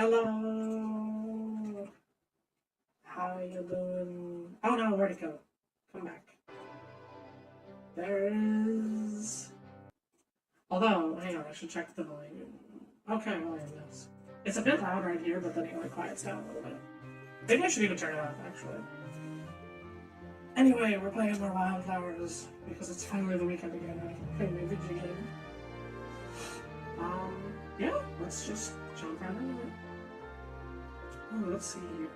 Hello. How you doing? Oh no, where'd it go? Come back. There it is. Although, hang on, I should check the volume. Okay, volume, yes. It's a bit loud right here, but then it like quiets down a little bit. Maybe I should even turn it off, actually. Anyway, we're playing more Wylde Flowers because it's finally the weekend again and I can play my video game. Yeah, let's just jump right into it. Oh, let's see here.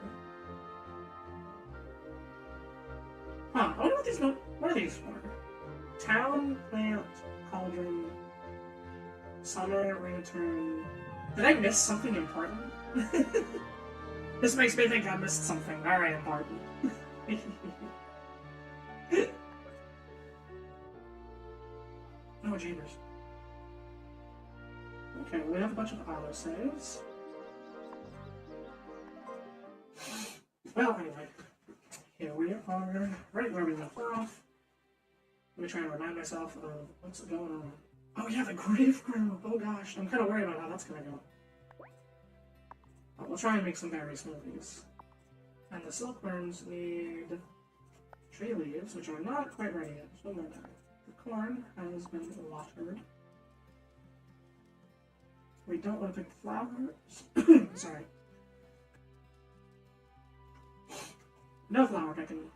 Huh, I wonder what these what are these for? Town, plant, cauldron, summer, return. Did I miss something important? This makes me think I missed something very important. Oh, jeepers. Okay, we have a bunch of auto saves. Well, anyway, here we are, right where we left off. Let me try and remind myself of what's going on. Oh yeah, the grave crew! Oh gosh, I'm kind of worried about how that's gonna go. But we'll try and make some berry smoothies. And the silkworms need tree leaves, which are not quite ready yet, so more time. The corn has been watered. We don't want to pick the flowers. Sorry. No flower picking.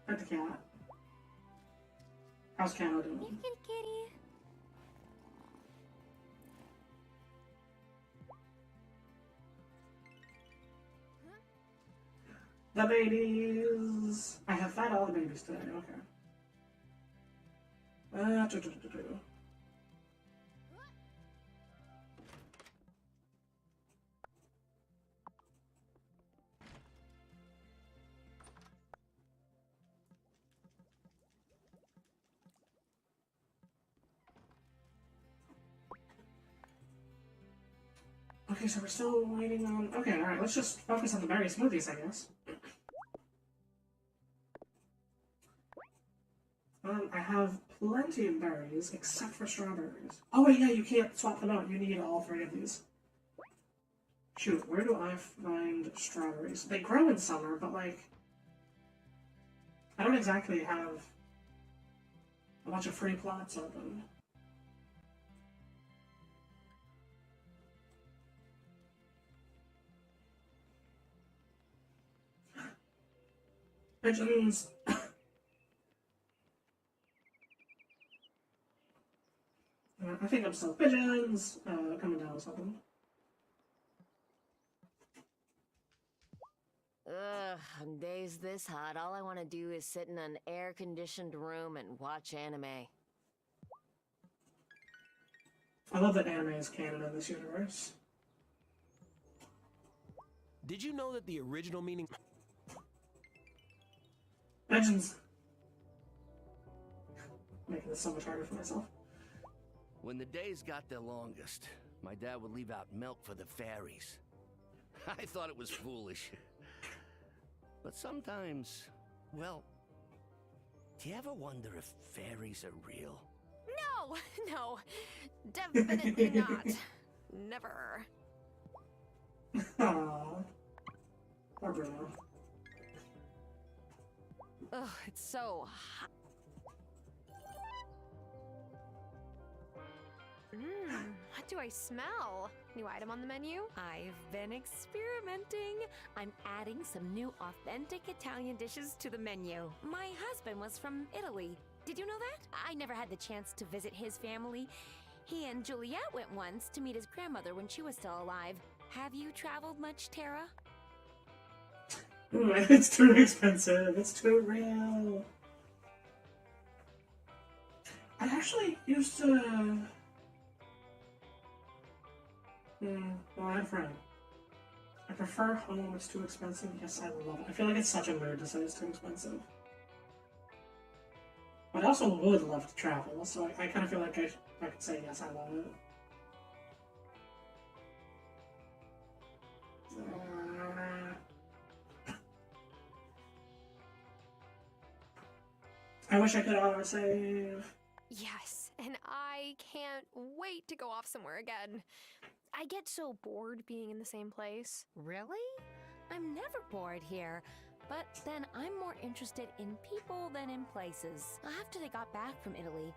Pet the cat. How's Cano doing? Kitty, kitty. The babies! I have fed all the babies today, okay. Okay, so we're still waiting on... Okay, alright, let's just focus on the berry smoothies, I guess. I have plenty of berries, except for strawberries. Oh wait, yeah, you can't swap them out. You need all three of these. Shoot, where do I find strawberries? They grow in summer, but like... I don't exactly have a bunch of free plots of them. Pigeons! I think I'm still pigeons, coming down with something. Ugh, on days this hot, all I want to do is sit in an air-conditioned room and watch anime. I love that anime is canon in this universe. Did you know that the original meaning... Pigeons! Making this so much harder for myself. When the days got their longest, my dad would leave out milk for the fairies. I thought it was foolish. But sometimes, well, do you ever wonder if fairies are real? No, no, definitely not. Never. Aww. Poor Bruno. Ugh, it's so hot. What do I smell? New item on the menu? I've been experimenting. I'm adding some new authentic Italian dishes to the menu. My husband was from Italy. Did you know that? I never had the chance to visit his family. He and Juliet went once to meet his grandmother when she was still alive. Have you traveled much, Tara? Ooh, it's too expensive. It's too real. I actually used to... well, I have friend. I prefer home, it's too expensive. Yes, I love it. I feel like it's such a weird to say it's too expensive. But I also would love to travel, so I kind of feel like I could say yes, I love it. I wish I could autosave. Yes, and I can't wait to go off somewhere again. I get so bored being in the same place. Really? I'm never bored here. But then I'm more interested in people than in places. After they got back from Italy,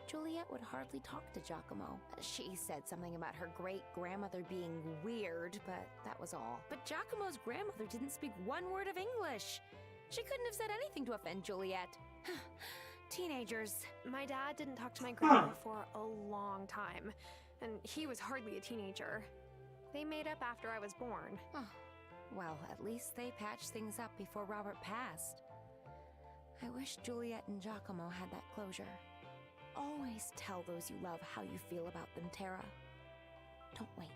Juliet would hardly talk to Giacomo. She said something about her great-grandmother being weird, but that was all. But Giacomo's grandmother didn't speak one word of English. She couldn't have said anything to offend Juliet. Teenagers. My dad didn't talk to my grandma for a long time, and he was hardly a teenager. They made up after I was born. Oh. Well, at least they patched things up before Robert passed. I wish Juliet and Giacomo had that closure. Always tell those you love how you feel about them, Tara. Don't wait.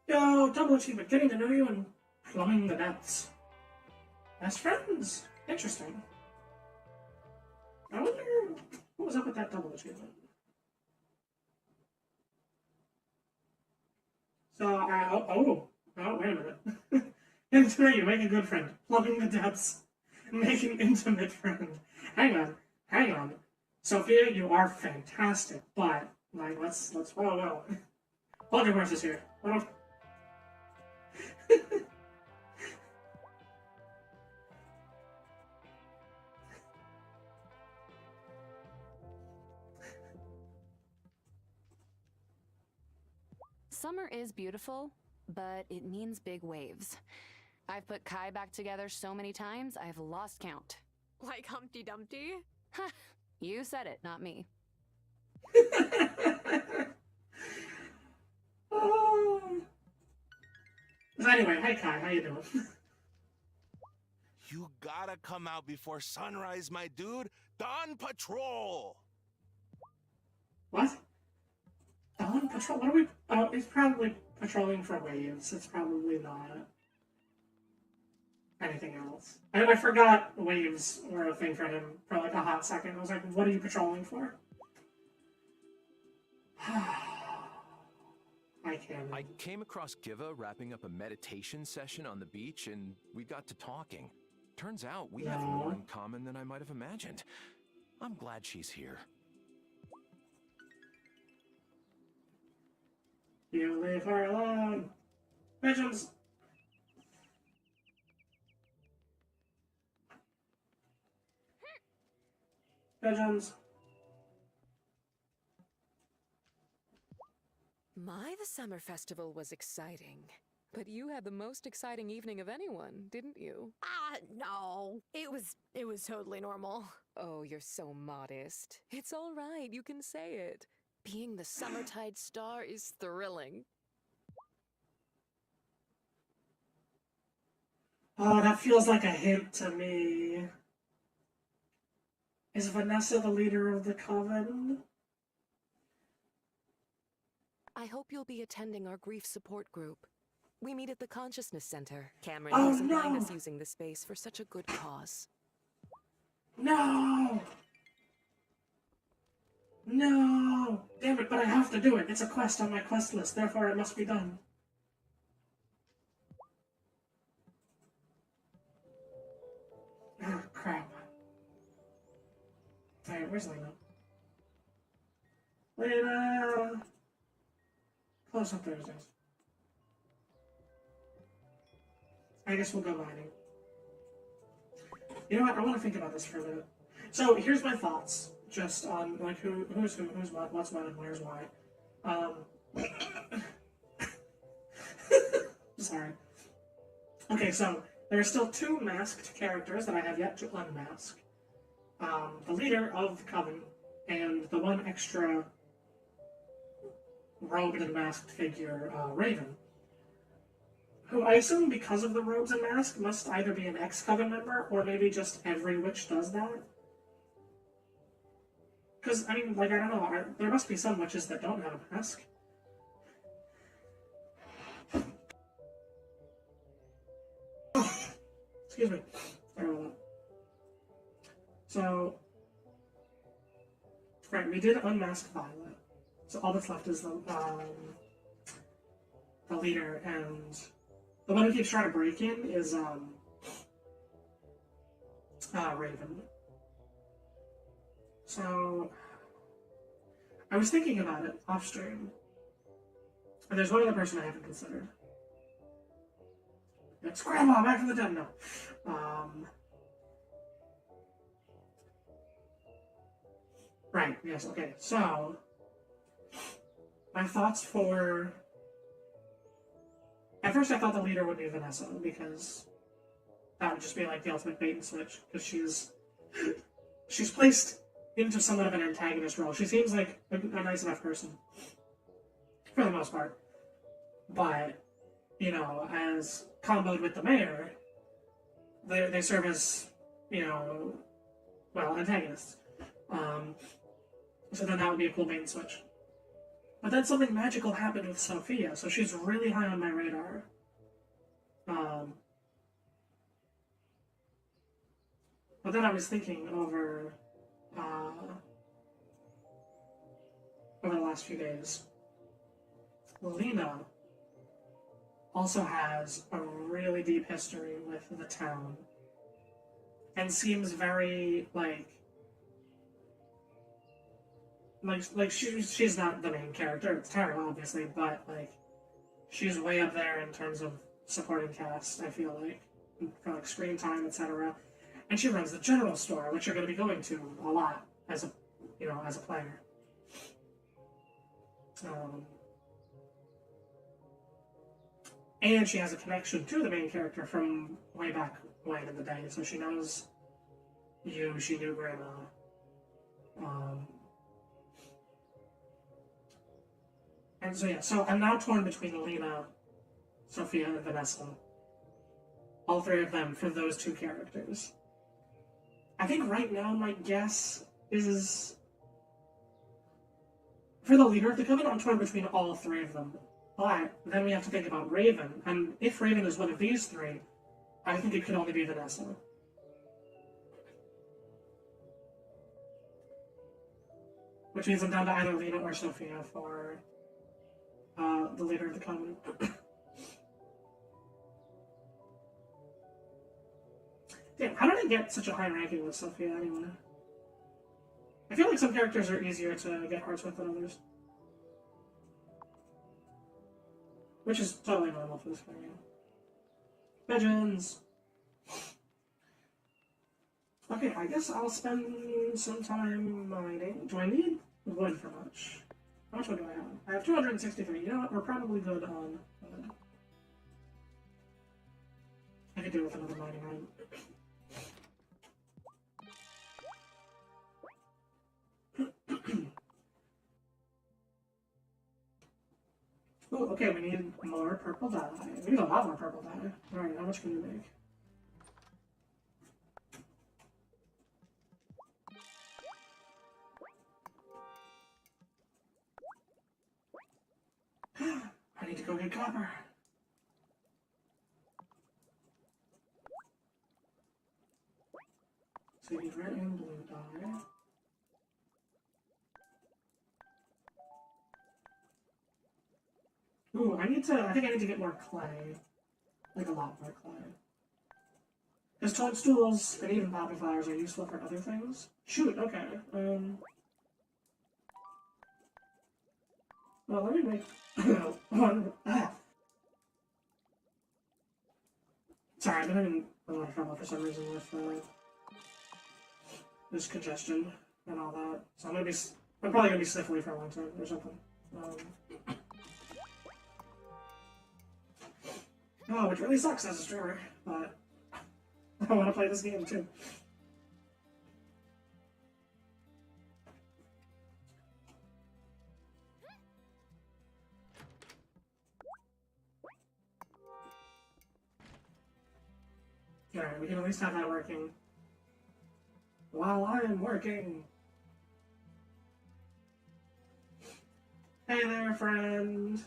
Yo, double achievement, getting to know you and plumbing the depths. Best friends. Interesting. I wonder what was up with that double achievement. So, oh, wait a minute. Getting to know you, make a good friend. Plumbing the depths. Make an intimate friend. Hang on. Sophia, you are fantastic, but, like, let's, whoa. Hold your horses here. Summer is beautiful, but it means big waves. I've put Kai back together so many times, I've lost count. Like Humpty Dumpty? Ha! You said it, not me. So anyway, hey Kai, how you doing? You gotta come out before sunrise, my dude. Dawn Patrol! What? Dawn Patrol? What are we... Oh, it's probably patrolling for waves. It's probably not anything else. I forgot waves were a thing for him for like a hot second. I was like, what are you patrolling for? I came across Giva wrapping up a meditation session on the beach, and we got to talking. Turns out we have more in common than I might have imagined. I'm glad she's here. You leave her alone. Pigeons! Pigeons. The summer festival was exciting. But you had the most exciting evening of anyone, didn't you? No. It was totally normal. Oh, you're so modest. It's all right, you can say it. Being the Summertide star is thrilling. Oh, that feels like a hint to me. Is Vanessa the leader of the coven? I hope you'll be attending our grief support group. We meet at the Consciousness Center. Cameron Oh, doesn't mind no. us using the space for such a good cause. No! No! Damn it, but I have to do it. It's a quest on my quest list, therefore it must be done. Ah, crap. Alright, where's Lena? Lena! Close up Thursdays. I guess we'll go mining. You know what? I want to think about this for a minute. So here's my thoughts, just on like who's what, what's what, and where's why. Sorry. Okay, so there are still two masked characters that I have yet to unmask. The leader of the coven and the one extra robed and masked figure, Raven. Who I assume, because of the robes and mask, must either be an ex-coven member, or maybe just every witch does that. Because, I mean, like, I don't know, there must be some witches that don't have a mask. Oh, excuse me. Sorry about that. So, right, we did unmask Violet. So all that's left is the leader, and the one who keeps trying to break in is Raven. So I was thinking about it off stream, And there's one other person I haven't considered. It's Grandma, back from the dead. No. Right, yes, okay. So, my thoughts for... At first I thought the leader would be Vanessa, because that would just be like the ultimate bait and switch, because she's placed into somewhat of an antagonist role. She seems like a nice enough person, for the most part. But, you know, as comboed with the mayor, they serve as, you know, well, antagonists. So then that would be a cool bait and switch. But then something magical happened with Sophia, so she's really high on my radar. But then I was thinking over the last few days, Lena also has a really deep history with the town and seems very like she's not the main character. It's Tara, obviously, but like she's way up there in terms of supporting cast. I feel like for like screen time, etc. And she runs the general store, which you're going to be going to a lot as a player. And she has a connection to the main character from way back when in the day, so she knows you. She knew Grandma. And so yeah, so I'm now torn between Lena, Sophia, and Vanessa. All three of them for those two characters. I think right now my guess is... For the leader of the Coven, I'm torn between all three of them. But then we have to think about Raven, and if Raven is one of these three, I think it could only be Vanessa. Which means I'm down to either Lena or Sophia for the leader of the Coven. Damn, how did I get such a high ranking with Sophia anyway? I feel like some characters are easier to get hearts with than others. Which is totally normal for this game. Legends! Okay, I guess I'll spend some time mining. Do I need wood for much? How much wood do I have? I have 263. You know what? We're probably good on wood. I could do with another mining item. Oh, okay, we need more purple dye. We need a lot more purple dye. Alright, how much can you make? I need to go get copper. So you need red and blue dye. Ooh, I think I need to get more clay. Like a lot more clay. Because toadstools and even poppy flowers are useful for other things. Shoot, okay. Well, let me make one. Sorry, I've been having a lot of trouble for some reason with this congestion and all that. So I'm probably gonna be sniffly for a long time or something. Oh, which really sucks as a streamer, but I want to play this game too. Alright, we can at least have that working while I'm working. Hey there, friend.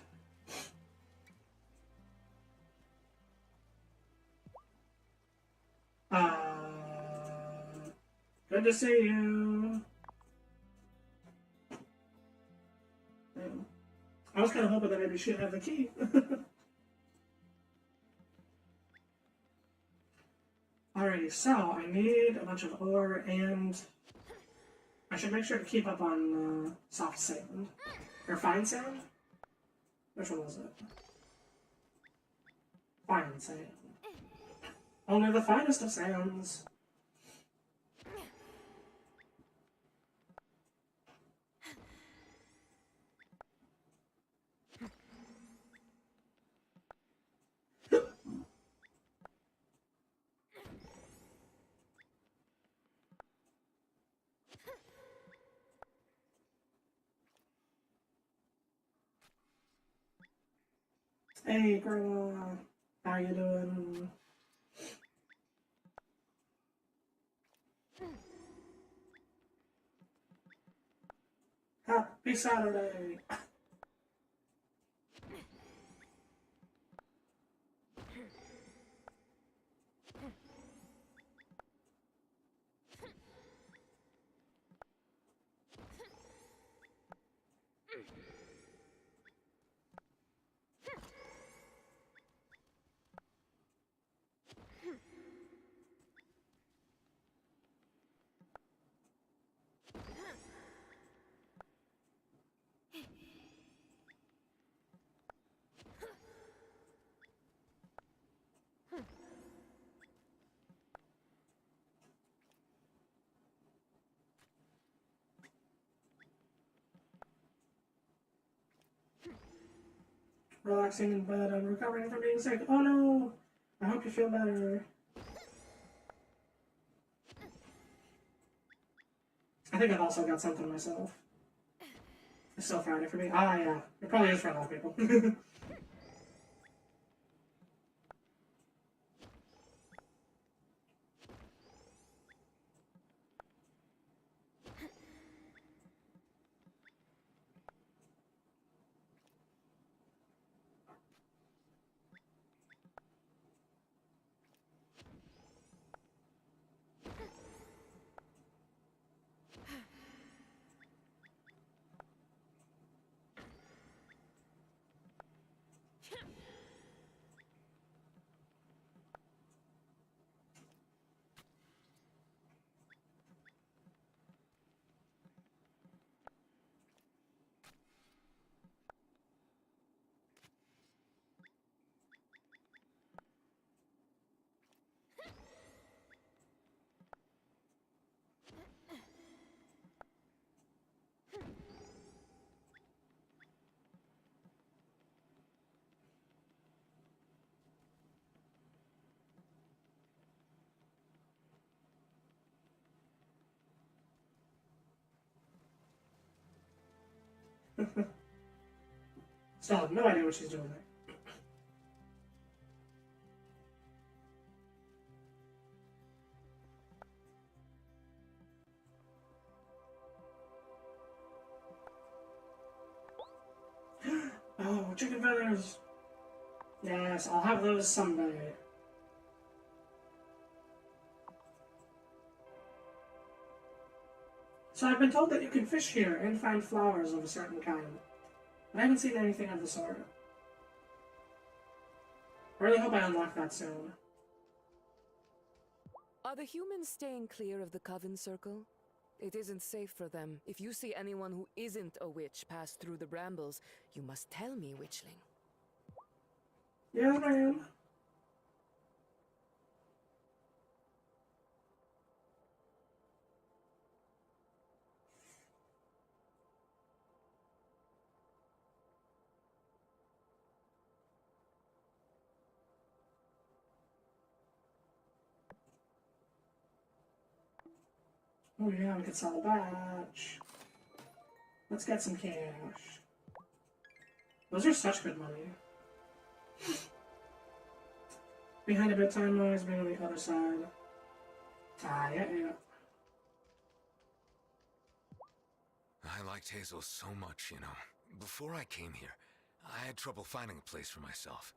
Good to see you. I was kind of hoping that maybe she'd have the key. Alrighty, so I need a bunch of ore, and I should make sure to keep up on soft sand. Or fine sand? Which one was it? Fine sand. Only the finest of sands. Hey, Grandma. How you doing? Happy Saturday. Relaxing in bed and recovering from being sick. Oh no! I hope you feel better. I think I've also got something myself. It's still Friday for me. Ah, yeah. It probably is for a lot of people. Still have no idea what she's doing there. Oh, chicken feathers! Yes, I'll have those someday. So I've been told that you can fish here and find flowers of a certain kind. But I haven't seen anything of the sort. I really hope I unlock that soon. Are the humans staying clear of the Coven Circle? It isn't safe for them. If you see anyone who isn't a witch pass through the brambles, you must tell me, witchling. Yes, ma'am. Oh yeah, we can sell a batch. Let's get some cash. Those are such good money. Behind a bit time noise, being on the other side. Ah, yeah. I liked Hazel so much, you know. Before I came here, I had trouble finding a place for myself.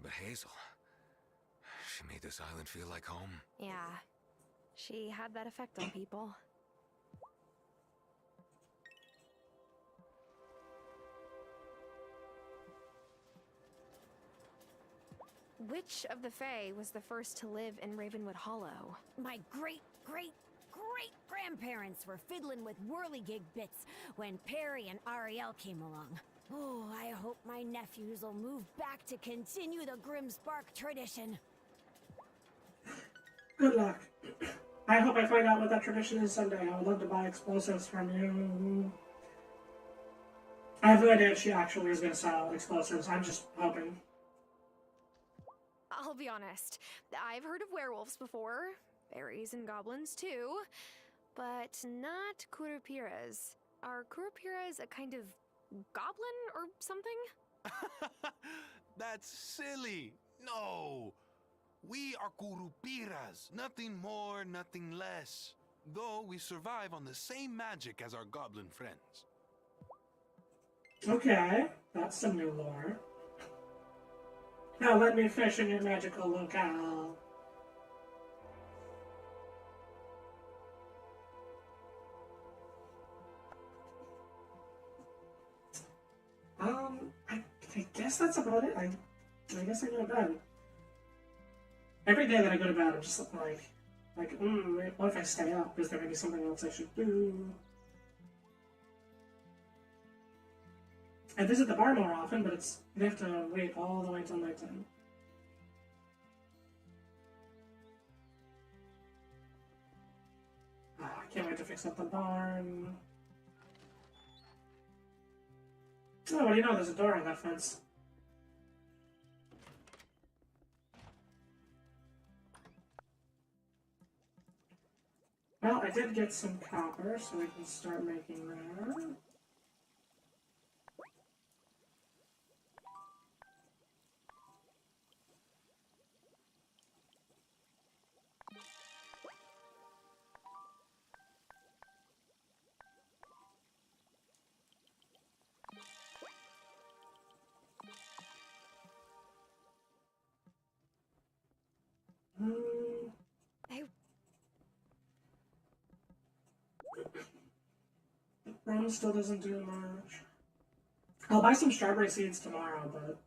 But Hazel, she made this island feel like home. Yeah, she had that effect on people. Which of the Fae was the first to live in Ravenwood Hollow? My great-great-great-grandparents were fiddling with whirligig bits when Perry and Ariel came along. Oh, I hope my nephews will move back to continue the Grimsbark tradition. Good luck. I hope I find out what that tradition is someday. I would love to buy explosives from you. I have no idea if she actually is going to sell explosives. I'm just hoping. I'll be honest, I've heard of werewolves before, fairies and goblins too, but not Kurupiras. Are Kurupiras a kind of goblin or something? That's silly. No. We are Kurupiras. Nothing more, nothing less. Though we survive on the same magic as our goblin friends. Okay, that's some new lore. Now let me fish in your magical locale. I guess that's about it. I guess I go to bed. Every day that I go to bed, I'm just like, what if I stay up? Is there maybe something else I should do? I visit the bar more often, but you have to wait all the way until nighttime. Oh, I can't wait to fix up the barn. Oh, what do you know? There's a door on that fence. Well, I did get some copper, so we can start making that. Rum still doesn't do much. I'll buy some strawberry seeds tomorrow, but...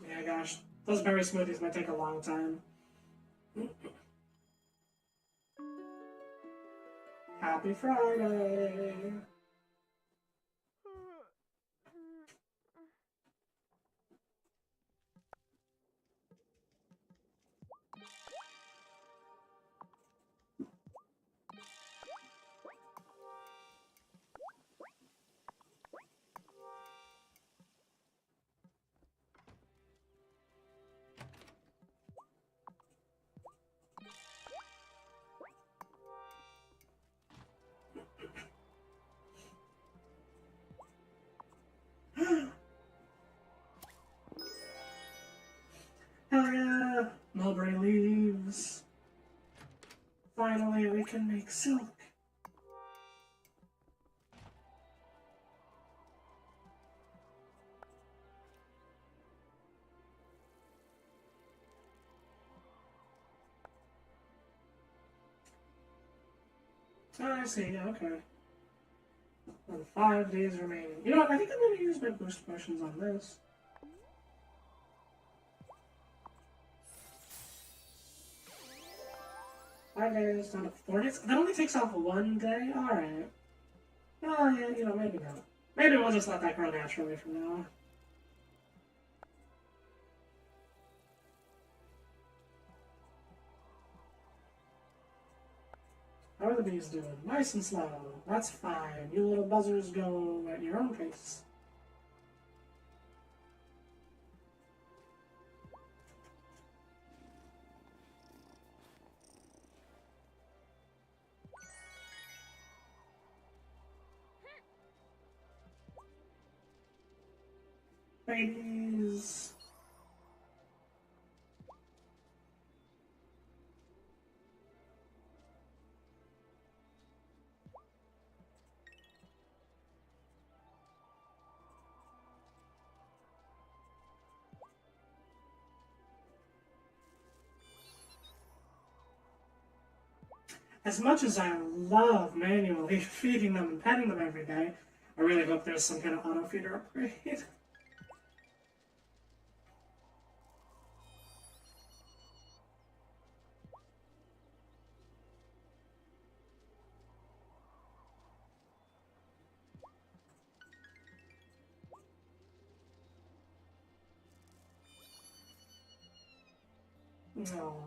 yeah, gosh. Those berry smoothies might take a long time. Happy Friday! Hell yeah! Mulberry leaves. Finally, we can make silk. Oh, I see, okay. And 5 days remaining. You know what, I think I'm gonna use my boost potions on this. Five days down to 4 days? That only takes off 1 day? Alright. Oh, yeah, you know, maybe not. Maybe we'll just let that grow naturally from now on. How are the bees doing? Nice and slow. That's fine. You little buzzers go at your own pace. Babies. As much as I love manually feeding them and petting them every day, I really hope there's some kind of auto-feeder upgrade. No.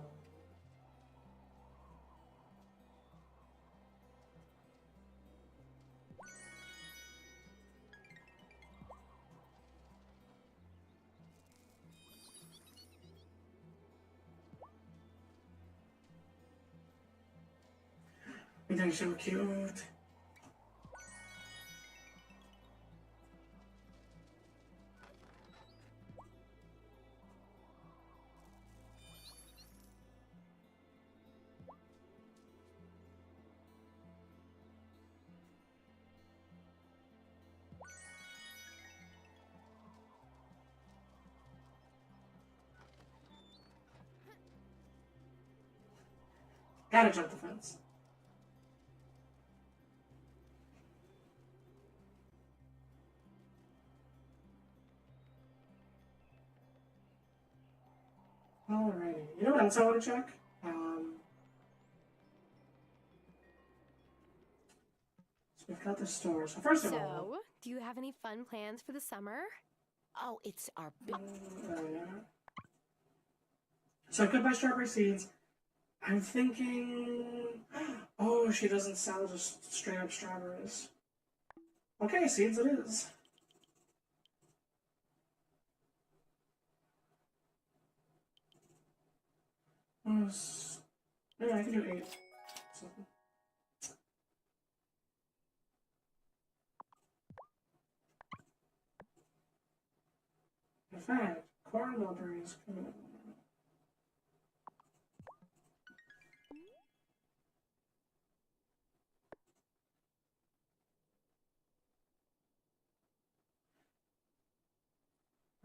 They're so cute. Gotta jump the fence. Alrighty. You know what else I want to check? So we've got the store. So first of all... So, do you have any fun plans for the summer? Oh, it's our yeah. So I could buy strawberry seeds. I'm thinking... Oh, she doesn't sell just straight up strawberries. Okay, seeds it is. Yeah, I can do 8. So. In fact, corn mulberries coming up.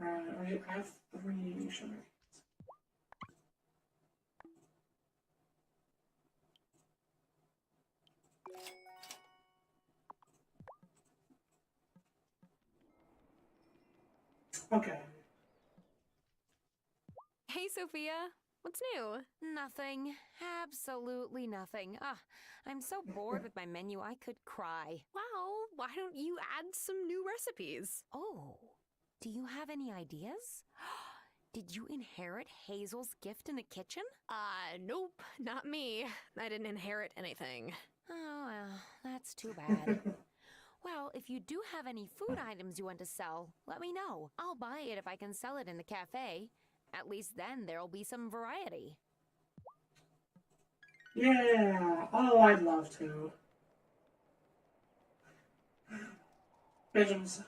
I have 3 sugar. Okay. Hey, Sophia. What's new? Nothing. Absolutely nothing. Ah, I'm so bored with my menu I could cry. Well, why don't you add some new recipes? Oh, do you have any ideas? Did you inherit Hazel's gift in the kitchen? Nope, not me. I didn't inherit anything. Oh, well, that's too bad. Well, if you do have any food items you want to sell, let me know. I'll buy it if I can sell it in the cafe. At least then there'll be some variety. Yeah. Oh, I'd love to. Pigeons.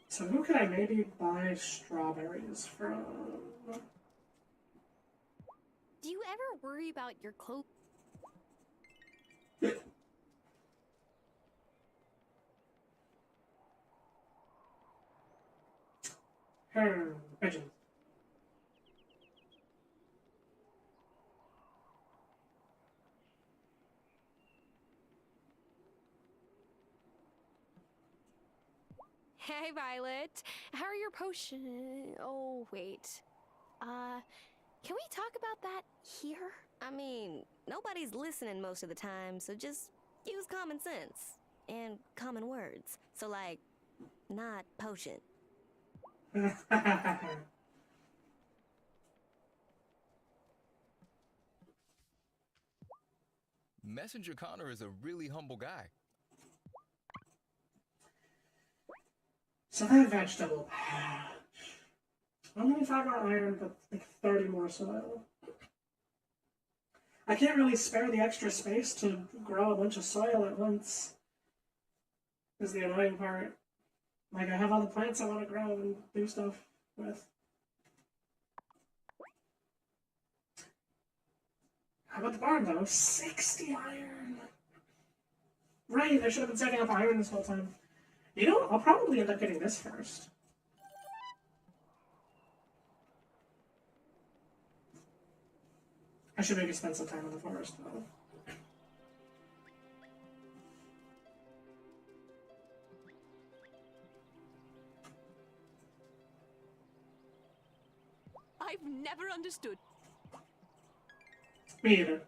So who could I maybe buy strawberries from? Do you ever worry about your clothes? Pigeons. Hey, Violet. How are your potions? Oh, wait. Can we talk about that here? I mean, nobody's listening most of the time, so just use common sense and common words. So, like, not potion. Messenger Connor is a really humble guy. So that vegetable patch. Only 5 more iron, but like 30 more soil. I can't really spare the extra space to grow a bunch of soil at once. Is the annoying part. Like, I have all the plants I want to grow and do stuff with. How about the barn, though? 60 iron! Right, I should have been saving up iron this whole time. You know, I'll probably end up getting this first. I should maybe spend some time in the forest, though. I've never understood. Me either.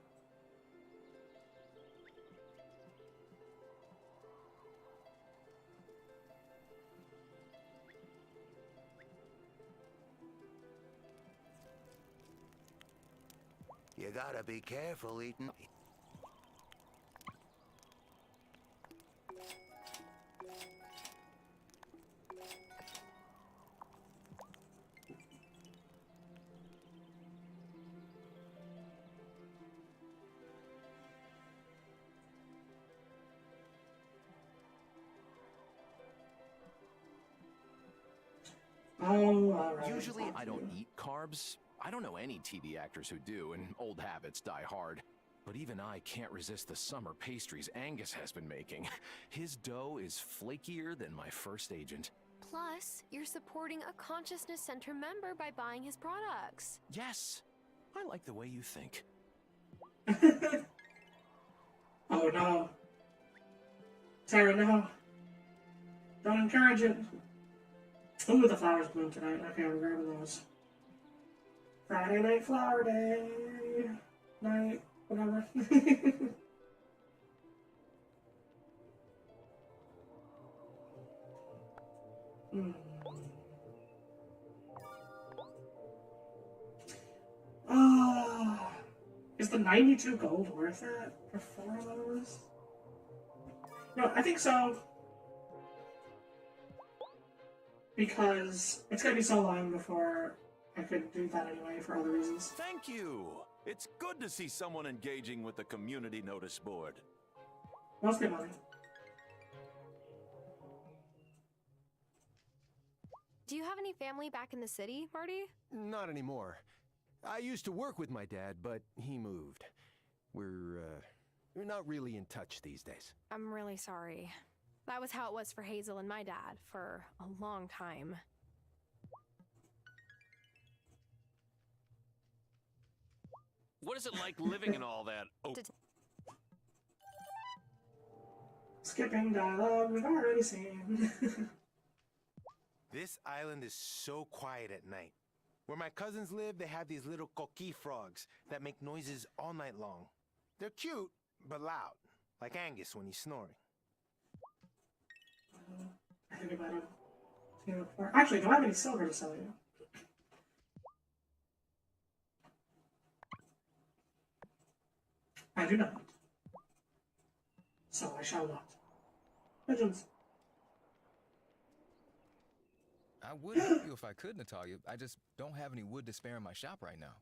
You gotta be careful eating. Oh, alright. Usually I don't eat carbs. I don't know any TV actors who do, and old habits die hard. But even I can't resist the summer pastries Angus has been making. His dough is flakier than my first agent. Plus, you're supporting a consciousness center member by buying his products. Yes, I like the way you think. Oh no. Tara, no. Don't encourage it. Ooh, the flowers bloom tonight. Okay, I'm grabbing those. Friday night flower day. Night, whatever. Is the 92 gold worth it for 4 of those? No, I think so. Because it's gonna be so long before I could do that anyway for other reasons. Thank you! It's good to see someone engaging with the community notice board. Mostly money. Do you have any family back in the city, Marty? Not anymore. I used to work with my dad, but he moved. We're not really in touch these days. I'm really sorry. That was how it was for Hazel and my dad for a long time. What is it like living in all that? Skipping dialogue we've already seen. This island is so quiet at night. Where my cousins live, they have these little coqui frogs that make noises all night long. They're cute, but loud, like Angus when he's snoring. I think about it. Actually, do I have any silver to sell you? I do not. So I shall not. Legends. I would help you if I could, Natalia. I just don't have any wood to spare in my shop right now.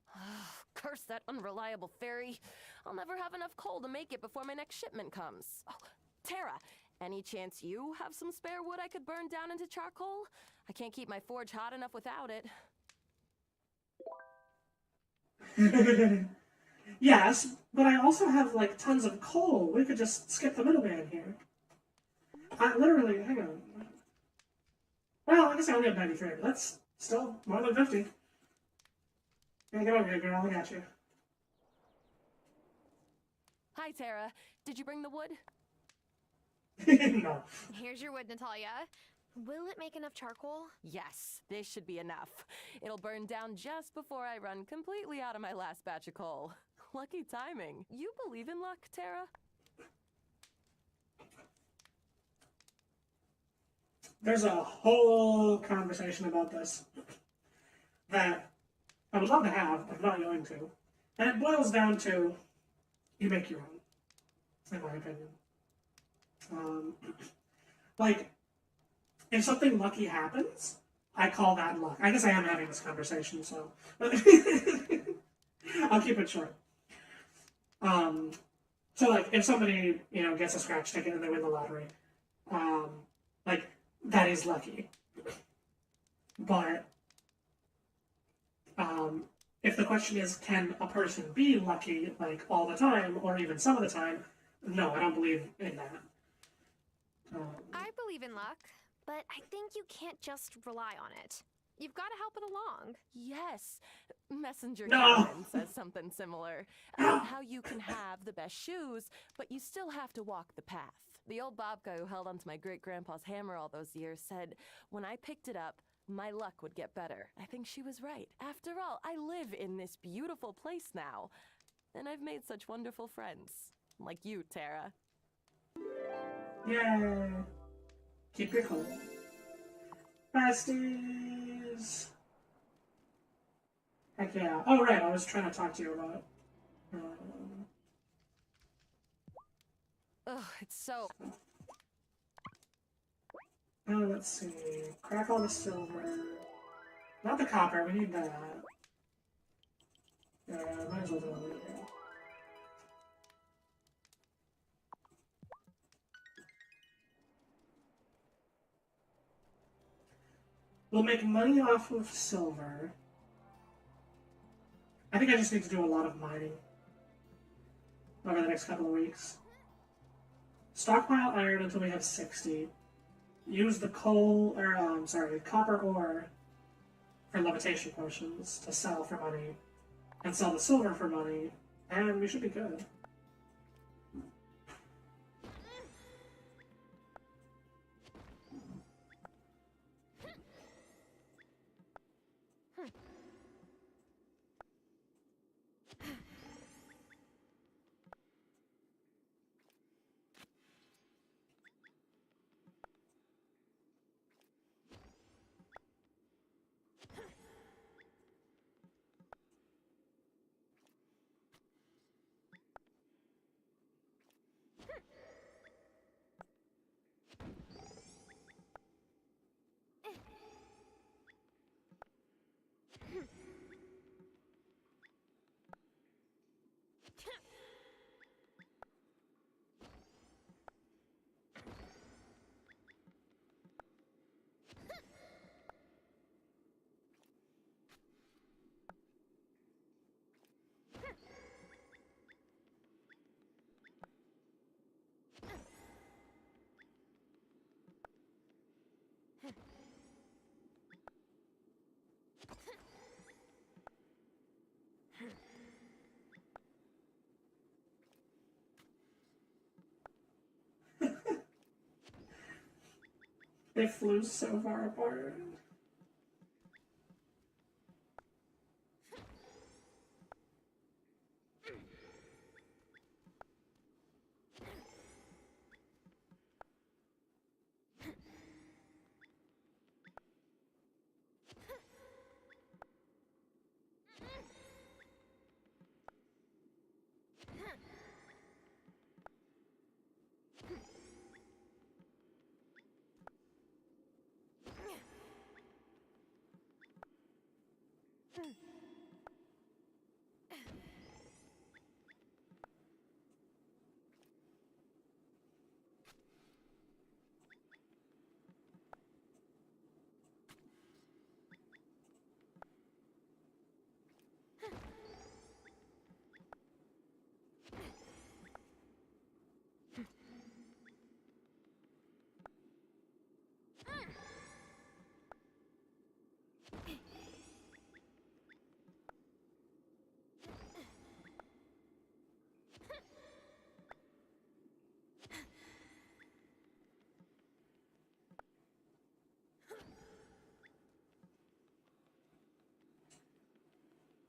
Curse that unreliable fairy. I'll never have enough coal to make it before my next shipment comes. Oh, Tara, any chance you have some spare wood I could burn down into charcoal? I can't keep my forge hot enough without it. Yes, but I also have like tons of coal. We could just skip the middleman here. Literally, hang on. Well, I guess I only have 93, but that's still more than 50. Yeah, get over here, girl. I got you. Hi, Tara. Did you bring the wood? No. Here's your wood, Natalia. Will it make enough charcoal? Yes, this should be enough. It'll burn down just before I run completely out of my last batch of coal. Lucky timing. You believe in luck, Tara? There's a whole conversation about this that I would love to have, but I'm not going to. And it boils down to, you make your own, in my opinion. Like, if something lucky happens, I call that luck. I guess I am having this conversation, so. I'll keep it short. So, like, if somebody, gets a scratch ticket and they win the lottery, like, that is lucky. But, if the question is, can a person be lucky, like, all the time, or even some of the time, no, I don't believe in that. I believe in luck, but I think you can't just rely on it. You've got to help it along. Yes. Messenger No. Karen says something similar. About how you can have the best shoes, but you still have to walk the path. The old babka who held onto my great-grandpa's hammer all those years said, when I picked it up, my luck would get better. I think she was right. After all, I live in this beautiful place now. And I've made such wonderful friends. Like you, Tara. Yay! Keep your cool. Besties! Heck yeah. Oh, right, I was trying to talk to you about Ugh, it's so. Let's see. Crack all the silver. Not the copper, we need that. Yeah, might as well do it later. We'll make money off of silver. I think I just need to do a lot of mining over the next couple of weeks. Stockpile iron until we have 60. Use the copper ore for levitation potions to sell for money. And sell the silver for money. And we should be good. They flew so far apart.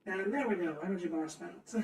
And there we go, energy bar spent.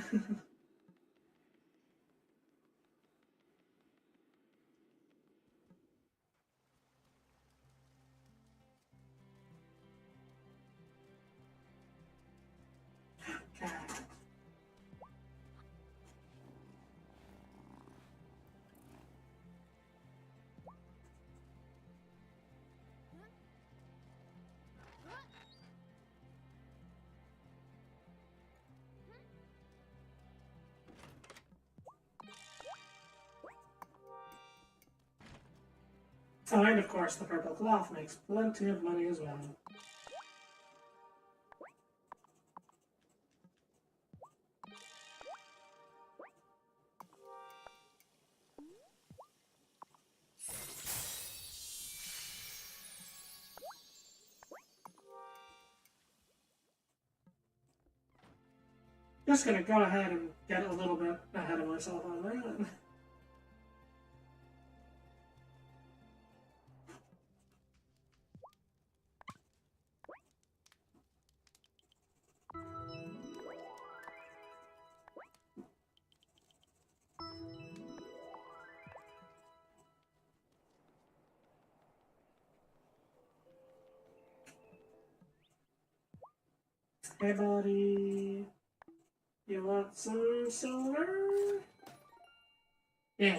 Oh, and of course, the purple cloth makes plenty of money as well. Just gonna go ahead and get a little bit ahead of myself on that. Hey, buddy. You want some silver? Yeah.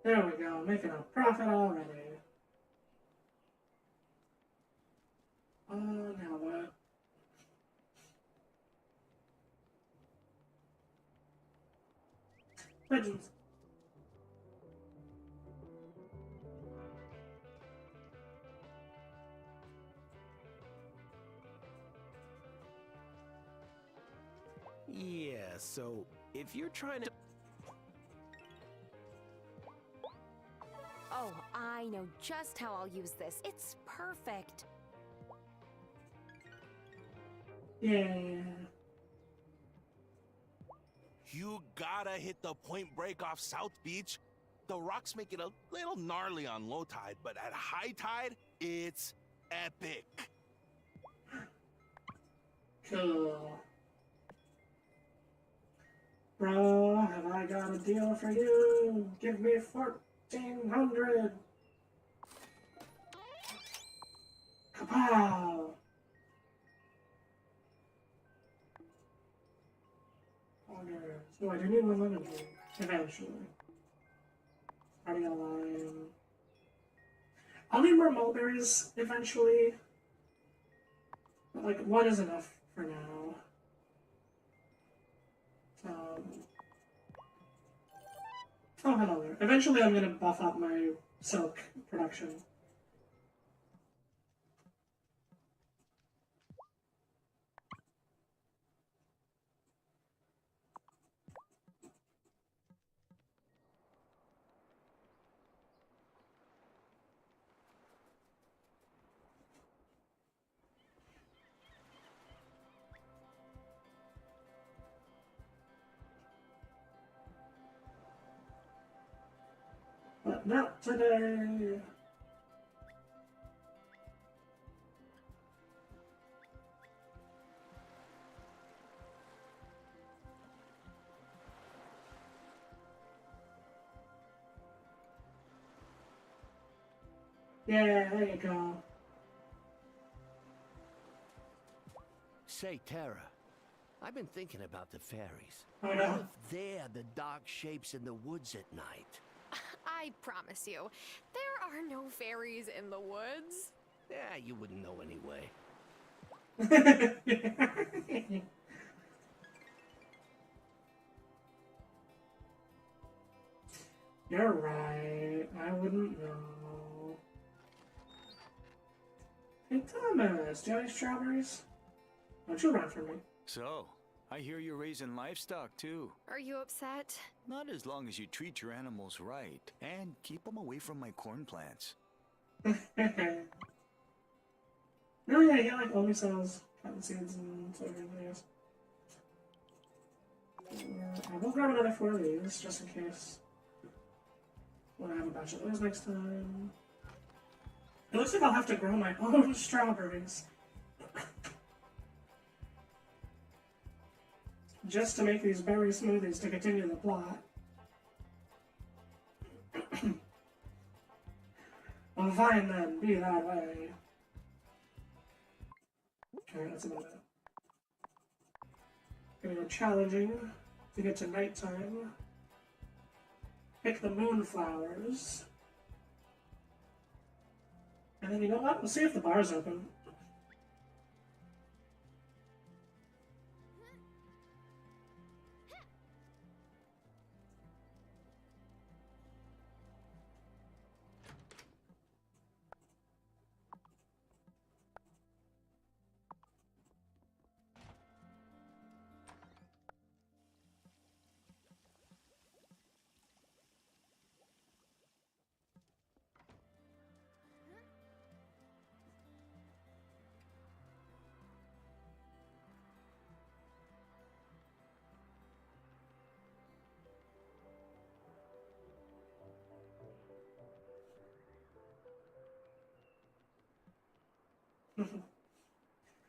There we go, making a profit already. Now what? Legends. Yeah, so if you're trying to... Oh, I know just how I'll use this. It's perfect. Yeah. You gotta hit the Point Break off South Beach. The rocks make it a little gnarly on low tide, but at high tide, it's epic. Cool. Bro, have I got a deal for you? Give me 1,400. Kapow! Okay, so I do need one lemon tree, eventually. Already got a lime. I'll need more mulberries eventually. But like, one is enough for now. Oh, hello there. Eventually I'm gonna buff up my silk production. But not today! Yeah, there you go. Say, Tara, I've been thinking about the fairies. Oh, no. What if they're the dark shapes in the woods at night? I promise you, there are no fairies in the woods. Yeah, you wouldn't know anyway. You're right. I wouldn't know. Hey, Thomas, do you have any strawberries? Don't you run from me. So, I hear you're raising livestock too. Are you upset? Not as long as you treat your animals right and keep them away from my corn plants. No, yeah, he like only sells cotton seeds and soybean things. I will grab another 4 of these just in case. When I have a batch of those next time. It looks like I'll have to grow my own strawberries. Just to make these berry smoothies to continue the plot. Well, fine then, be that way. Okay, that's about it. Gonna go challenging to get to nighttime. Pick the moonflowers. And then you know what? We'll see if the bar's open.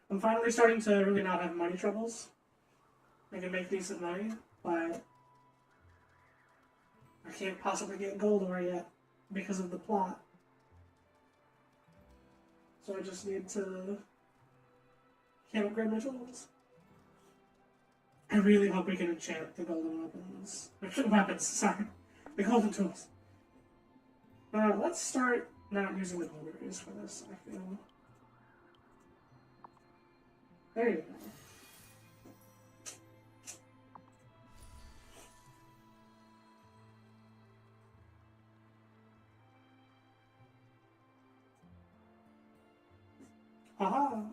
I'm finally starting to really not have money troubles. I can make decent money, but I can't possibly get gold ore yet because of the plot. So I just need to can't upgrade my tools. I really hope we can enchant the golden weapons. Weapons, sorry. The golden tools. Let's start not using the blueberries for this, I feel. There you go. Aha!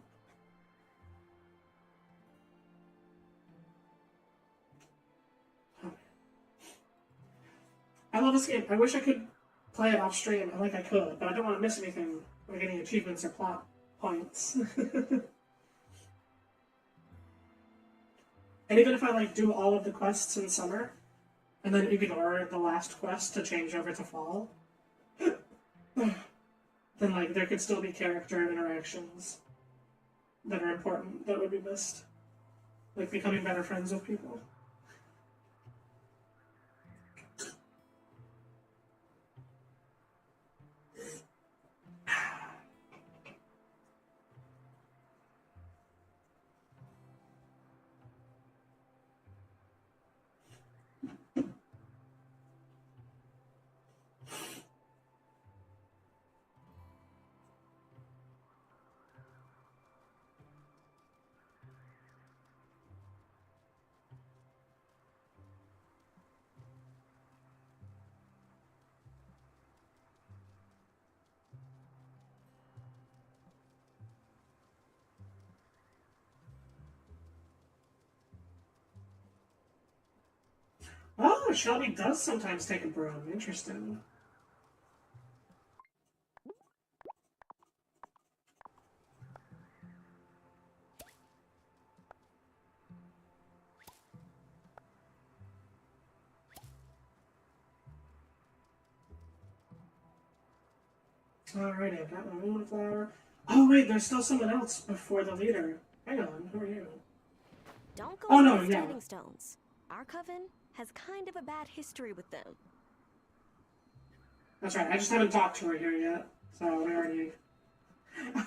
I love this game. I wish I could play it off stream. I could, but I don't want to miss anything, like any achievements or plot points. And even if I do all of the quests in summer, and then ignore the last quest to change over to fall, then there could still be character interactions that are important that would be missed. Like becoming better friends with people. Oh, Shelby does sometimes take a broom. Interesting. Alrighty, I've got my Wylde Flower. Oh wait, there's still someone else before the leader. Hang on, who are you? Don't go Oh no, with yeah. standing stones. Our coven has kind of a bad history with them. That's right, I just haven't talked to her here yet. So we already... I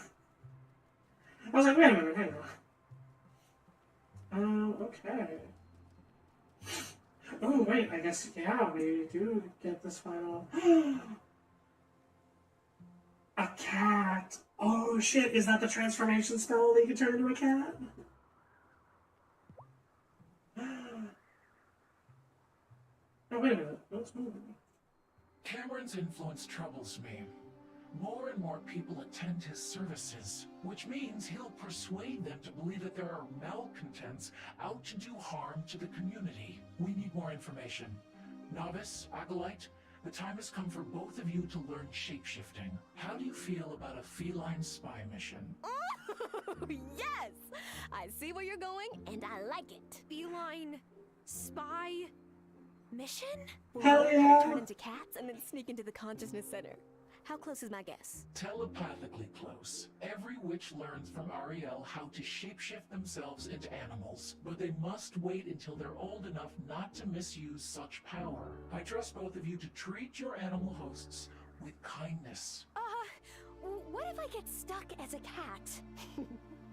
was like, wait a minute, hang on. Okay. Oh wait, I guess, yeah, we do get this final... A cat! Oh shit, is that the transformation spell that you can turn into a cat? Oh, wait a minute. What's moving? Cameron's influence troubles me. More and more people attend his services, which means he'll persuade them to believe that there are malcontents out to do harm to the community. We need more information. Novice, Acolyte, the time has come for both of you to learn shapeshifting. How do you feel about a feline spy mission? Oh, yes! I see where you're going, and I like it. Feline spy mission? Hell We'll yeah! turn into cats and then sneak into the consciousness center. How close is my guess? Telepathically close. Every witch learns from Ariel how to shapeshift themselves into animals, but they must wait until they're old enough not to misuse such power. I trust both of you to treat your animal hosts with kindness. What if I get stuck as a cat?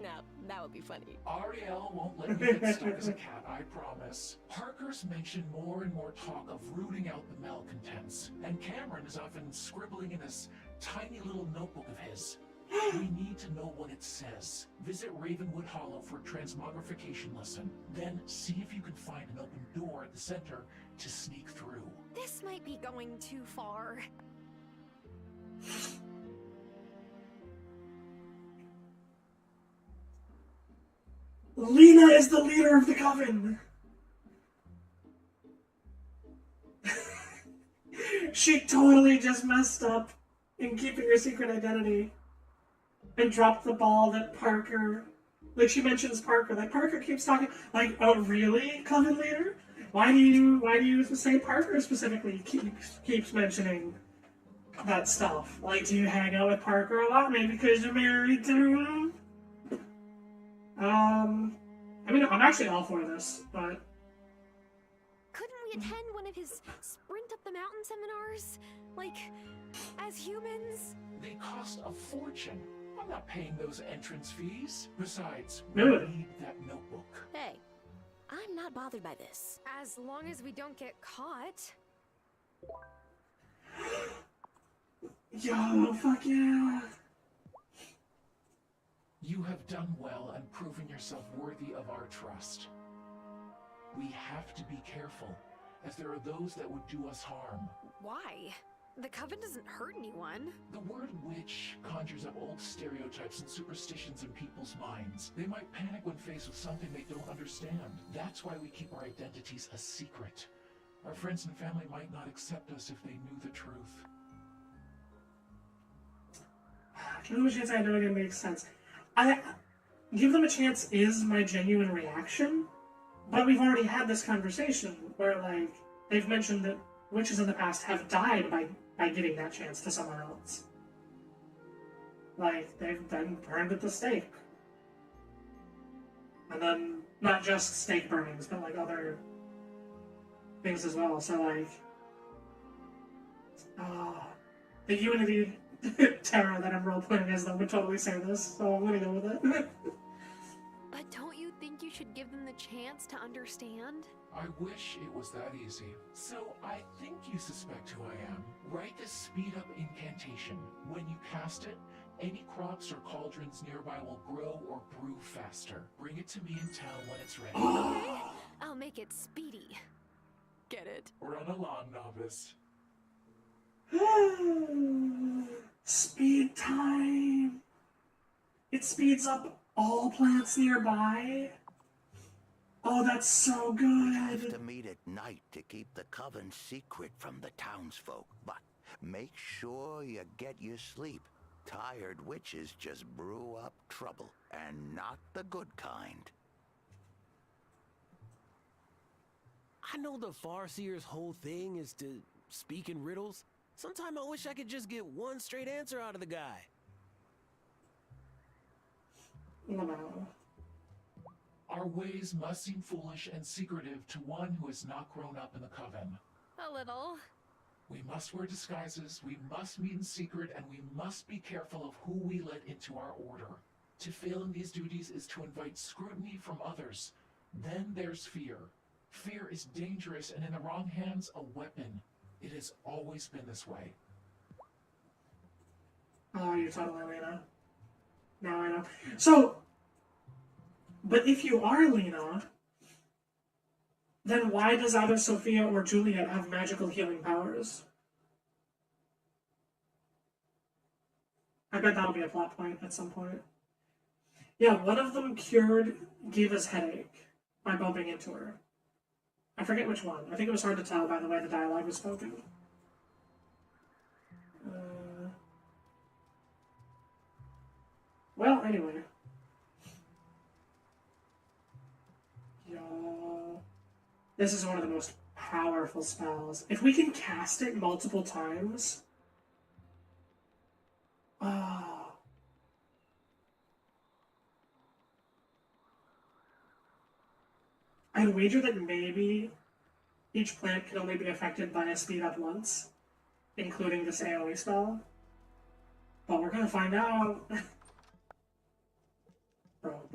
No, that would be funny. Ariel won't let you get stuck as a cat, I promise. Parker's mentioned more and more talk of rooting out the malcontents, and Cameron is often scribbling in this tiny little notebook of his. We need to know what it says. Visit Ravenwood Hollow for a transmogrification lesson. Then see if you can find an open door at the center to sneak through. This might be going too far. Lena is the leader of the coven! She totally just messed up in keeping her secret identity and dropped the ball that Parker... Like, she mentions Parker. Like, Parker keeps talking... Like, oh, really, coven leader? Why do you say Parker specifically keeps mentioning that stuff? Like, do you hang out with Parker a lot? Maybe because you're married to him? I mean, I'm actually all for this, but... Couldn't we attend one of his sprint up the mountain seminars? Like, as humans? They cost a fortune. I'm not paying those entrance fees. Besides, No. we need that notebook. Hey, I'm not bothered by this. As long as we don't get caught. Yo, fuck yeah. You have done well and proven yourself worthy of our trust. We have to be careful, as there are those that would do us harm. Why? The coven doesn't hurt anyone. The word witch conjures up old stereotypes and superstitions in people's minds. They might panic when faced with something they don't understand. That's why we keep our identities a secret. Our friends and family might not accept us if they knew the truth. Give them a chance, I know it makes sense. Give them a chance is my genuine reaction, but we've already had this conversation where, like, they've mentioned that witches in the past have died by giving that chance to someone else. Like, they've been burned at the stake. And then, not just stake burnings, but, like, other things as well. So, like, the Unity terror that I'm role-playing as, though, would totally say this, so I'm gonna go with it. But don't you think you should give them the chance to understand? I wish it was that easy. So I think you suspect who I am. Write this speed-up incantation. When you cast it, any crops or cauldrons nearby will grow or brew faster. Bring it to me in town when it's ready. Okay, I'll make it speedy. Get it? Run along, novice. Speed time! It speeds up all plants nearby. Oh, that's so good. Have to meet at night to keep the coven secret from the townsfolk, but make sure you get your sleep. Tired witches just brew up trouble, and not the good kind. I know the Farseer's whole thing is to speak in riddles. Sometimes I wish I could just get one straight answer out of the guy. No. Our ways must seem foolish and secretive to one who has not grown up in the coven. A little. We must wear disguises, we must meet in secret, and we must be careful of who we let into our order. To fail in these duties is to invite scrutiny from others. Then there's fear. Fear is dangerous and in the wrong hands, a weapon. It has always been this way. Oh, you're totally Lena. Now I know. So, but if you are Lena, then why does either Sophia or Juliet have magical healing powers? I bet that'll be a plot point at some point. Yeah, one of them cured Giva's headache by bumping into her. I forget which one. I think it was hard to tell by the way the dialogue was spoken. Well, anyway. Yo. This is one of the most powerful spells. If we can cast it multiple times... Oh. I'd wager that maybe each plant can only be affected by a speed up once, including this AoE spell. But we're gonna find out. Bro.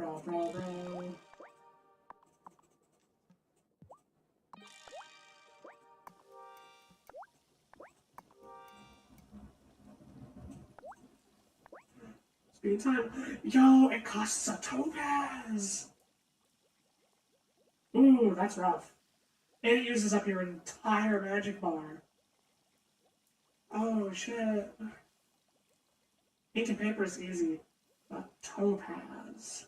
Speed time. Yo, it costs a topaz! Ooh, that's rough. And it uses up your entire magic bar. Oh, shit. Ink and paper is easy, but topaz.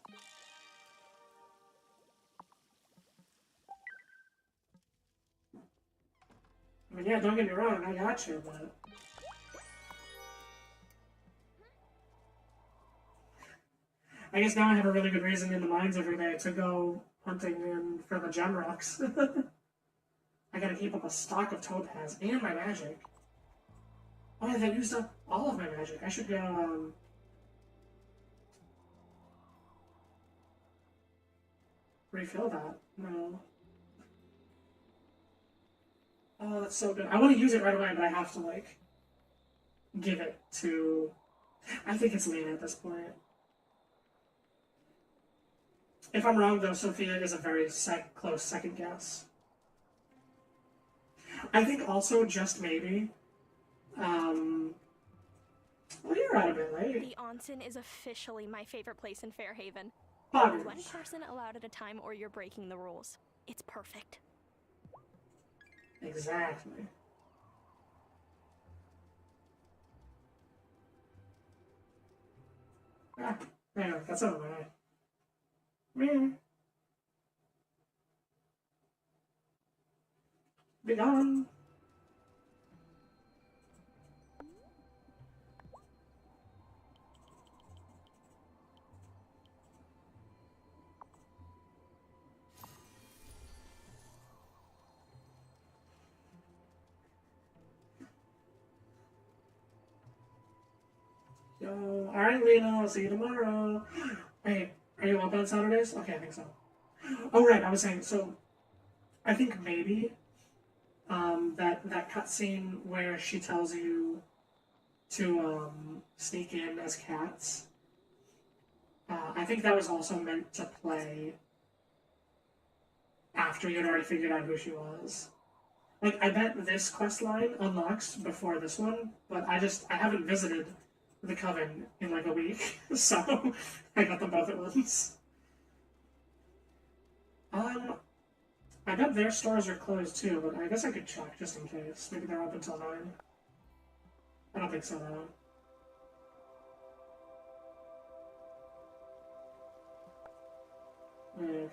I mean, yeah, don't get me wrong, I got you, but... I guess now I have a really good reason in the mines every day to go hunting in for the gem rocks. I gotta keep up a stock of topaz and my magic. Oh yeah, that used up all of my magic. I should go, refill that. No. Oh, that's so good. I want to use it right away, but I have to, like, give it to I think it's Lena at this point. If I'm wrong, though, Sophia is a very close second guess. I think also, just maybe, well, you're out a bit late. The onsen is officially my favorite place in Fairhaven. Poggers. One person allowed at a time or you're breaking the rules. It's perfect. Exactly. Ah, there, that's over there. Be gone. Yo, alright, Lena, I'll see you tomorrow. Wait, are you open on Saturdays? Okay, I think so. Oh, right, I was saying, so I think maybe that cutscene where she tells you to sneak in as cats, I think that was also meant to play after you'd already figured out who she was. Like, I bet this quest line unlocks before this one, but I haven't visited the Coven in like a week, so I got them both at once. I bet their stores are closed too, but I guess I could check just in case. Maybe they're open till 9. I don't think so though. Okay,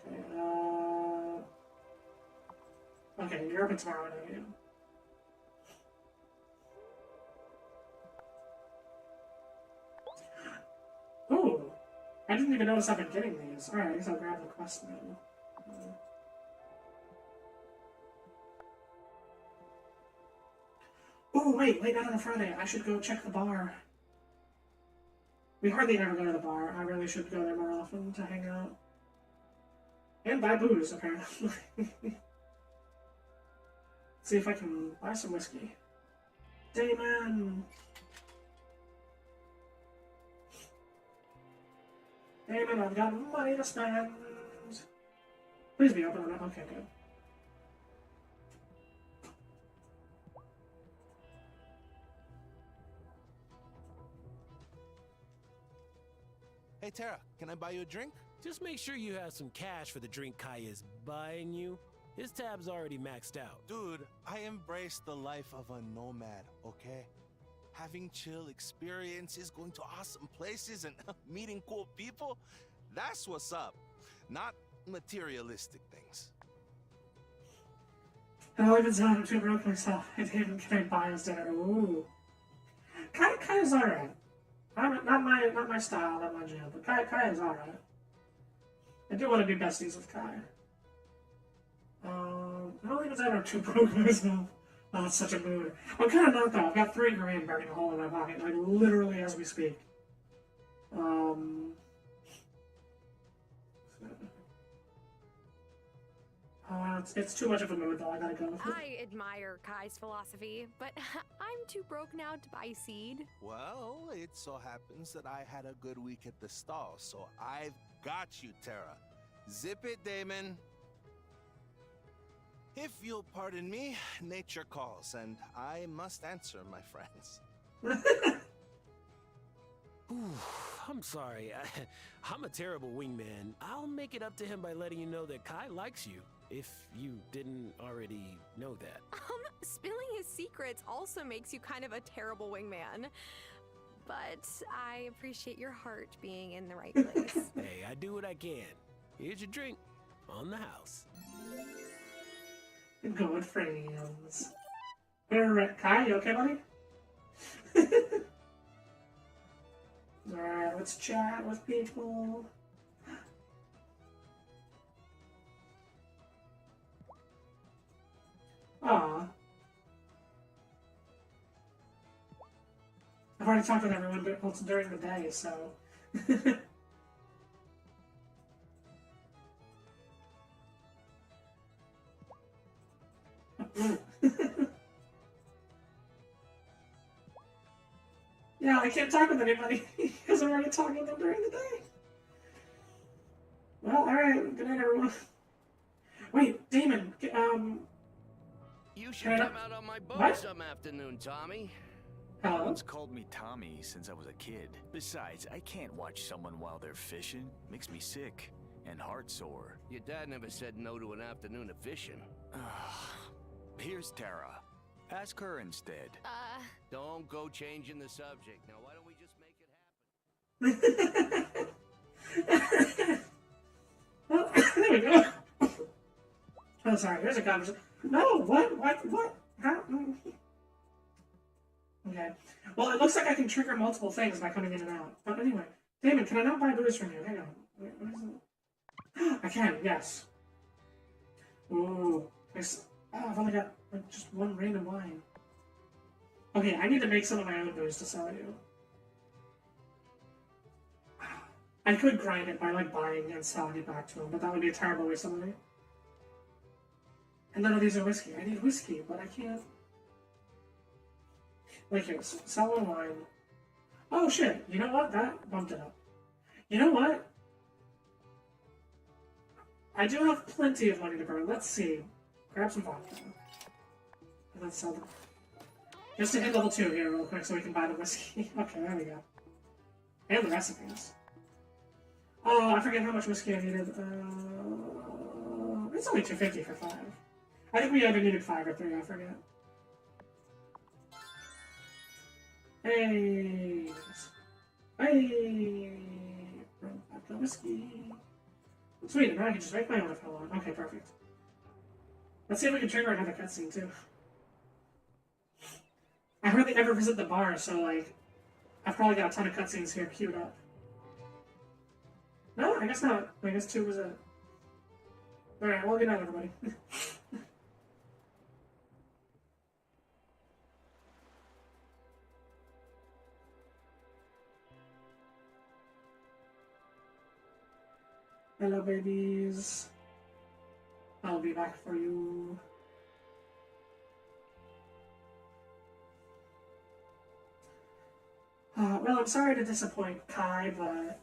okay, you're open tomorrow at 9 a.m. Ooh, I didn't even notice I've been getting these. Alright, I guess I'll grab the quest now. Oh, wait, late night on a Friday. I should go check the bar. We hardly ever go to the bar. I really should go there more often to hang out. And buy booze, apparently. See if I can buy some whiskey. Damon! Damon, I've got money to spend. Please be open on it. Okay, good. Hey, Tara, can I buy you a drink? Just make sure you have some cash for the drink Kai is buying you. His tab's already maxed out. Dude, I embrace the life of a nomad, okay? Having chill experiences, going to awesome places, and meeting cool people, that's what's up. Not materialistic things. I'll even tell him to broke myself. I didn't get a buy his dinner. Ooh. Kai is alright. Not my style, not my jam, but Kai is alright. I do want to be besties with Kai. I don't think it's ever too broke myself. Oh, it's such a mood. I'm kind of not though. I've got $3 grand burning a hole in my pocket, like literally as we speak. It's too much of a mood though. I gotta go. I admire Kai's philosophy, but I'm too broke now to buy seed. Well, it so happens that I had a good week at the stall, so I've got you, Tara. Zip it, Damon. If you'll pardon me, nature calls, and I must answer, my friends. Ooh, I'm sorry. I'm a terrible wingman. I'll make it up to him by letting you know that Kai likes you, if you didn't already know that. Spilling his secrets also makes you kind of a terrible wingman. But I appreciate your heart being in the right place. Hey, I do what I can. Here's your drink. On the house. Good friends. Alright, Kai, you okay, buddy? Alright, let's chat with people. Aw. I've already talked with everyone during the day, so... Yeah, Yeah, I can't talk with anybody because I'm already talking with them during the day. Well, alright. Good night, everyone. Wait, Damon, You should come out on my boat some afternoon, Tommy. No one's called me Tommy since I was a kid. Besides, I can't watch someone while they're fishing. Makes me sick and heart sore. Your dad never said no to an afternoon of fishing. Here's Tara. Ask her instead. Don't go changing the subject. Now, why don't we just make it happen? Well, there we go. Oh, sorry. Here's a conversation. No, what? How? Okay. Well, it looks like I can trigger multiple things by coming in and out. But anyway, Damon, can I not buy booze from you? Hang on. What is it? I can, yes. Ooh. I've only got like, just one random wine. Okay, I need to make some of my own booze to sell you. I could grind it by like buying and selling it back to him, but that would be a terrible waste of money. And none of these are whiskey. I need whiskey, but I can't. Like here, sell one wine. Oh shit! You know what? That bumped it up. You know what? I do have plenty of money to burn. Let's see. Grab some vodka. And let's sell them. Just to hit level 2 here real quick so we can buy the whiskey. Okay, there we go. And the recipes. Oh, I forget how much whiskey I needed. It's only $2.50 for 5. I think we either needed 5 or 3, I forget. Hey! Hey! Vodka whiskey. Sweet, now I can just make my own if I want. Okay, perfect. Let's see if we can trigger another cutscene, too. I hardly ever visit the bar, so, like, I've probably got a ton of cutscenes here queued up. No, I guess not. I guess 2 was it. Alright, well, good night, everybody. Hello, babies. I'll be back for you. Well, I'm sorry to disappoint Kai, but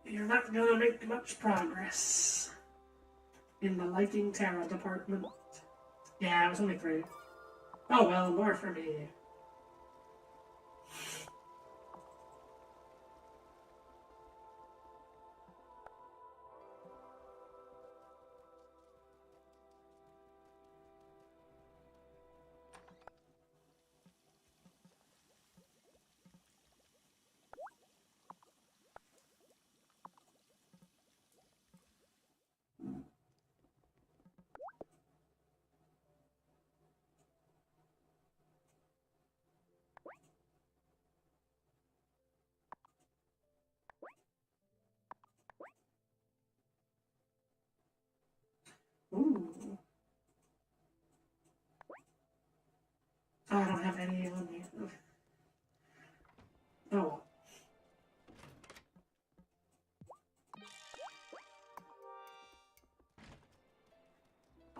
you're not gonna make much progress in the liking Tara department. Yeah, it was only 3. Oh well, more for me. Ooh. Oh, I don't have any on me. Oh well.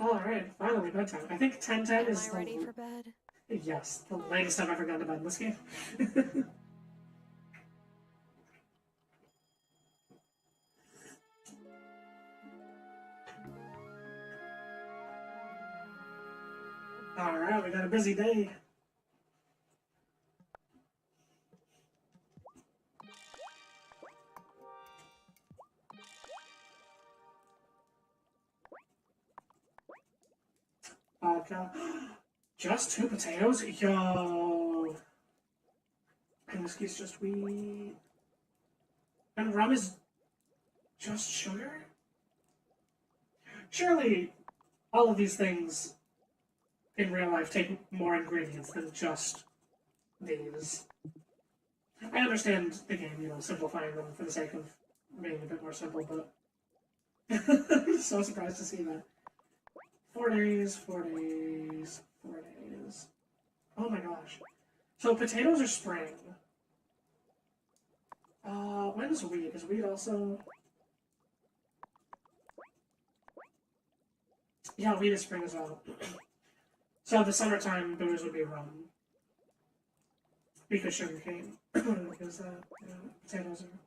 Alright, finally bedtime. I think 10:10 is Am I ready for bed? Yes, the latest I've ever gone to bed in this game. Alright, we got a busy day. Vodka. Just 2 potatoes? Yo! And whiskey's just wheat. And rum is just sugar? Surely all of these things in real life take more ingredients than just these. I understand, again, you know, simplifying them for the sake of being a bit more simple, but I'm so surprised to see that. 4 days, 4 days, 4 days. Oh my gosh. So potatoes are spring. When is wheat? Is wheat also... Yeah, wheat is spring as well. So the summertime booze would be rum. We could sugarcane because potatoes are.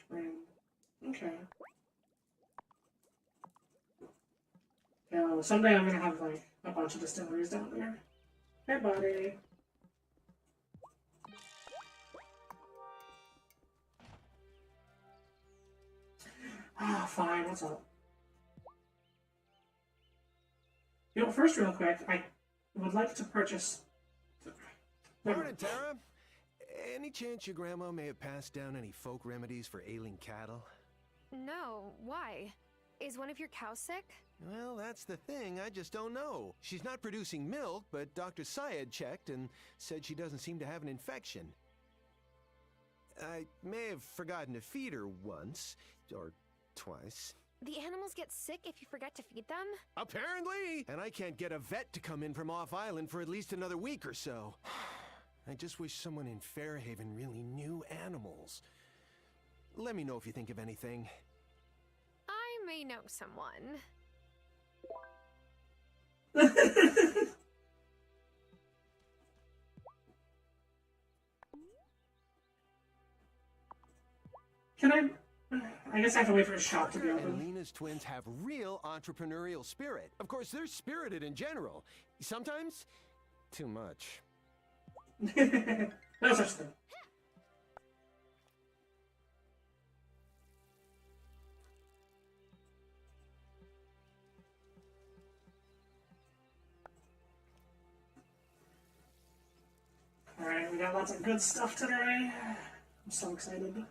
Spring. Okay. Yeah, someday I'm gonna have like a bunch of distilleries down there. Hey, buddy. Ah, fine. What's up? You know, first, real quick, I would like to purchase. Morning, Tara. Any chance your grandma may have passed down any folk remedies for ailing cattle? No, why? Is one of your cows sick? Well, that's the thing. I just don't know. She's not producing milk, but Dr. Syed checked and said she doesn't seem to have an infection. I may have forgotten to feed her once, or twice. The animals get sick if you forget to feed them? Apparently! And I can't get a vet to come in from off-island for at least another week or so. I just wish someone in Fairhaven really knew animals. Let me know if you think of anything. I may know someone. Can I guess I have to wait for a shop to be open. And Lena's twins have real entrepreneurial spirit. Of course, they're spirited in general. Sometimes, too much. No such thing. Alright, we got lots of good stuff today. I'm so excited.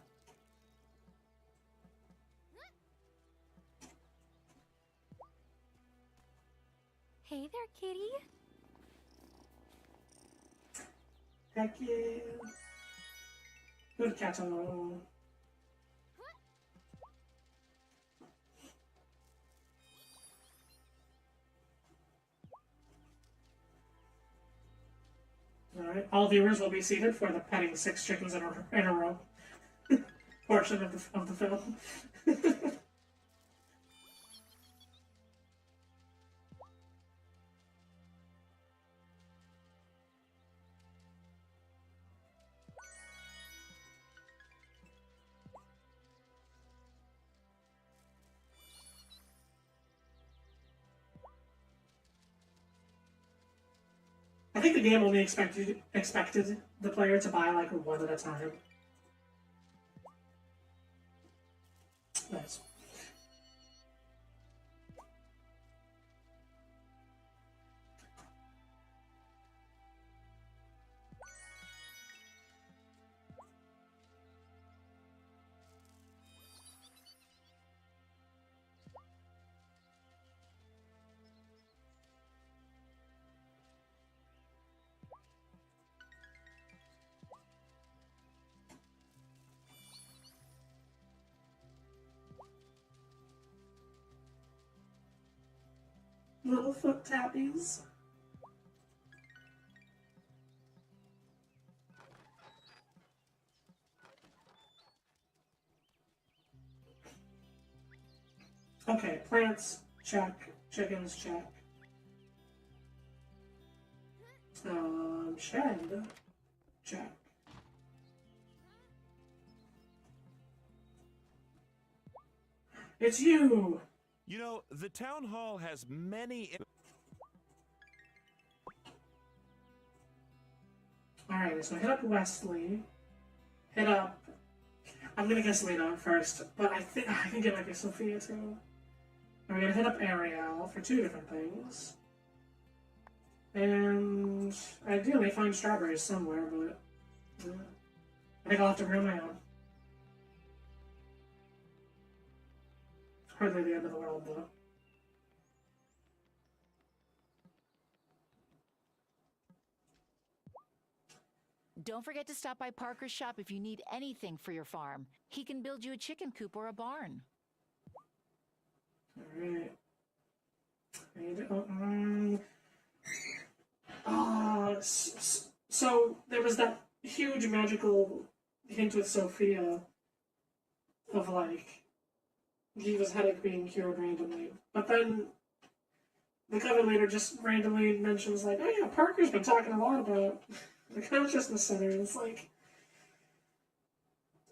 Hey there, kitty. Heck yeah. Good cat alone. Alright, all viewers will be seated for the petting 6 chickens in a row portion of the film. I think the game only expected the player to buy like one at a time. Nice. Little foot tappies. Okay, plants, check. Chickens, check. Shed, check. It's you! You know, the town hall has many... Alright, so hit up Wesley. Hit up... I'm gonna guess Lena first, but I think it might be Sophia too. We're gonna hit up Ariel for 2 different things. And ideally find strawberries somewhere, but I think I'll have to grow my own. Hardly the end of the world, though. Don't forget to stop by Parker's shop if you need anything for your farm. He can build you a chicken coop or a barn. Alright. So there was that huge magical hint with Sophia of like Diva's headache being cured randomly. But then the Coven leader just randomly mentions, like, oh yeah, Parker's been talking a lot about the Consciousness Center, and it's like,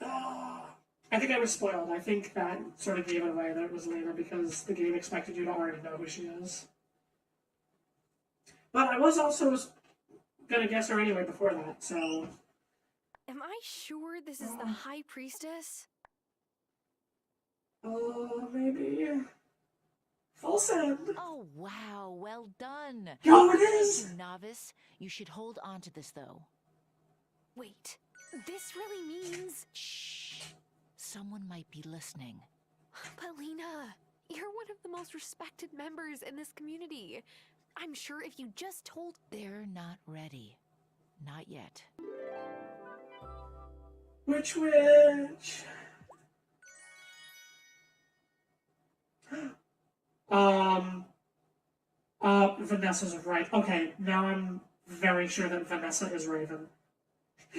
I think I was spoiled. I think that sort of gave it away that it was Lena because the game expected you to already know who she is. But I was also gonna guess her anyway before that, so... Am I sure this is the High Priestess? Maybe... Full send. Oh, wow. Well done. Yo, it is! Thank you, novice. You should hold on to this, though. Wait, this really means... Shh. Someone might be listening. But Lena, you're one of the most respected members in this community. I'm sure if you just told... They're not ready. Not yet. Which? Vanessa's right. Okay, now I'm very sure that Vanessa is Raven.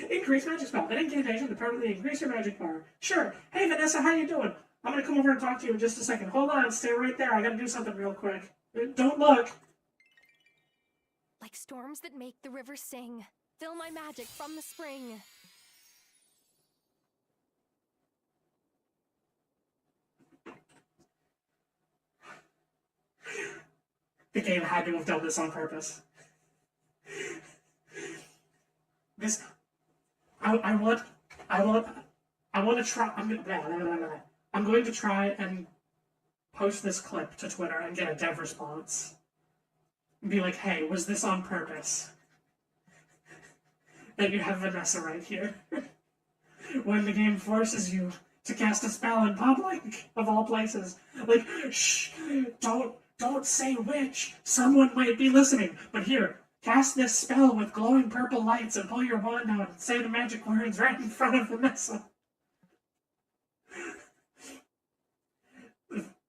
Increase magic spell. An incantation to permanently increase your magic bar. Sure. Hey, Vanessa, how you doing? I'm gonna come over and talk to you in just a second. Hold on, stay right there. I gotta do something real quick. Don't look. Like storms that make the river sing. Fill my magic from the spring. The game had to have done this on purpose. This... I want to try... I'm going to try and post this clip to Twitter and get a dev response. And be like, hey, was this on purpose? That you have Vanessa right here. When the game forces you to cast a spell in public, of all places. Like, shh, don't say which. Someone might be listening. But here, cast this spell with glowing purple lights and pull your wand out and say the magic words right in front of Vanessa.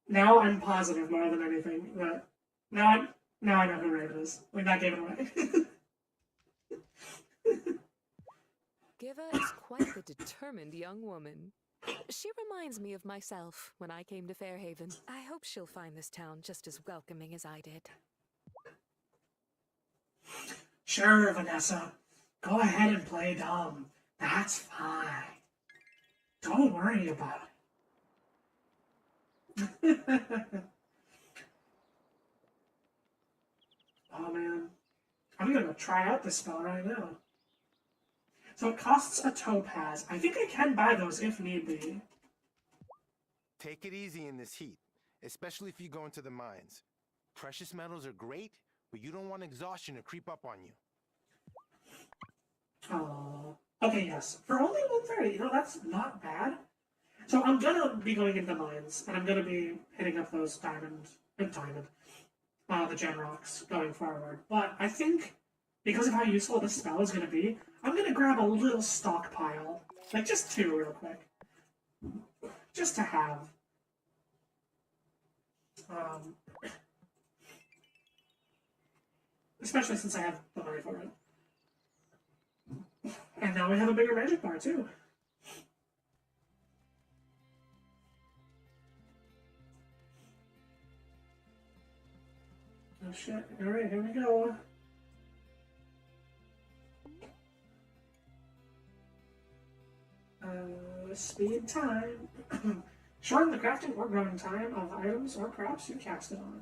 Now I'm positive more than anything that now I know who Raven is. Like, that gave it away. Giva is quite the determined young woman. She reminds me of myself when I came to Fairhaven. I hope she'll find this town just as welcoming as I did. Sure, Vanessa. Go ahead and play dumb. That's fine. Don't worry about it. Oh man. I'm gonna try out this spell right now. So it costs a topaz. I think I can buy those if need be. Take it easy in this heat, especially if you go into the mines. Precious metals are great, but you don't want exhaustion to creep up on you. Oh. Okay, yes. For only 130, that's not bad. So I'm gonna be going into the mines, and I'm gonna be hitting up those the gem rocks going forward. But I think, because of how useful this spell is gonna be, I'm gonna grab a little stockpile. Like, just 2 real quick. Just to have. Especially since I have the money for it. And now we have a bigger magic bar, too. Oh shit. Alright, here we go. Speed time. Shorten the crafting or growing time of items or crops you cast it on.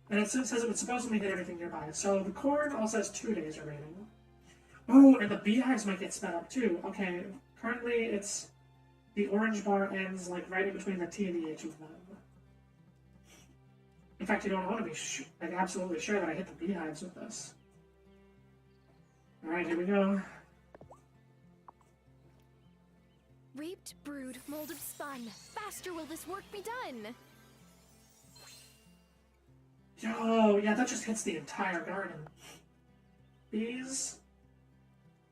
And it says it would supposedly hit everything nearby. So the corn also has 2 days remaining. Oh, and the beehives might get sped up too. Okay, currently it's... The orange bar ends like right in between the T and the H of them. In fact, I want to be absolutely sure that I hit the beehives with this. Alright, here we go. Reaped, brewed, molded, spun. Faster will this work be done. Yo, yeah, that just hits the entire garden. Bees.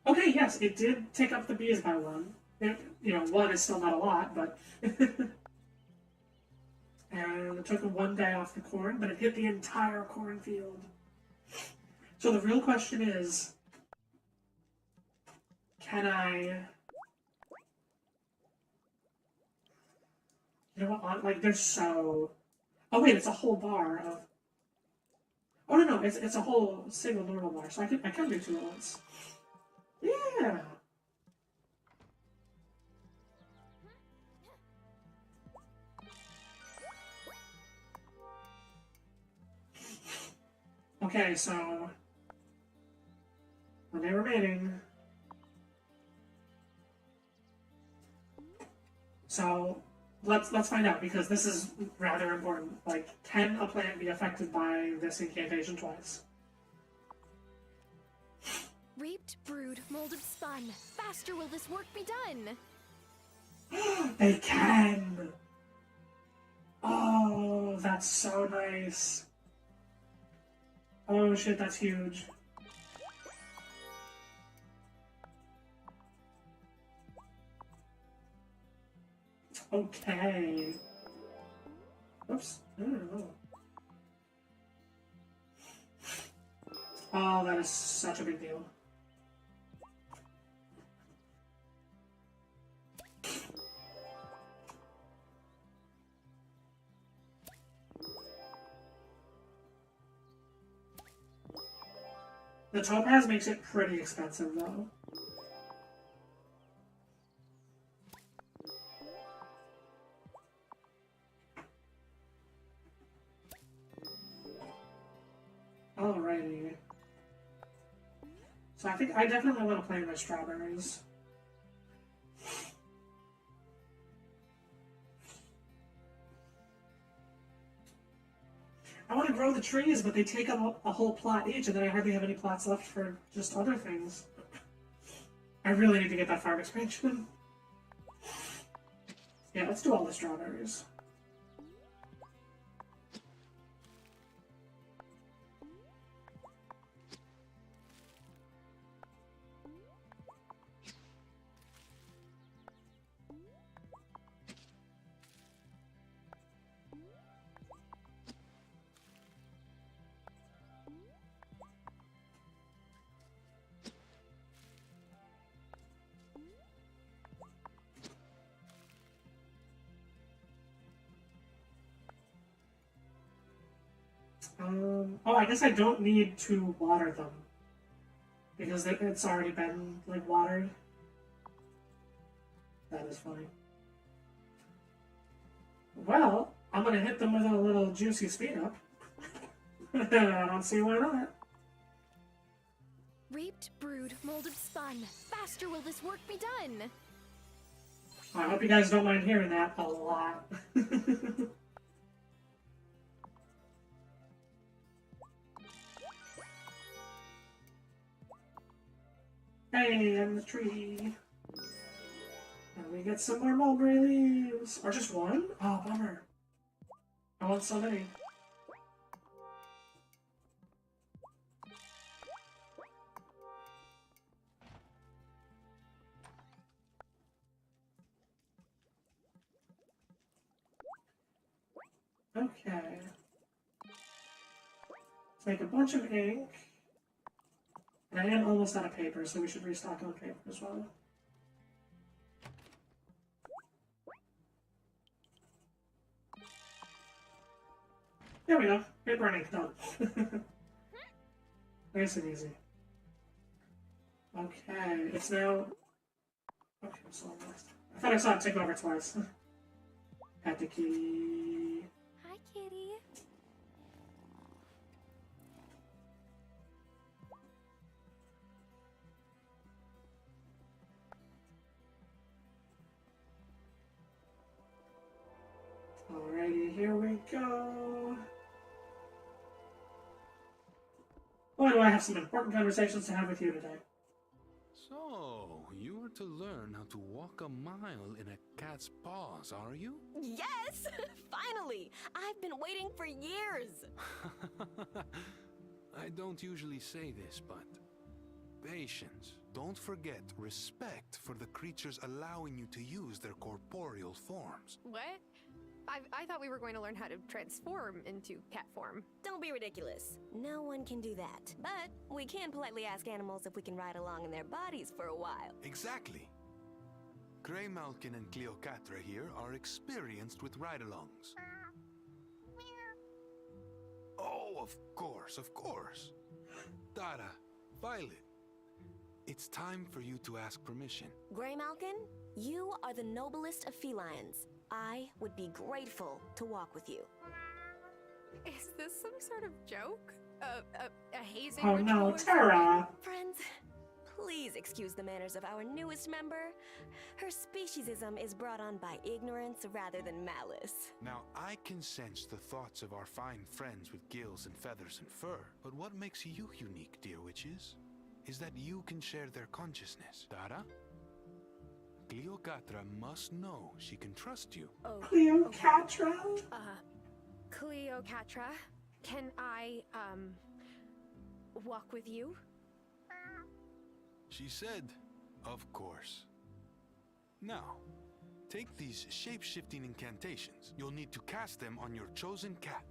Okay, yes, it did take up the bees by 1. 1 is still not a lot, but... And it took 1 day off the corn, but it hit the entire cornfield. So the real question is... Can I... You know what, like, there's so... Oh wait, it's a whole bar of... Oh no, it's a whole single normal bar, so I can do 2 at once. Yeah. Okay, so 1 day remaining. So let's find out, because this is rather important. Like, can a plant be affected by this incantation twice? Reaped, brewed, molded, spun. Faster will this work be done. They can! Oh, that's so nice. Oh shit, that's huge. Okay. Oops. I don't know. Oh, that is such a big deal. The topaz makes it pretty expensive, though. Alrighty. So I think I definitely want to play my strawberries. I want to grow the trees, but they take up a whole plot each, and then I hardly have any plots left for just other things. I really need to get that farm expansion. Yeah, let's do all the strawberries. Oh, I guess I don't need to water them, because it's already been, like, watered. That is funny. Well, I'm gonna hit them with a little juicy speed up. I don't see why not. Reaped, brewed, molded, spun. Faster will this work be done. I hope you guys don't mind hearing that a lot. Hey, I'm the tree. And we get some more mulberry leaves. Or just one? Oh, bummer. I want so many. Okay. Let's make a bunch of ink. And I am almost out of paper, so we should restock on paper as well. There we go. Paper and ink done. Nice and easy. Okay, it's now... Okay, I'm still lost. I thought I saw it take over twice. At the key. Hi, kitty. Alrighty, here we go. Boy, do I have some important conversations to have with you today. So, you are to learn how to walk a mile in a cat's paws, are you? Yes! Finally! I've been waiting for years! I don't usually say this, but patience. Don't forget respect for the creatures allowing you to use their corporeal forms. What? I thought we were going to learn how to transform into cat form. Don't be ridiculous. No one can do that. But we can politely ask animals if we can ride along in their bodies for a while. Exactly. Grey Malkin and Cleocatra here are experienced with ride-alongs. Oh, of course, of course. Dara, Violet, it's time for you to ask permission. Grey Malkin, you are the noblest of felines. I would be grateful to walk with you. Is this some sort of joke? A hazing Oh ritual no, or Tara! Friends, please excuse the manners of our newest member. Her speciesism is brought on by ignorance rather than malice. Now, I can sense the thoughts of our fine friends with gills and feathers and fur. But what makes you unique, dear witches, is that you can share their consciousness. Dara? Cleopatra must know she can trust you. Oh, Cleopatra? Cleopatra, can I, walk with you? She said, of course. Now, take these shape-shifting incantations. You'll need to cast them on your chosen cat.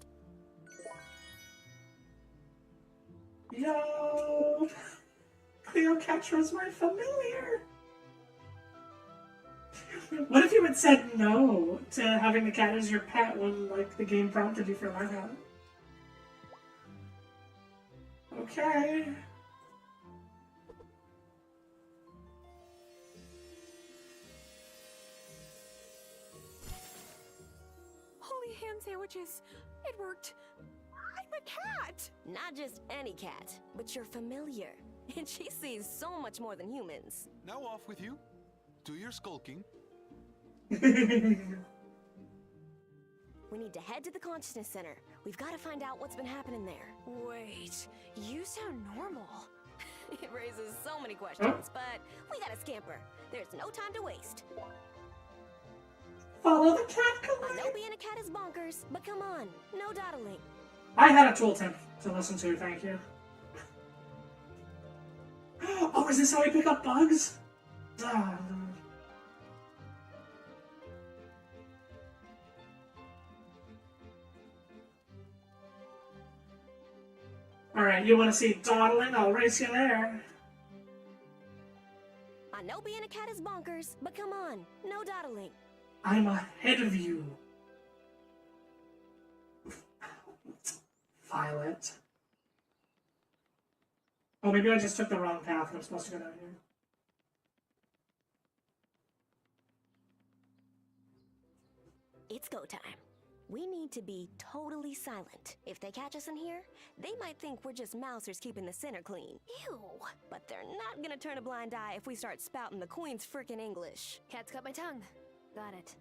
Yo! Cleopatra's my familiar! What if you had said no to having the cat as your pet when, like, the game prompted you for that? Okay. Holy ham sandwiches! It worked! I'm a cat! Not just any cat, but your familiar. And she sees so much more than humans. Now off with you. Do your skulking. We need to head to the Consciousness Center. We've got to find out what's been happening there. Wait, you sound normal. It raises so many questions, but we gotta scamper. There's no time to waste. Follow the cat, I know being a cat is bonkers, but come on, no dawdling. I had a tooltip to listen to, thank you. Oh, is this how we pick up bugs? Ah. Alright, you want to see dawdling? I'll race you there. I know being a cat is bonkers, but come on, no dawdling. I'm ahead of you. Violet. Oh, maybe I just took the wrong path and I'm supposed to go down here. It's go time. We need to be totally silent. If they catch us in here, they might think we're just mousers keeping the center clean. Ew. But they're not gonna turn a blind eye if we start spouting the Queen's frickin' English. Cat's got my tongue. Got it.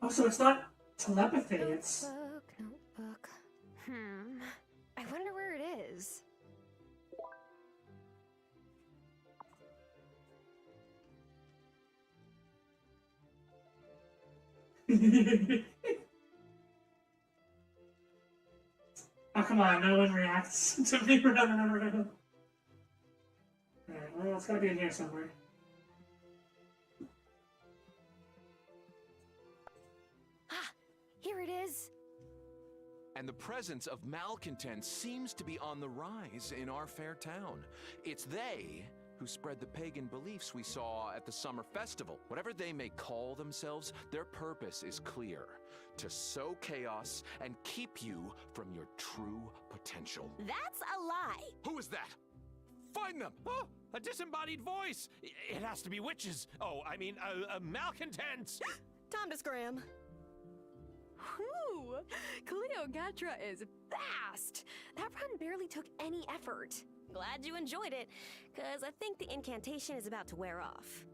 Oh, so it's not telepathy, it's... Notebook. I wonder where it is. Oh, come on, no one reacts to me. Alright, well, it's gotta be in here somewhere. Here it is. And the presence of malcontents seems to be on the rise in our fair town. It's they who spread the pagan beliefs we saw at the summer festival. Whatever they may call themselves, their purpose is clear: to sow chaos and keep you from your true potential. That's a lie! Who is that? Find them! Oh, a disembodied voice! It has to be witches. Oh, I mean, malcontents! Time to scram. Whew! Cleopatra is fast! That run barely took any effort. Glad you enjoyed it, because I think the incantation is about to wear off.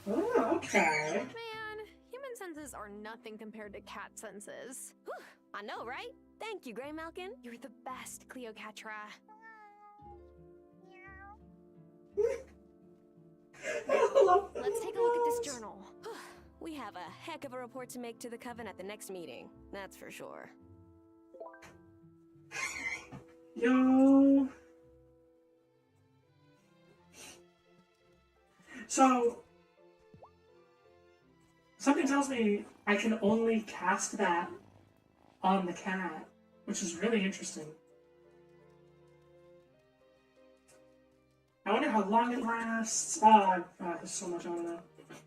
Oh, okay. Man, human senses are nothing compared to cat senses. Whew, I know, right? Thank you, Grey Malkin. You're the best, Cleopatra. Let's take a look at this journal. We have a heck of a report to make to the Coven at the next meeting, that's for sure. Yo. So, something tells me I can only cast that on the cat, which is really interesting. I wonder how long it lasts. There's so much I want to know.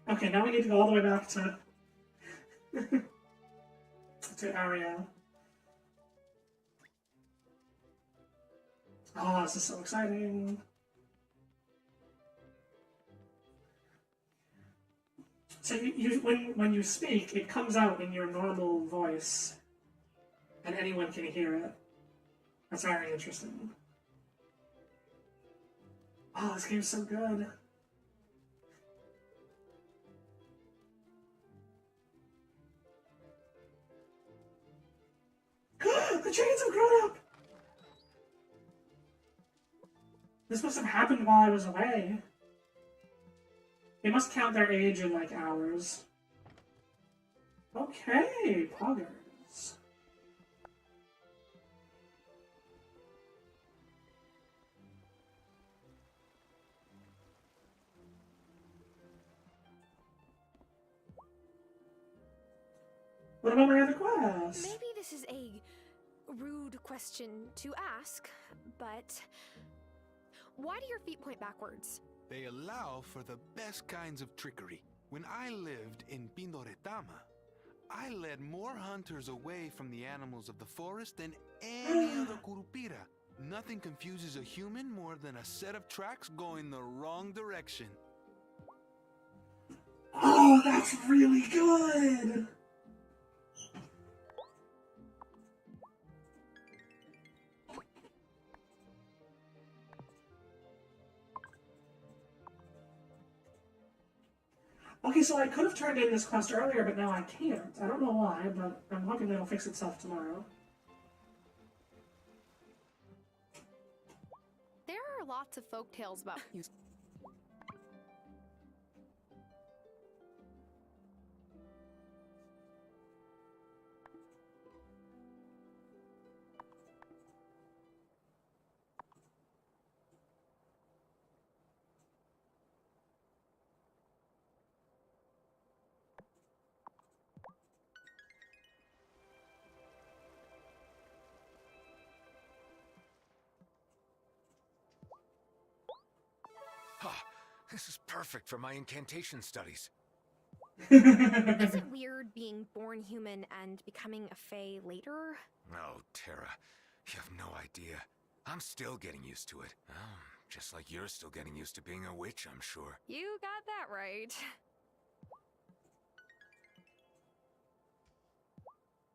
Okay, now we need to go all the way back to To Ariel. Oh, this is so exciting. So when you speak, it comes out in your normal voice, and anyone can hear it. That's very interesting. Oh, this game's so good. The trains have grown up! This must have happened while I was away. They must count their age in, like, hours. Okay, poggers. What about my other quest? Maybe this is a rude question to ask, but why do your feet point backwards? They allow for the best kinds of trickery. When I lived in Pindoretama, I led more hunters away from the animals of the forest than any other Curupira. Nothing confuses a human more than a set of tracks going the wrong direction. Oh, that's really good! Okay, so I could have turned in this quest earlier, but now I can't. I don't know why, but I'm hoping it'll fix itself tomorrow. There are lots of folk tales about This is perfect for my incantation studies. Is it weird being born human and becoming a fae later? Oh, Tara, you have no idea. I'm still getting used to it. Oh, just like you're still getting used to being a witch, I'm sure. You got that right.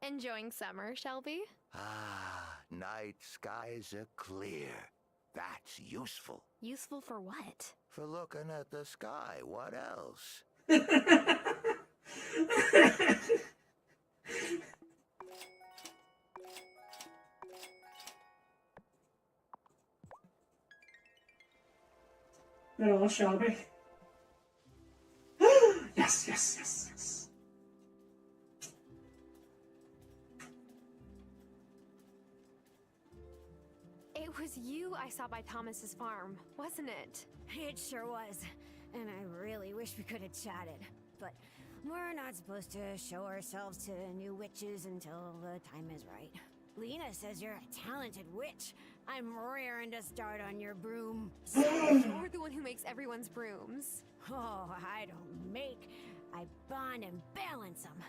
Enjoying summer, Shelby? Ah, night skies are clear. That's useful. Useful for what? For looking at the sky, what else? Hello, Shelby. Yes, yes, yes, yes. It was you I saw by Thomas's farm, wasn't it? It sure was. And I really wish we could have chatted. But we're not supposed to show ourselves to new witches until the time is right. Lena says you're a talented witch. I'm raring to start on your broom. So you're the one who makes everyone's brooms. Oh, I don't make. I bond and balance them.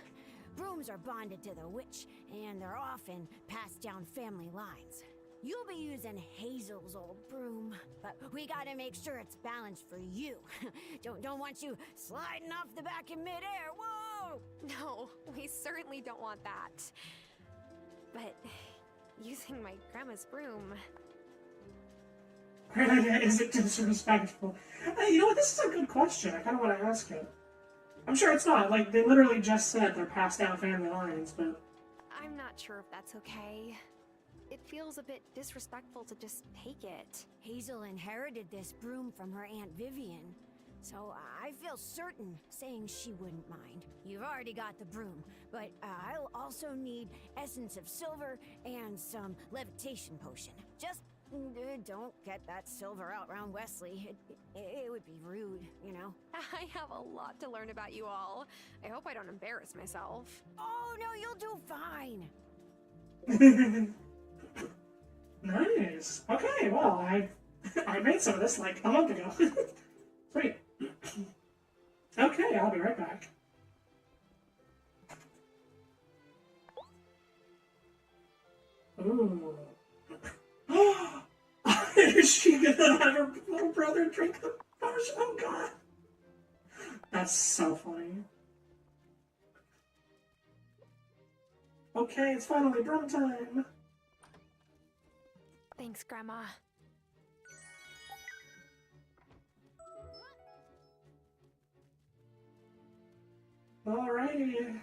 Brooms are bonded to the witch, and they're often passed down family lines. You'll be using Hazel's old broom, but we gotta make sure it's balanced for you. Don't want you sliding off the back in midair. Whoa! No, we certainly don't want that. But using my grandma's broom... Great idea. Is it disrespectful? You know what? This is a good question. I kind of want to ask it. I'm sure it's not. Like, they literally just said they're passed down family lines, but... I'm not sure if that's okay. It feels a bit disrespectful to just take it. Hazel inherited this broom from her Aunt Vivian, so I feel certain saying she wouldn't mind. You've already got the broom, but I'll also need essence of silver and some levitation potion. Just don't get that silver out round Wesley. It would be rude, you know? I have a lot to learn about you all. I hope I don't embarrass myself. Oh, no, you'll do fine. Nice. Okay, well, I made some of this like a month ago. Sweet. Okay, I'll be right back. Ooh. Is she gonna have her little brother drink the potion? Oh god. That's so funny. Okay, it's finally broom time. Thanks, Grandma. Alrighty.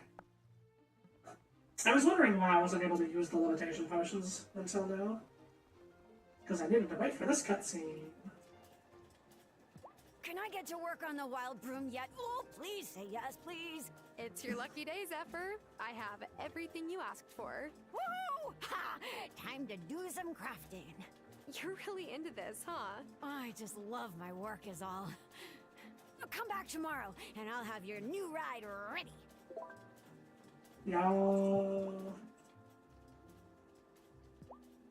I was wondering why I wasn't able to use the levitation potions until now. Because I needed to wait for this cutscene. Can I get to work on the wild broom yet? Oh, please say yes, please. It's your lucky day, Zephyr. I have everything you asked for. Woohoo! Ha! Time to do some crafting. You're really into this, huh? I just love my work is all. Come back tomorrow, and I'll have your new ride ready. Yo.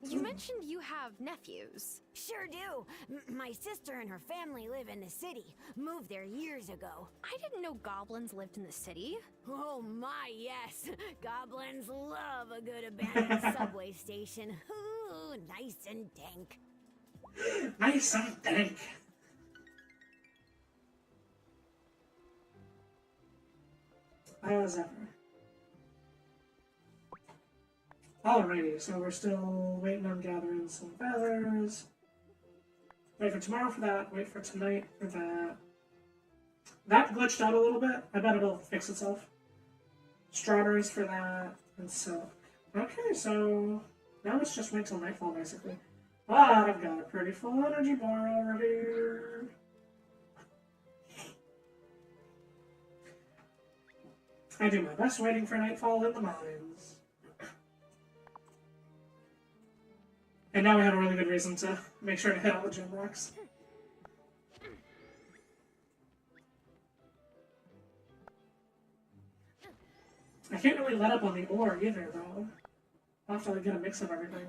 You mentioned you have nephews. Sure do. My sister and her family live in the city. Moved there years ago. I didn't know goblins lived in the city. Oh my, yes. Goblins love a good abandoned subway station. Ooh, nice and dank. Nice and dank. As ever. Alrighty, so we're still waiting on gathering some feathers. Wait for tomorrow for that, wait for tonight for that. That glitched out a little bit. I bet it'll fix itself. Strawberries for that, and silk. Okay, so now let's just wait till nightfall, basically. But I've got a pretty full energy bar over here. I do my best waiting for nightfall in the mines. And now we have a really good reason to make sure to hit all the gem rocks. I can't really let up on the ore either, though. I'll have to get a mix of everything.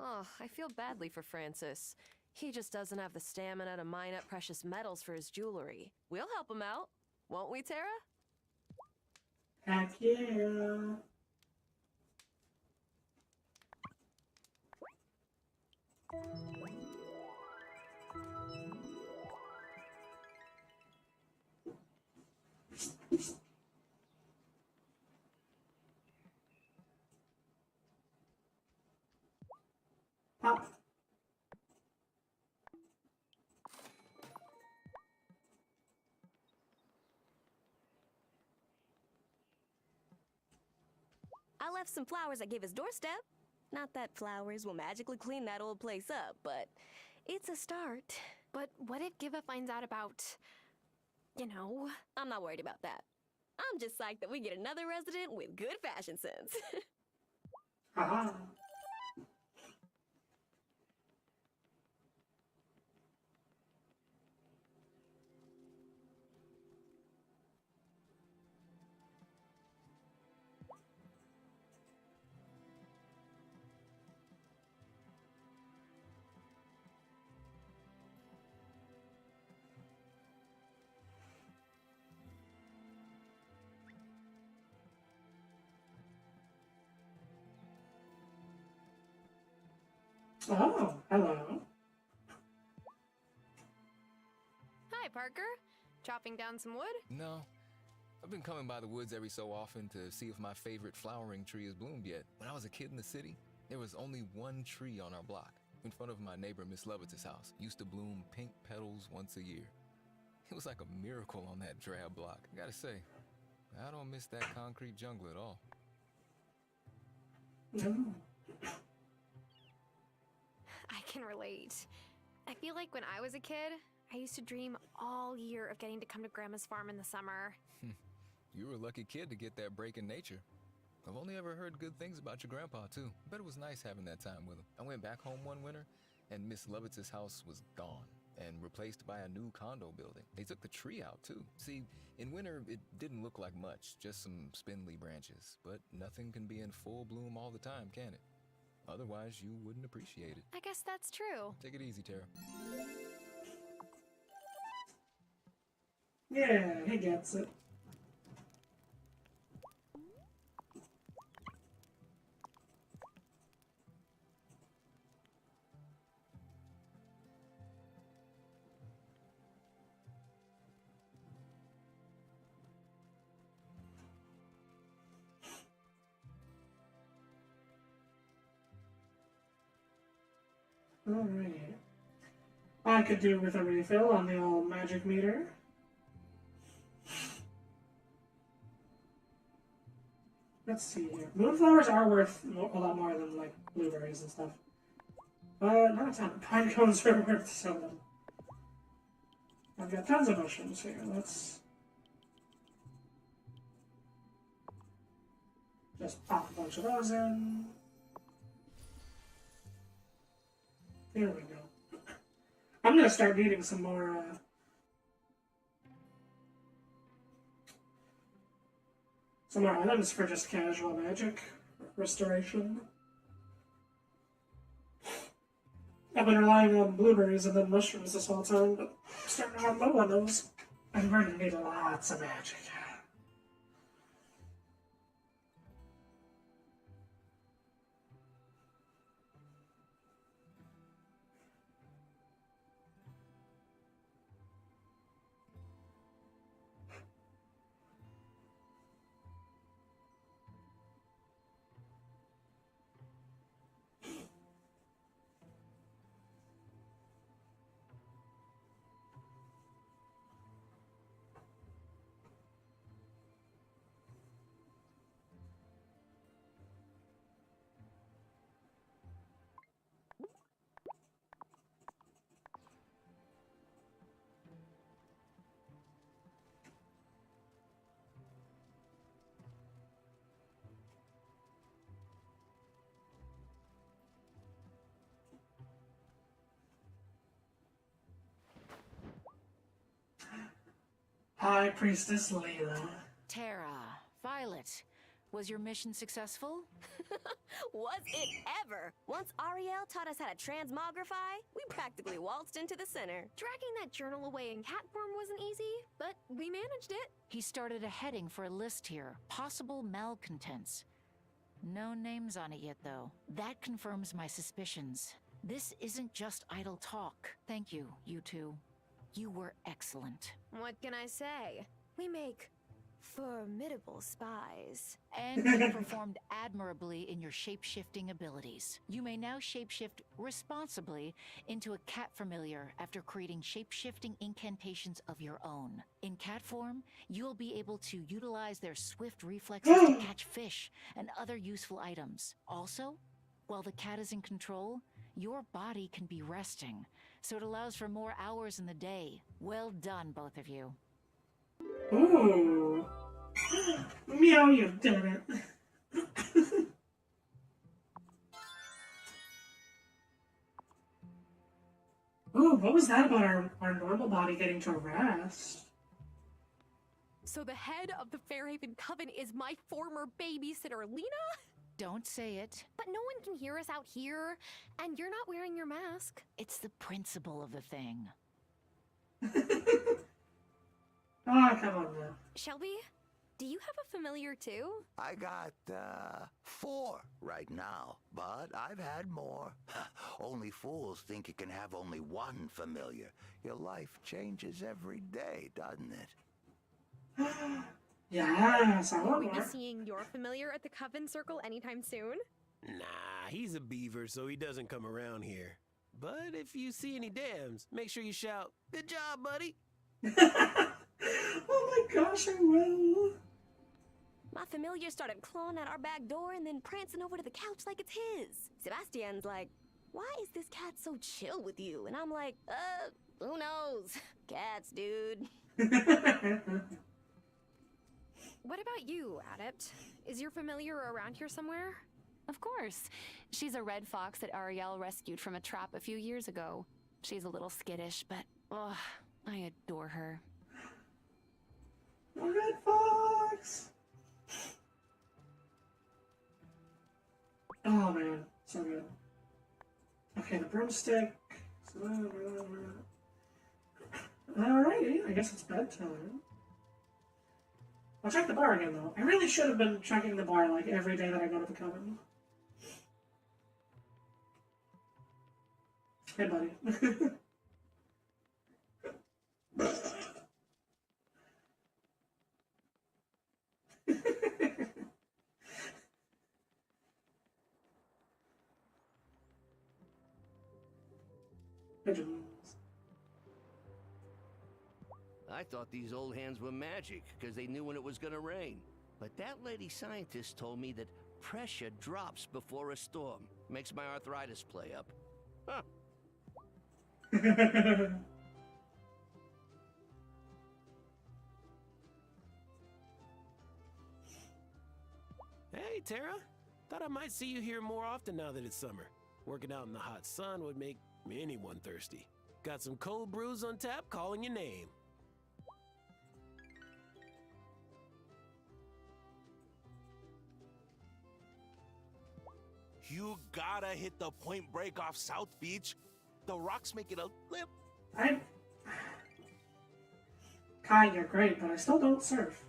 Oh, I feel badly for Francis. He just doesn't have the stamina to mine up precious metals for his jewelry. We'll help him out, won't we, Tara? Heck yeah. Pop. I left some flowers at Giva's doorstep. Not that flowers will magically clean that old place up, but it's a start. But what if Giva finds out about, you know? I'm not worried about that. I'm just psyched that we get another resident with good fashion sense. Haha. Oh, hello. Hi, Parker. Chopping down some wood? No. I've been coming by the woods every so often to see if my favorite flowering tree has bloomed yet. When I was a kid in the city, there was only one tree on our block, in front of my neighbor Miss Lovitz's house. It used to bloom pink petals once a year. It was like a miracle on that drab block. I gotta say, I don't miss that concrete jungle at all. No. I can relate. I feel like when I was a kid, I used to dream all year of getting to come to Grandma's farm in the summer. You were a lucky kid to get that break in nature. I've only ever heard good things about your grandpa, too. I bet it was nice having that time with him. I went back home one winter, and Miss Lovitz's house was gone and replaced by a new condo building. They took the tree out, too. See, in winter, it didn't look like much, just some spindly branches. But nothing can be in full bloom all the time, can it? Otherwise, you wouldn't appreciate it. I guess that's true. Take it easy, Tara. Yeah, he gets it. Alright. I could do with a refill on the old magic meter. Let's see here. Moonflowers are worth a lot more than, like, blueberries and stuff. But not a ton. Pine cones are worth so little. I've got tons of mushrooms here. Let's just pop a bunch of those in. There we go. I'm gonna start needing some more, some more items for just casual magic restoration. I've been relying on blueberries and then mushrooms this whole time, but I'm starting to run low on those. And we're gonna need lots of magic. High Priestess Layla. Tara, Violet, Was your mission successful? Was it ever? Once Ariel taught us how to transmogrify, we practically waltzed into the center. Dragging that journal away in cat form wasn't easy, but we managed it. He started a heading for a list here. Possible malcontents. No names on it yet, though. That confirms my suspicions. This isn't just idle talk. Thank you, you two. You were excellent. What can I say? We make formidable spies. And you performed admirably in your shape-shifting abilities. You may now shape-shift responsibly into a cat familiar after creating shape-shifting incantations of your own. In cat form, you'll be able to utilize their swift reflexes to catch fish and other useful items. Also, while the cat is in control, your body can be resting, so it allows for more hours in the day. Well done, both of you. Ooh. Meow, you did it. Ooh, what was that about our normal body getting to rest? So the head of the Fairhaven Coven is my former babysitter, Lena? Don't say it. But no one can hear us out here, and you're not wearing your mask. It's the principle of the thing. Oh, come on now. Shelby, do you have a familiar too? I got, 4 right now, but I've had more. Only fools think you can have only one familiar. Your life changes every day, doesn't it? Yes, I Will want we be more. seeing your familiar at the Coven Circle anytime soon? Nah, he's a beaver, so he doesn't come around here. But if you see any dams, make sure you shout, "Good job, buddy!" Oh my gosh, I will. My familiar started clawing at our back door and then prancing over to the couch like it's his. Sebastian's like, "Why is this cat so chill with you?" And I'm like, who knows? Cats, dude. What about you, Adept? Is your familiar around here somewhere? Of course. She's a red fox that Ariel rescued from a trap a few years ago. She's a little skittish, but I adore her. Red fox. Oh man, so good. Okay, the broomstick. Alrighty, I guess it's bedtime. I'll check the bar again though. I really should have been checking the bar like every day that I go to the coven. Hey buddy. Pigeons. I thought these old hands were magic because they knew when it was gonna rain. But that lady scientist told me that pressure drops before a storm. Makes my arthritis play up. Huh. Hey, Tara. Thought I might see you here more often now that it's summer. Working out in the hot sun would make anyone thirsty. Got some cold brews on tap calling your name. You gotta hit the Point Break off South Beach. The rocks make it a lip. Kai, you're great, but I still don't surf.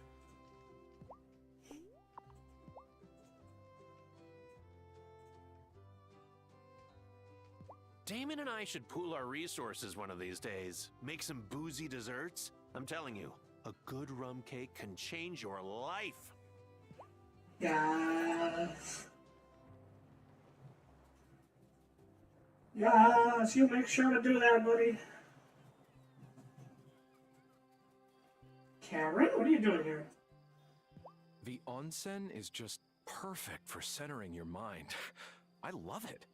Damon and I should pool our resources one of these days. Make some boozy desserts. I'm telling you, a good rum cake can change your life. Yes. Yes, you make sure to do that, buddy. Karen, what are you doing here? The onsen is just perfect for centering your mind. I love it.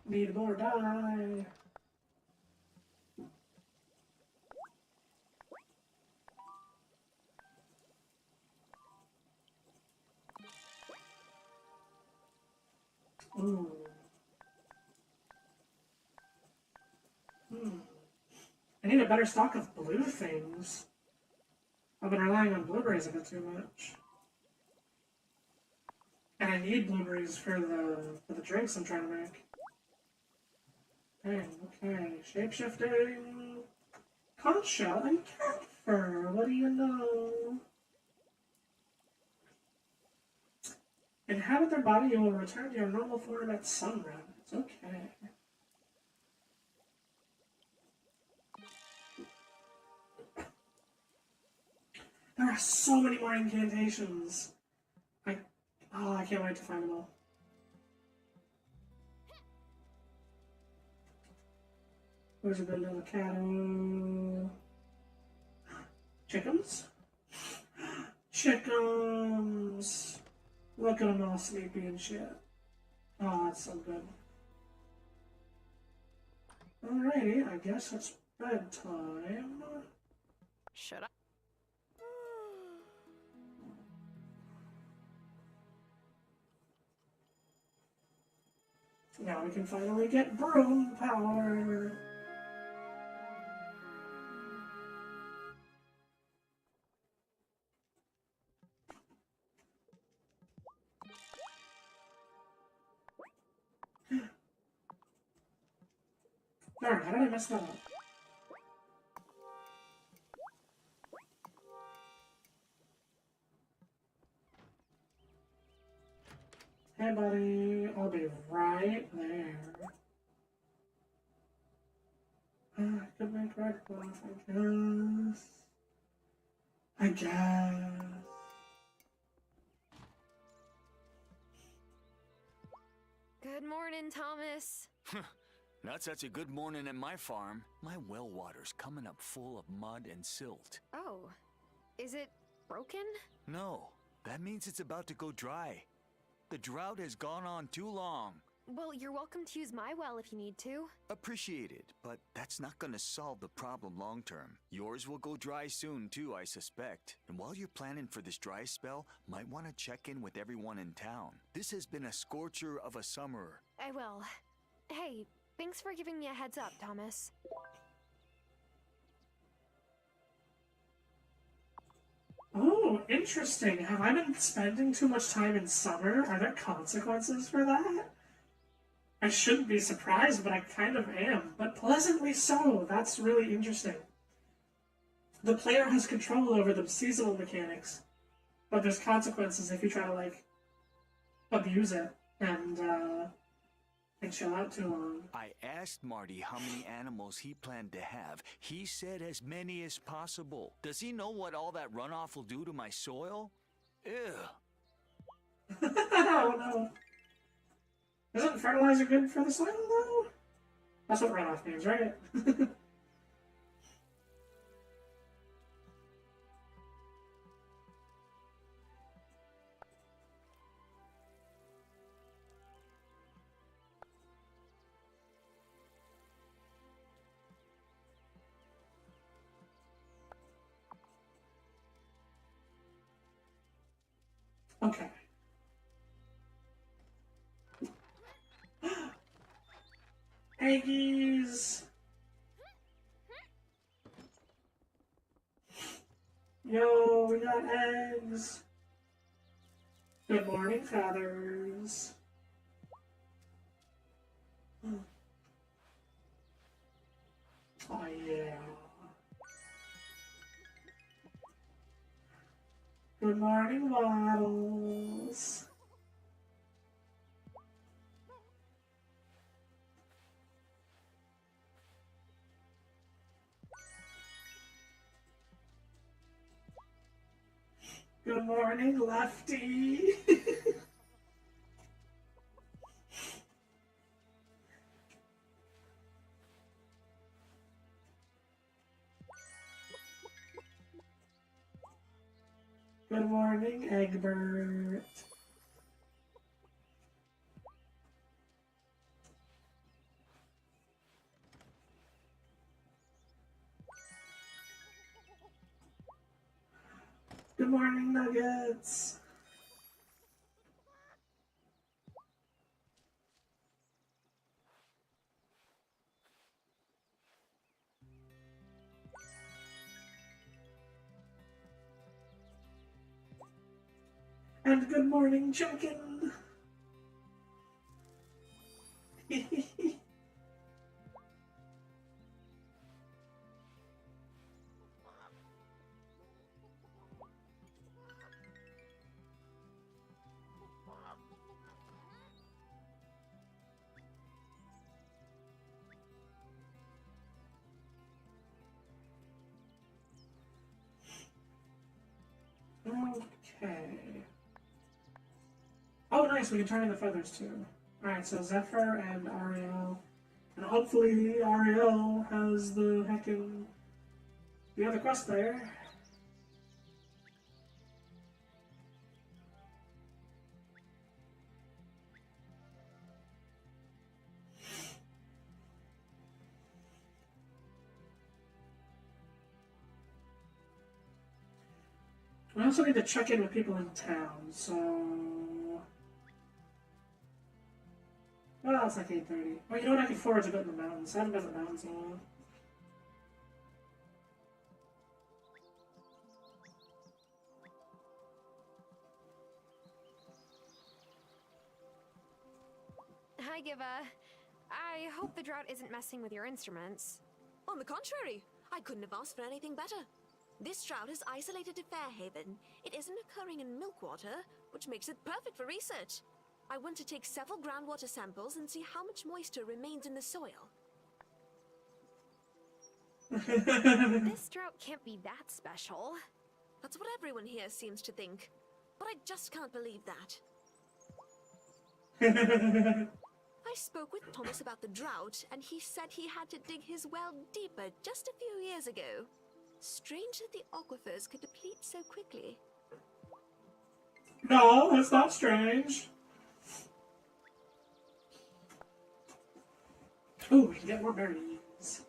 Need more dye. Ooh. I need a better stock of blue things. I've been relying on blueberries a bit too much. And I need blueberries for the drinks I'm trying to make. Okay. Shapeshifting. Conch shell and cat fur. What do you know? Inhabit their body, you will return to your normal form at sunrise. Okay. There are so many more incantations. I can't wait to find them all. Where's a good little cattle? Chickens? Chickens! Look at them all sleepy and shit. Oh, that's so good. Alrighty, I guess it's bedtime. Should I? Now we can finally get broom power. Darn, how did I mess that up? Hey buddy, I'll be right there. I could make red cloth, I guess. Good morning, Thomas. Not such a good morning at my farm. My well water's coming up full of mud and silt. Oh, is it broken? No, that means it's about to go dry. The drought has gone on too long. Well, you're welcome to use my well if you need to. Appreciated, but that's not gonna solve the problem long term. Yours will go dry soon too, I suspect. And while you're planning for this dry spell, might want to check in with everyone in town. This has been a scorcher of a summer. I will. Hey, thanks for giving me a heads up, Thomas. Oh, interesting. Have I been spending too much time in summer? Are there consequences for that? I shouldn't be surprised, but I kind of am. But pleasantly so. That's really interesting. The player has control over the seasonal mechanics, but there's consequences if you try to, like, abuse it and chill out too long. I asked Marty how many animals he planned to have. He said as many as possible. Does he know what all that runoff will do to my soil? Ew. Oh no. Isn't fertilizer good for the soil though? That's what runoff means, right? Okay. Eggies! Yo, we got eggs! Good morning, feathers. Oh yeah. Good morning, Waddles. Good morning, Lefty. Good morning, Egbert. Good morning, Nuggets. And good morning, chicken. Okay. Oh, nice. We can turn in the feathers too. Alright, so Zephyr and Ariel. And hopefully Ariel has the heckin' the other quest there. We also need to check in with people in town, so... Well, it's like 8:30. Oh, you know what? I can forage a bit in the mountains. I haven't been in the mountains in a while. Hi, Giva. I hope the drought isn't messing with your instruments. On the contrary, I couldn't have asked for anything better. This drought is isolated to Fairhaven. It isn't occurring in Milkwater, which makes it perfect for research. I want to take several groundwater samples and see how much moisture remains in the soil. This drought can't be that special. That's what everyone here seems to think. But I just can't believe that. I spoke with Thomas about the drought, and he said he had to dig his well deeper just a few years ago. Strange that the aquifers could deplete so quickly. No, that's not strange. Ooh, we can get more berries.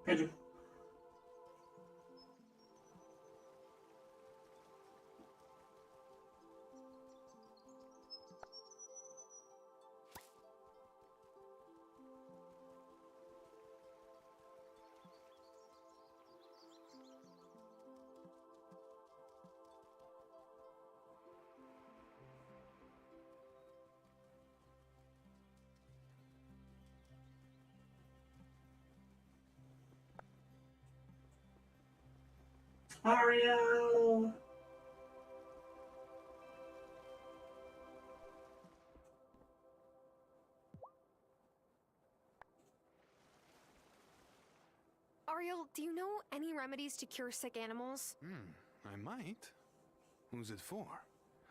Pigeon. Ariel! Ariel, do you know any remedies to cure sick animals? I might. Who's it for?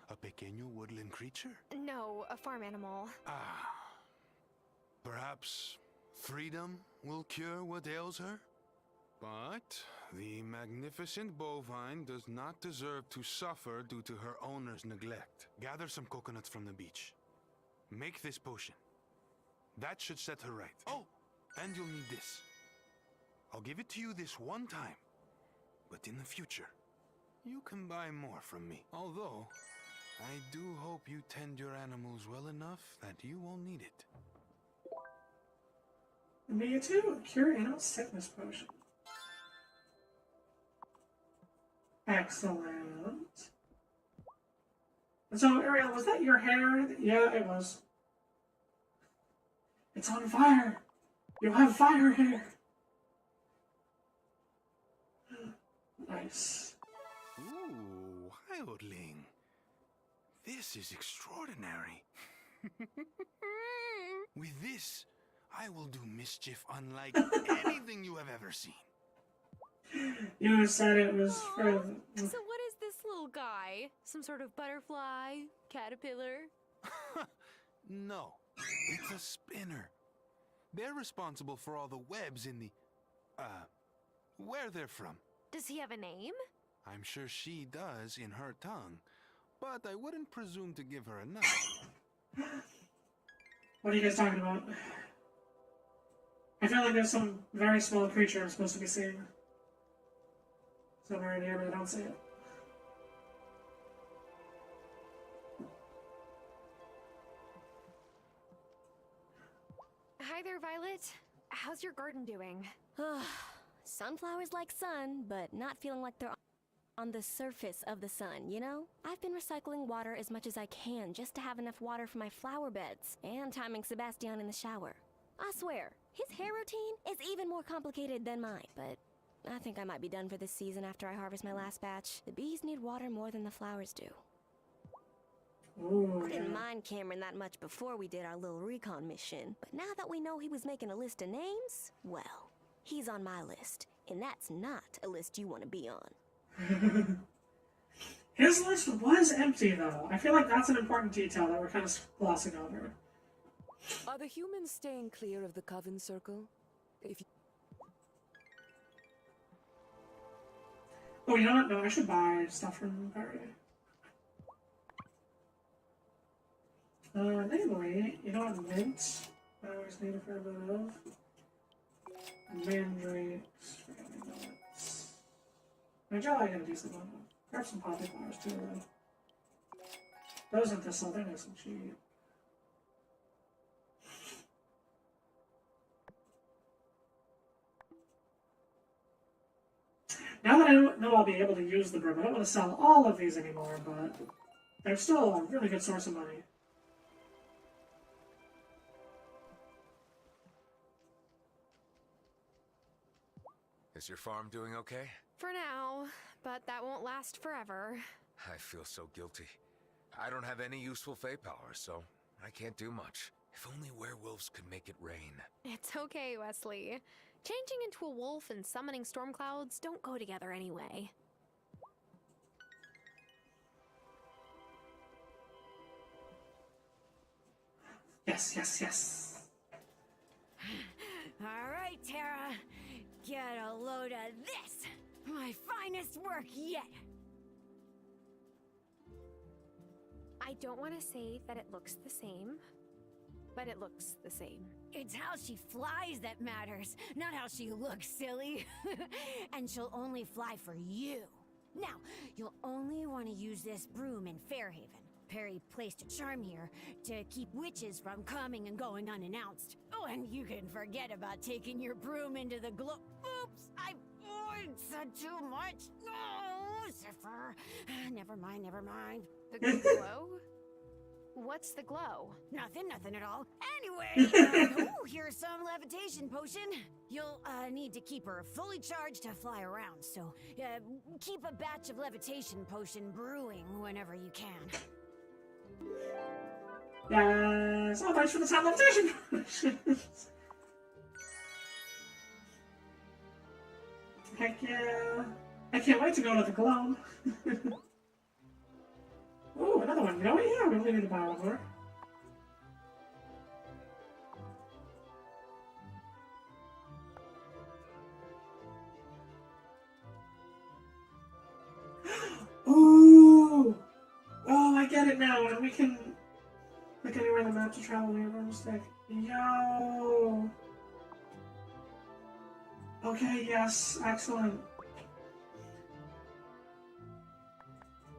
A pequeño woodland creature? No, a farm animal. Perhaps freedom will cure what ails her? But the magnificent bovine does not deserve to suffer due to her owner's neglect. Gather some coconuts from the beach. Make this potion. That should set her right. Oh, and you'll need this. I'll give it to you this one time. But in the future, you can buy more from me. Although, I do hope you tend your animals well enough that you won't need it. Me too. Cure animal sickness potion. Excellent. And so, Ariel, was that your hair? Yeah, it was. It's on fire. You have fire hair. Nice. Ooh, wildling. This is extraordinary. With this, I will do mischief unlike anything you have ever seen. You said it was for... So what is this little guy? Some sort of butterfly? Caterpillar? No, it's a spinner. They're responsible for all the webs in the... where they're from. Does he have a name? I'm sure she does in her tongue, but I wouldn't presume to give her a name. What are you guys talking about? I feel like there's some very small creature I'm supposed to be seeing. Somewhere in here, but I don't see it. Hi there, Violet. How's your garden doing? Sunflowers like sun, but not feeling like they're on the surface of the sun, you know? I've been recycling water as much as I can just to have enough water for my flower beds, and timing Sebastian in the shower. I swear, his hair routine is even more complicated than mine, but I think I might be done for this season after I harvest my last batch. The bees need water more than the flowers do. Ooh, I didn't mind Cameron that much before we did our little recon mission, but now that we know he was making a list of names, well, he's on my list, and that's not a list you want to be on. His list was empty, though. I feel like that's an important detail that we're kind of glossing over. Are the humans staying clear of the Coven Circle? If you... Oh, you know what? No, I should buy stuff from Perry. Namely, you know what? Mint. I always need a fair bit of. Mandrakes. Forgetting nuts. I got a decent one. Grab some poppy flowers too, though. Those aren't this they're nice and cheap. Now that I know I'll be able to use the broom, I don't want to sell all of these anymore, but they're still a really good source of money. Is your farm doing okay? For now, but that won't last forever. I feel so guilty. I don't have any useful Fey power, so I can't do much. If only werewolves could make it rain. It's okay, Wesley. Changing into a wolf and summoning storm clouds don't go together anyway. Yes, yes, yes. All right, Tara. Get a load of this. My finest work yet. I don't want to say that it looks the same, but it looks the same. It's how she flies that matters, not how she looks, silly. And she'll only fly for you. Now, you'll only want to use this broom in Fairhaven. Perry placed a charm here to keep witches from coming and going unannounced. Oh, and you can forget about taking your broom into the glow. Oops, I said too much. No, Zephyr. Never mind, never mind. The glow? What's the glow? Nothing at all. Anyway, here's some levitation potion. You'll need to keep her fully charged to fly around, so keep a batch of levitation potion brewing whenever you can. Yes, oh, thanks for the time levitation. Heck yeah. I can't wait to go to the globe. Ooh, another one. You know what? Yeah, we only need to buy one more. Ooh! Oh, I get it now, and we can click anywhere in the map to travel near a stick. Yo! Okay, yes, excellent.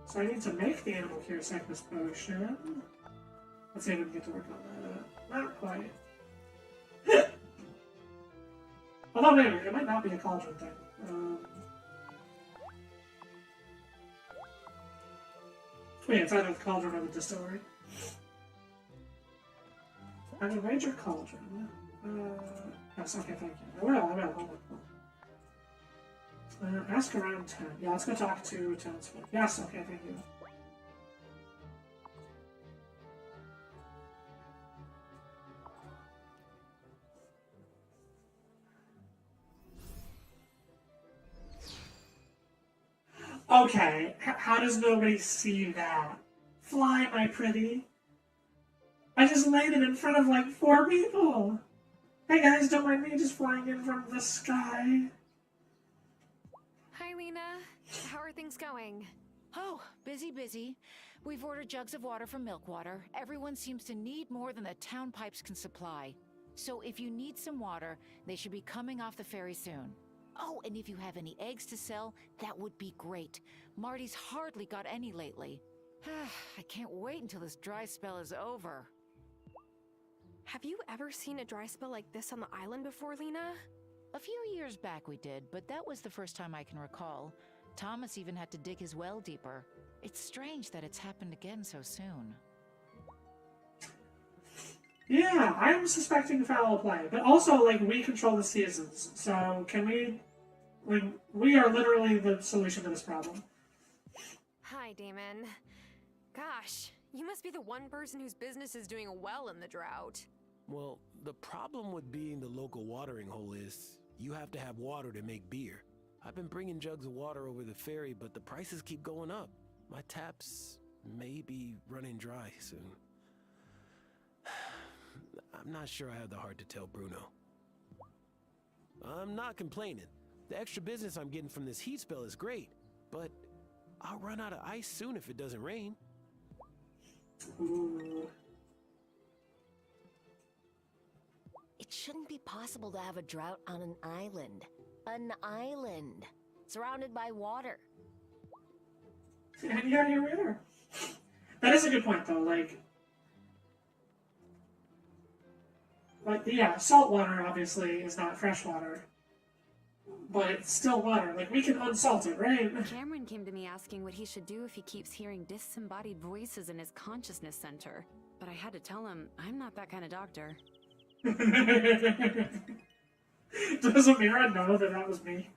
So I need to make the animal cure sickness potion. Let's see if we can get to work on that. Not quite. Although maybe, it might not be a cauldron thing. Wait, it's either the cauldron or the distillery. I can raid your cauldron. Yes, okay, thank you. I will, hold on. Ask around 10. Yeah, let's go talk to 10's foot. Yes, okay, thank you. Okay, how does nobody see that? Fly, my pretty. I just laid it in front of like 4 people. Hey guys, don't mind me just flying in from the sky. Hi, Lena. How are things going? Oh, busy, busy. We've ordered jugs of water from Milkwater. Everyone seems to need more than the town pipes can supply. So if you need some water, they should be coming off the ferry soon. Oh, and if you have any eggs to sell, that would be great. Marty's hardly got any lately. I can't wait until this dry spell is over. Have you ever seen a dry spell like this on the island before, Lena? A few years back we did, but that was the first time I can recall. Thomas even had to dig his well deeper. It's strange that it's happened again so soon. Yeah, I'm suspecting foul play, but also, like, we control the seasons, so can we, like, we are literally the solution to this problem. Hi, Damon. Gosh, you must be the one person whose business is doing well in the drought. Well, the problem with being the local watering hole is you have to have water to make beer. I've been bringing jugs of water over the ferry, but the prices keep going up. My taps may be running dry soon. I'm not sure I have the heart to tell Bruno. I'm not complaining. The extra business I'm getting from this heat spell is great, but I'll run out of ice soon if it doesn't rain. Ooh. It shouldn't be possible to have a drought on an island. An island. Surrounded by water. And yeah, you're there. That is a good point, though. Like, yeah, salt water obviously is not fresh water, but it's still water. Like, we can unsalt it, right? Cameron came to me asking what he should do if he keeps hearing disembodied voices in his consciousness center. But I had to tell him I'm not that kind of doctor. Does Amira know that that was me?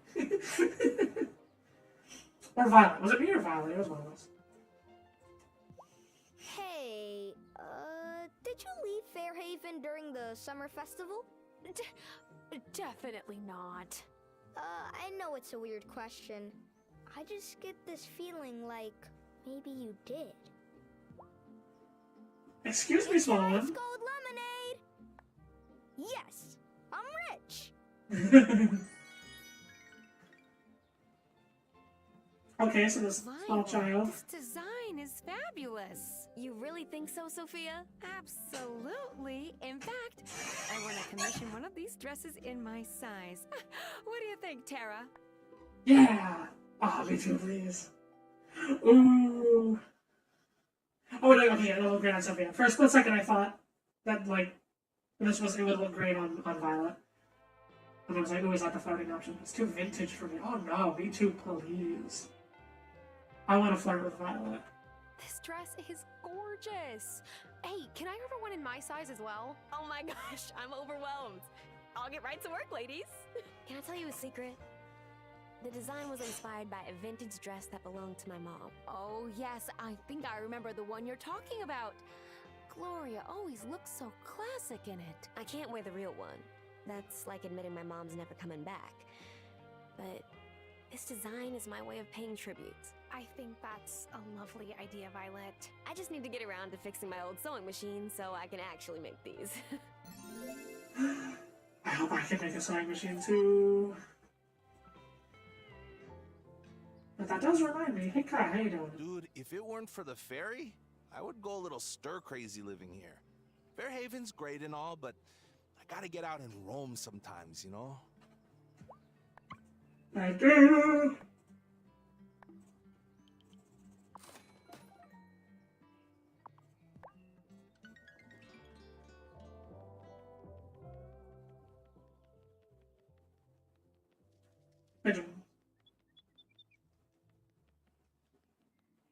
Or Violet. Was it me or Violet? It was one of us. Hey, did you leave Fairhaven during the summer festival? Definitely not. I know it's a weird question. I just get this feeling like maybe you did. Excuse me, small one. Ice cold lemonade! Yes, I'm rich. Okay, so this small child. This design is fabulous. You really think so, Sophia? Absolutely. In fact, I want to commission one of these dresses in my size. What do you think, Tara? Yeah! Ah, me too, please. Ooh. Oh, no, okay, yeah, it'll look great on Sophia. For a split second, I thought that, like, it would look great on Violet. And I was like, ooh, is that the flirting option? It's too vintage for me. Oh no, me too, please. I want to flirt with Violet. This dress is gorgeous. Hey, can I order one in my size as well? Oh my gosh, I'm overwhelmed. I'll get right to work, ladies. Can I tell you a secret? The design was inspired by a vintage dress that belonged to my mom. Oh, yes, I think I remember the one you're talking about. Gloria always looks so classic in it. I can't wear the real one. That's like admitting my mom's never coming back. But this design is my way of paying tribute. I think that's a lovely idea, Violet. I just need to get around to fixing my old sewing machine so I can actually make these. I hope I can make a sewing machine too. But that does remind me. Hey, Kai, how you doing? Dude, if it weren't for the ferry, I would go a little stir-crazy living here. Fairhaven's great and all, but I gotta get out and roam sometimes, you know? I do.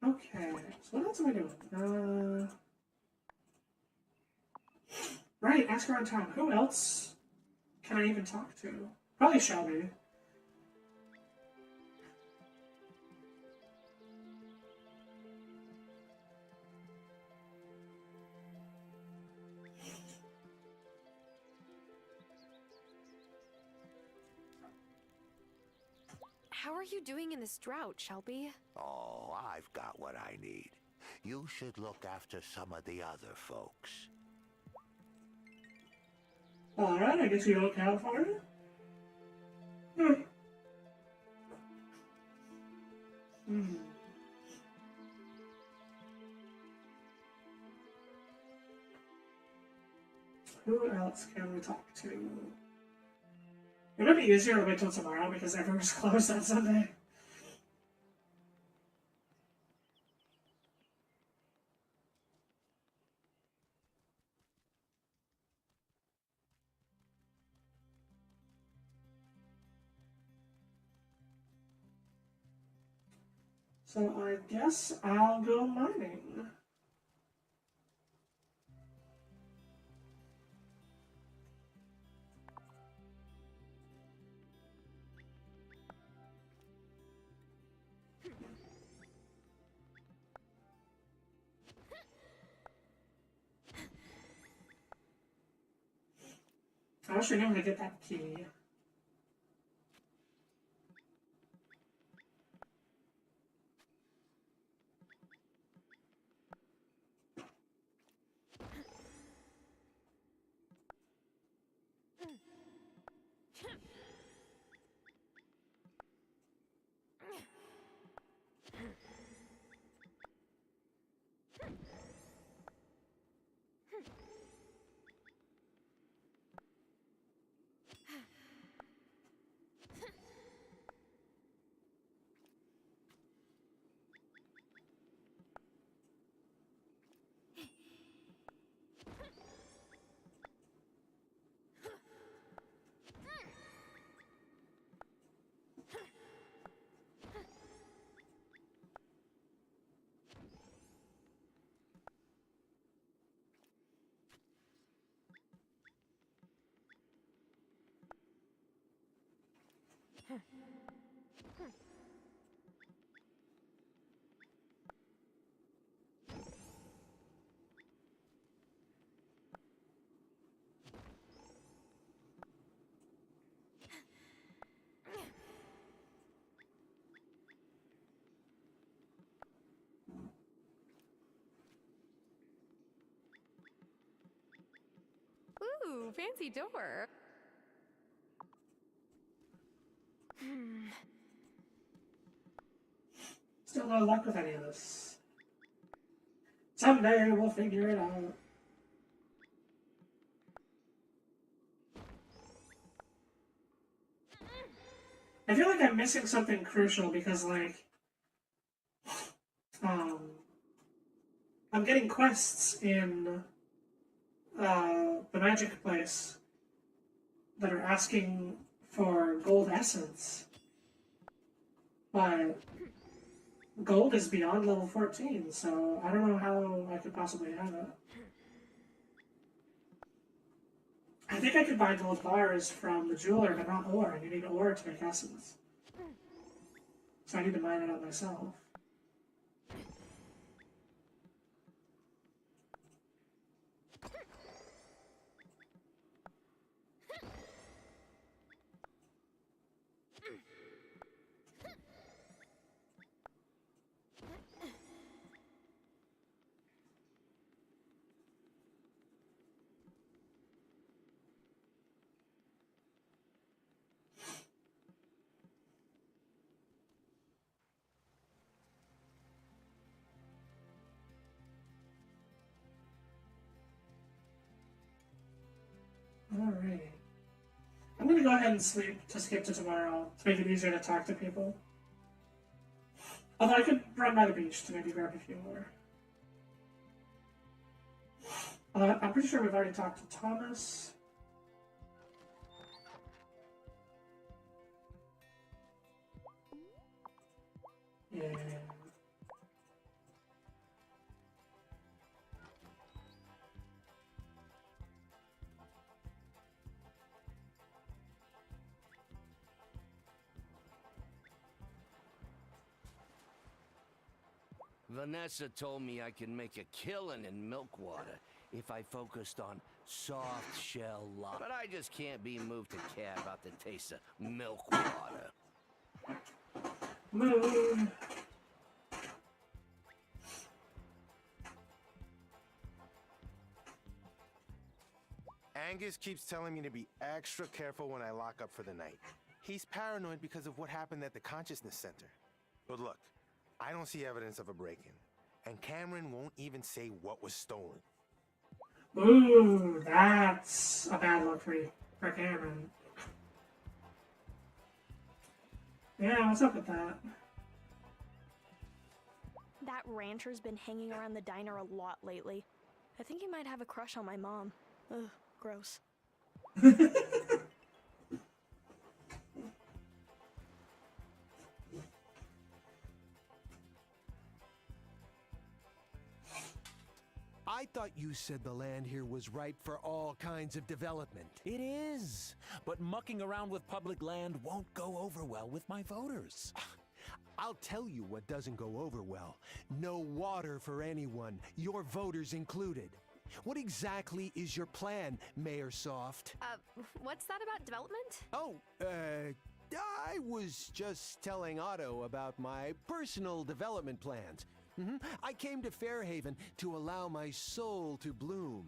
Okay, so what else am I doing? Right, ask around town. Who else can I even talk to? Probably Shelby. How are you doing in this drought, Shelby? Oh, I've got what I need. You should look after some of the other folks. Alright, I guess you don't count for it. Hmm. Hmm. Who else can we talk to? It might be easier to wait till tomorrow because everyone's closed on Sunday. So I guess I'll go mining. I wish I knew how to get that key. Ooh, fancy door. Still no luck with any of this. Someday we'll figure it out. I feel like I'm missing something crucial because, like, I'm getting quests in the magic place that are asking for gold essence. But gold is beyond level 14, so I don't know how I could possibly have it. I think I could buy gold bars from the jeweler, but not ore, and you need ore to make essence. So I need to mine it out myself. Alright. I'm gonna go ahead and sleep to skip to tomorrow to make it easier to talk to people. Although I could run by the beach to maybe grab a few more. I'm pretty sure we've already talked to Thomas. Yeah. Vanessa told me I could make a killing in Milkwater if I focused on soft shell lobster. But I just can't be moved to care about the taste of Milkwater. Moon. Angus keeps telling me to be extra careful when I lock up for the night. He's paranoid because of what happened at the Consciousness Center. But look, I don't see evidence of a break-in. And Cameron won't even say what was stolen. Ooh, that's a bad look for Cameron. Yeah, what's up with that? That rancher's been hanging around the diner a lot lately. I think he might have a crush on my mom. Ugh, gross. I thought you said the land here was ripe for all kinds of development. It is, but mucking around with public land won't go over well with my voters. I'll tell you what doesn't go over well. No water for anyone, your voters included. What exactly is your plan, Mayor Soft? What's that about development? Oh, I was just telling Otto about my personal development plans. I came to Fairhaven to allow my soul to bloom.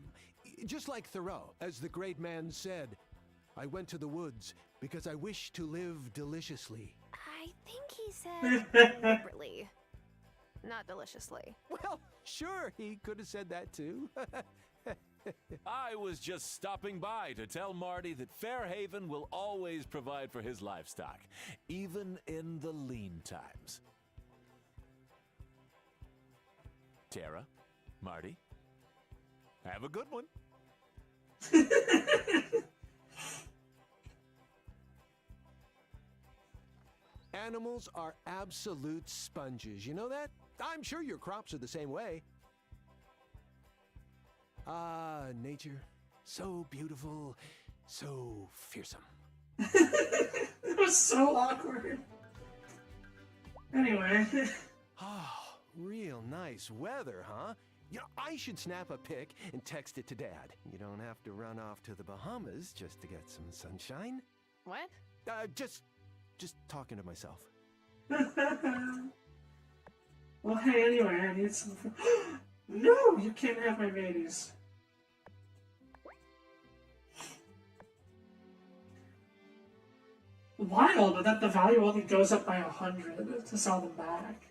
Just like Thoreau, as the great man said, I went to the woods because I wish to live deliciously. I think he said deliberately, not deliciously. Well, sure, he could have said that too. I was just stopping by to tell Marty that Fairhaven will always provide for his livestock, even in the lean times. Tara, Marty, have a good one. Animals are absolute sponges, you know that? I'm sure your crops are the same way. Ah, nature. So beautiful, so fearsome. It was so awkward. Anyway. Oh, real nice weather, huh? You know, I should snap a pic and text it to Dad. You don't have to run off to the Bahamas just to get some sunshine. What? Just talking to myself. Well, hey, anyway, I need some food. No, you can't have my babies. Wild that the value only goes up by 100 to sell them back.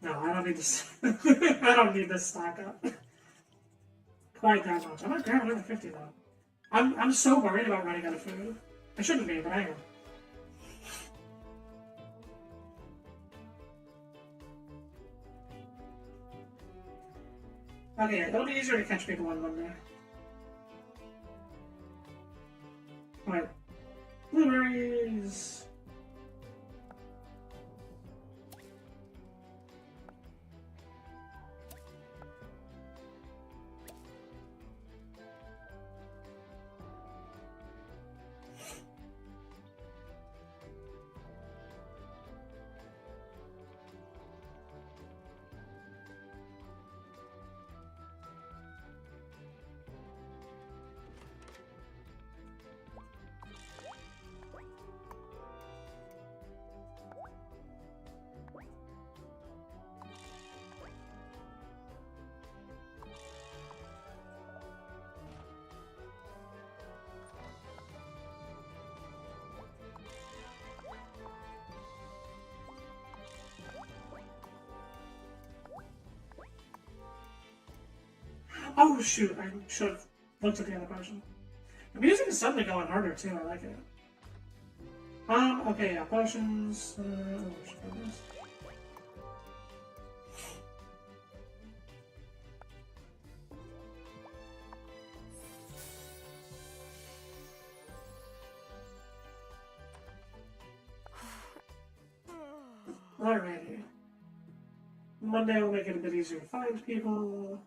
No, I don't need this. I don't need this stock up. Quite that much. I'm gonna grab another 50 though. I'm so worried about running out of food. I shouldn't be, but I am. Okay, it'll be easier to catch people on Monday. Alright. Blueberries! Oh shoot, I should have looked at the other potion. The music is suddenly going harder too, I like it. Okay, yeah, potions. Alrighty. Monday will make it a bit easier to find people.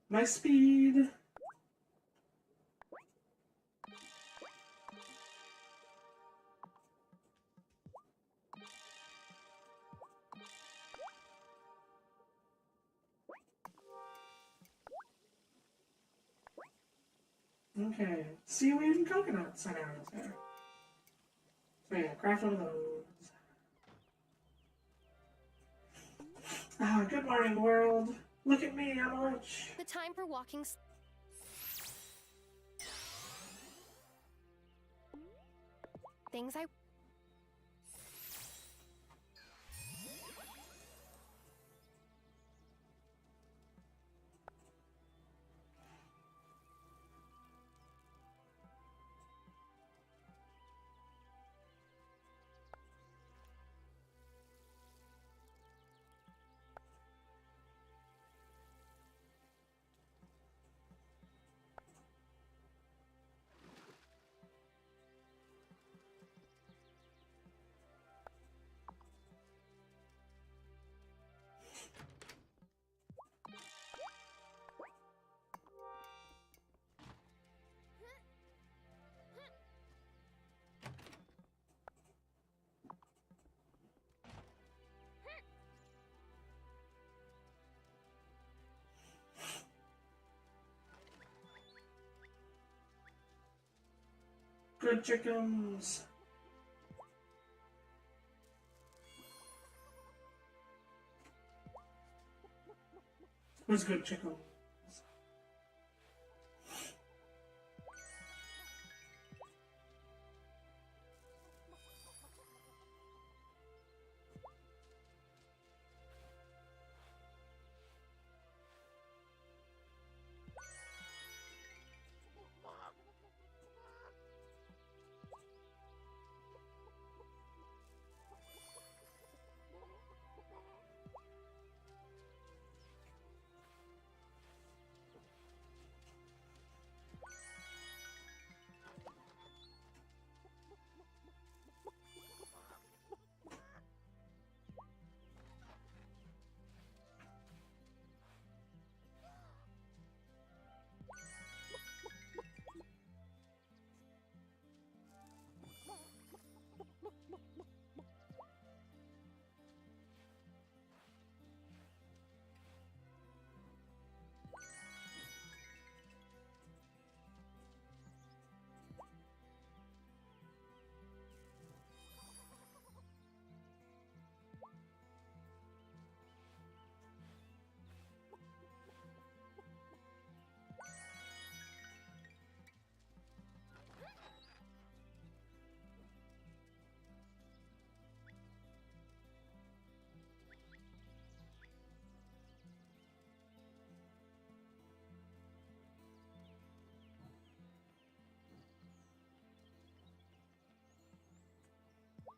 My speed. Okay. Seaweed and coconuts I know is there. So yeah, craft one of those. Ah, good morning, world. Look at me, I'm a witch. The time for walking. Things I. Good chickens. Who's good chicken?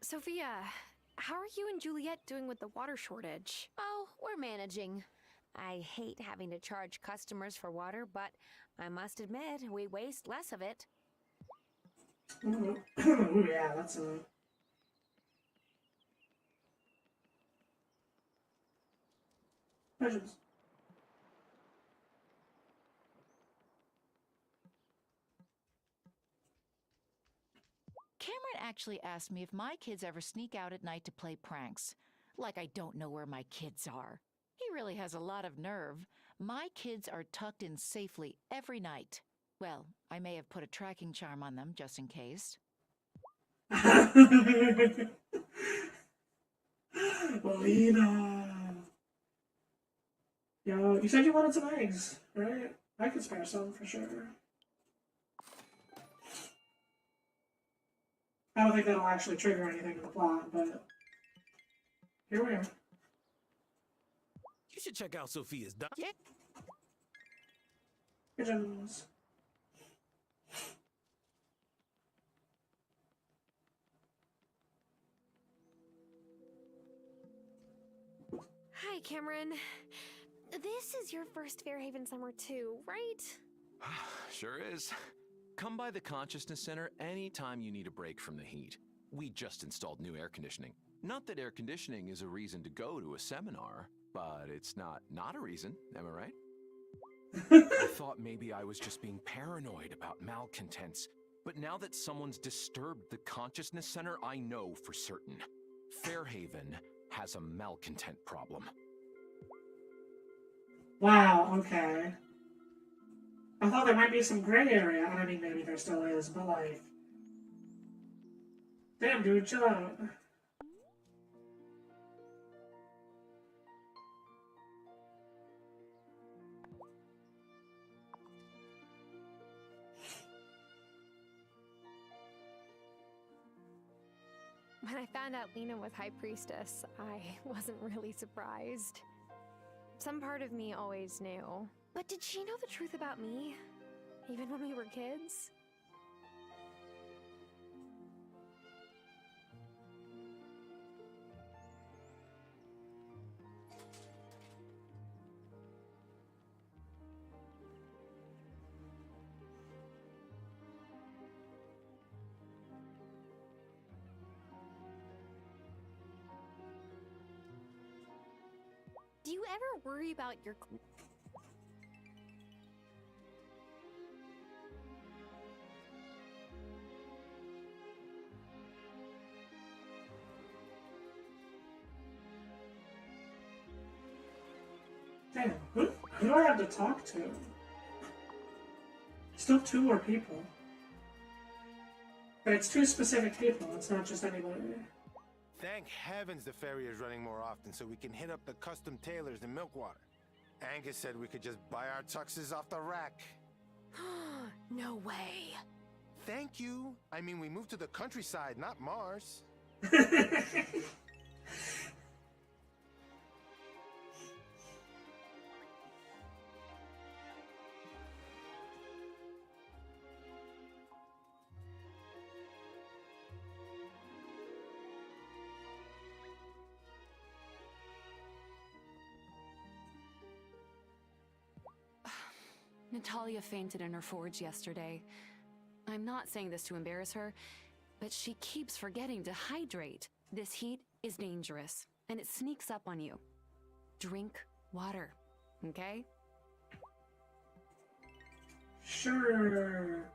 Sophia, how are you and Juliet doing with the water shortage? Oh, we're managing. I hate having to charge customers for water, but I must admit, we waste less of it. Ooh, ooh yeah, that's a... Pigeons. Cameron actually asked me if my kids ever sneak out at night to play pranks. Like I don't know where my kids are. He really has a lot of nerve. My kids are tucked in safely every night. Well, I may have put a tracking charm on them just in case. Lena. Yo, you said you wanted some eggs, right? I could spare some for sure. I don't think that'll actually trigger anything in the plot, but here we are. You should check out Sophia's diet. Pigeons. Hi, Cameron. This is your first Fairhaven summer too, right? Sure is. Come by the Consciousness Center anytime you need a break from the heat. We just installed new air conditioning. Not that air conditioning is a reason to go to a seminar, but it's not a reason, am I right? I thought maybe I was just being paranoid about malcontents, but now that someone's disturbed the Consciousness Center, I know for certain. Fairhaven has a malcontent problem. Wow, okay. I thought there might be some gray area, and I mean, maybe there still is, but like... Damn, dude, chill out. When I found out Lena was High Priestess, I wasn't really surprised. Some part of me always knew. But did she know the truth about me? Even when we were kids? Do you ever worry about your... Damn, who do I have to talk to? Still 2 more people. But it's 2 specific people, it's not just anybody. Thank heavens the ferry is running more often so we can hit up the custom tailors in Milkwater. Angus said we could just buy our tuxes off the rack. No way. Thank you. I mean, we moved to the countryside, not Mars. Natalia fainted in her forge yesterday. I'm not saying this to embarrass her, but she keeps forgetting to hydrate. This heat is dangerous, and it sneaks up on you. Drink water, okay? Sure.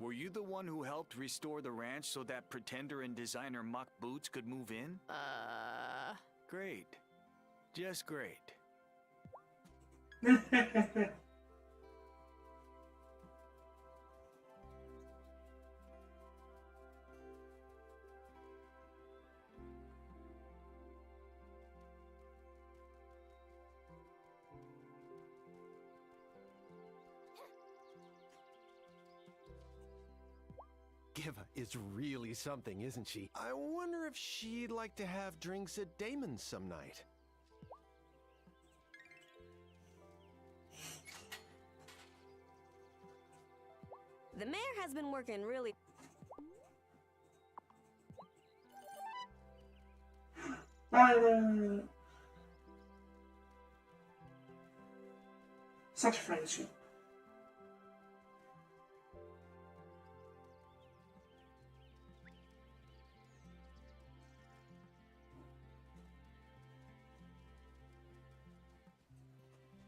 Were you the one who helped restore the ranch so that pretender and designer Muck Boots could move in? Great. Just great. Giva is really something, isn't she? I wonder if she'd like to have drinks at Damon's some night. The mayor has been working really... Such friendship.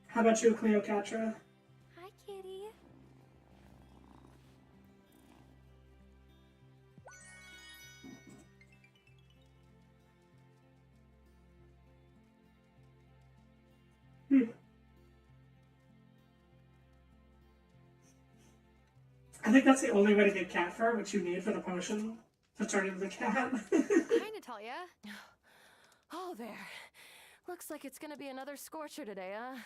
How about you, Cleopatra? Hi, kitty. I think that's the only way to get cat fur, which you need for the potion to turn into the cat. Hi, Natalia. Oh, there. Looks like it's gonna be another scorcher today, huh?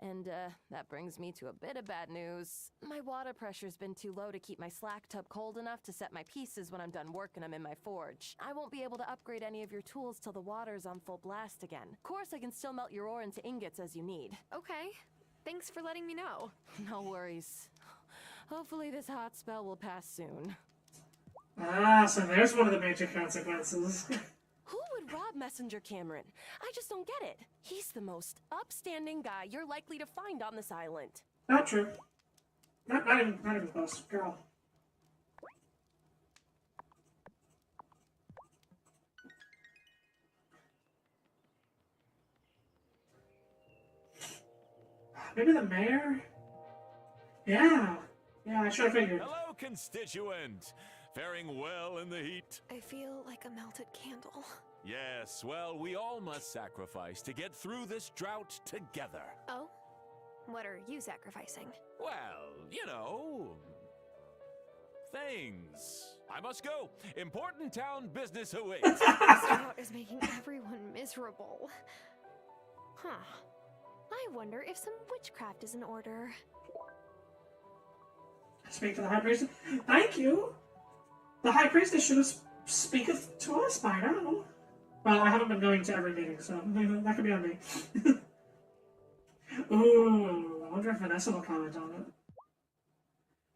And, that brings me to a bit of bad news. My water pressure's been too low to keep my slack tub cold enough to set my pieces when I'm done working them in my forge. I won't be able to upgrade any of your tools till the water's on full blast again. Of course, I can still melt your ore into ingots as you need. Okay. Thanks for letting me know. No worries. Hopefully this hot spell will pass soon. Ah, so there's one of the major consequences. Who would rob Messenger Cameron? I just don't get it. He's the most upstanding guy you're likely to find on this island. Not true. Not even close, girl. Maybe the mayor? Yeah, I should have figured. Hello, constituent. Faring well in the heat? I feel like a melted candle. Yes, well, we all must sacrifice to get through this drought together. Oh? What are you sacrificing? Well, you know, things. I must go. Important town business awaits. This drought is making everyone miserable. Huh. I wonder if some witchcraft is in order. Speak to the High Priestess. Thank you! The High Priestess should have speaketh to us by now. Well, I haven't been going to every meeting, so that could be on me. Ooh, I wonder if Vanessa will comment on it.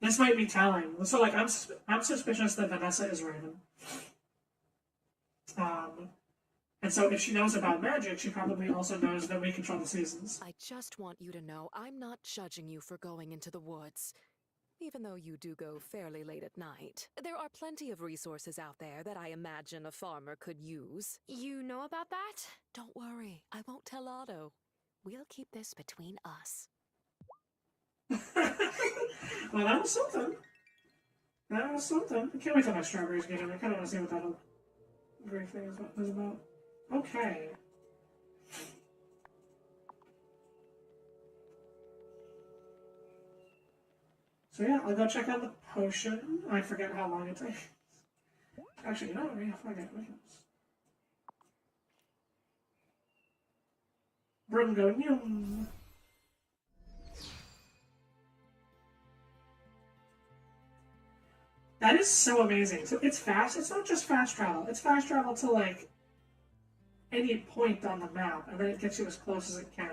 This might be telling. So, like, I'm suspicious that Vanessa is Raven. And so if she knows about magic, she probably also knows that we control the seasons. I just want you to know I'm not judging you for going into the woods. Even though you do go fairly late at night, there are plenty of resources out there that I imagine a farmer could use. You know about that? Don't worry, I won't tell Otto. We'll keep this between us. Well, that was something. That was something. I can't wait till my strawberries get in. I kind of want to see what that whole grief thing is about. Okay. So yeah, I'll go check out the potion. I forget how long it takes. Actually, you know what? Yeah, fuck it. Brungonium. That is so amazing. So it's fast. It's not just fast travel. It's fast travel to like any point on the map, and then it gets you as close as it can.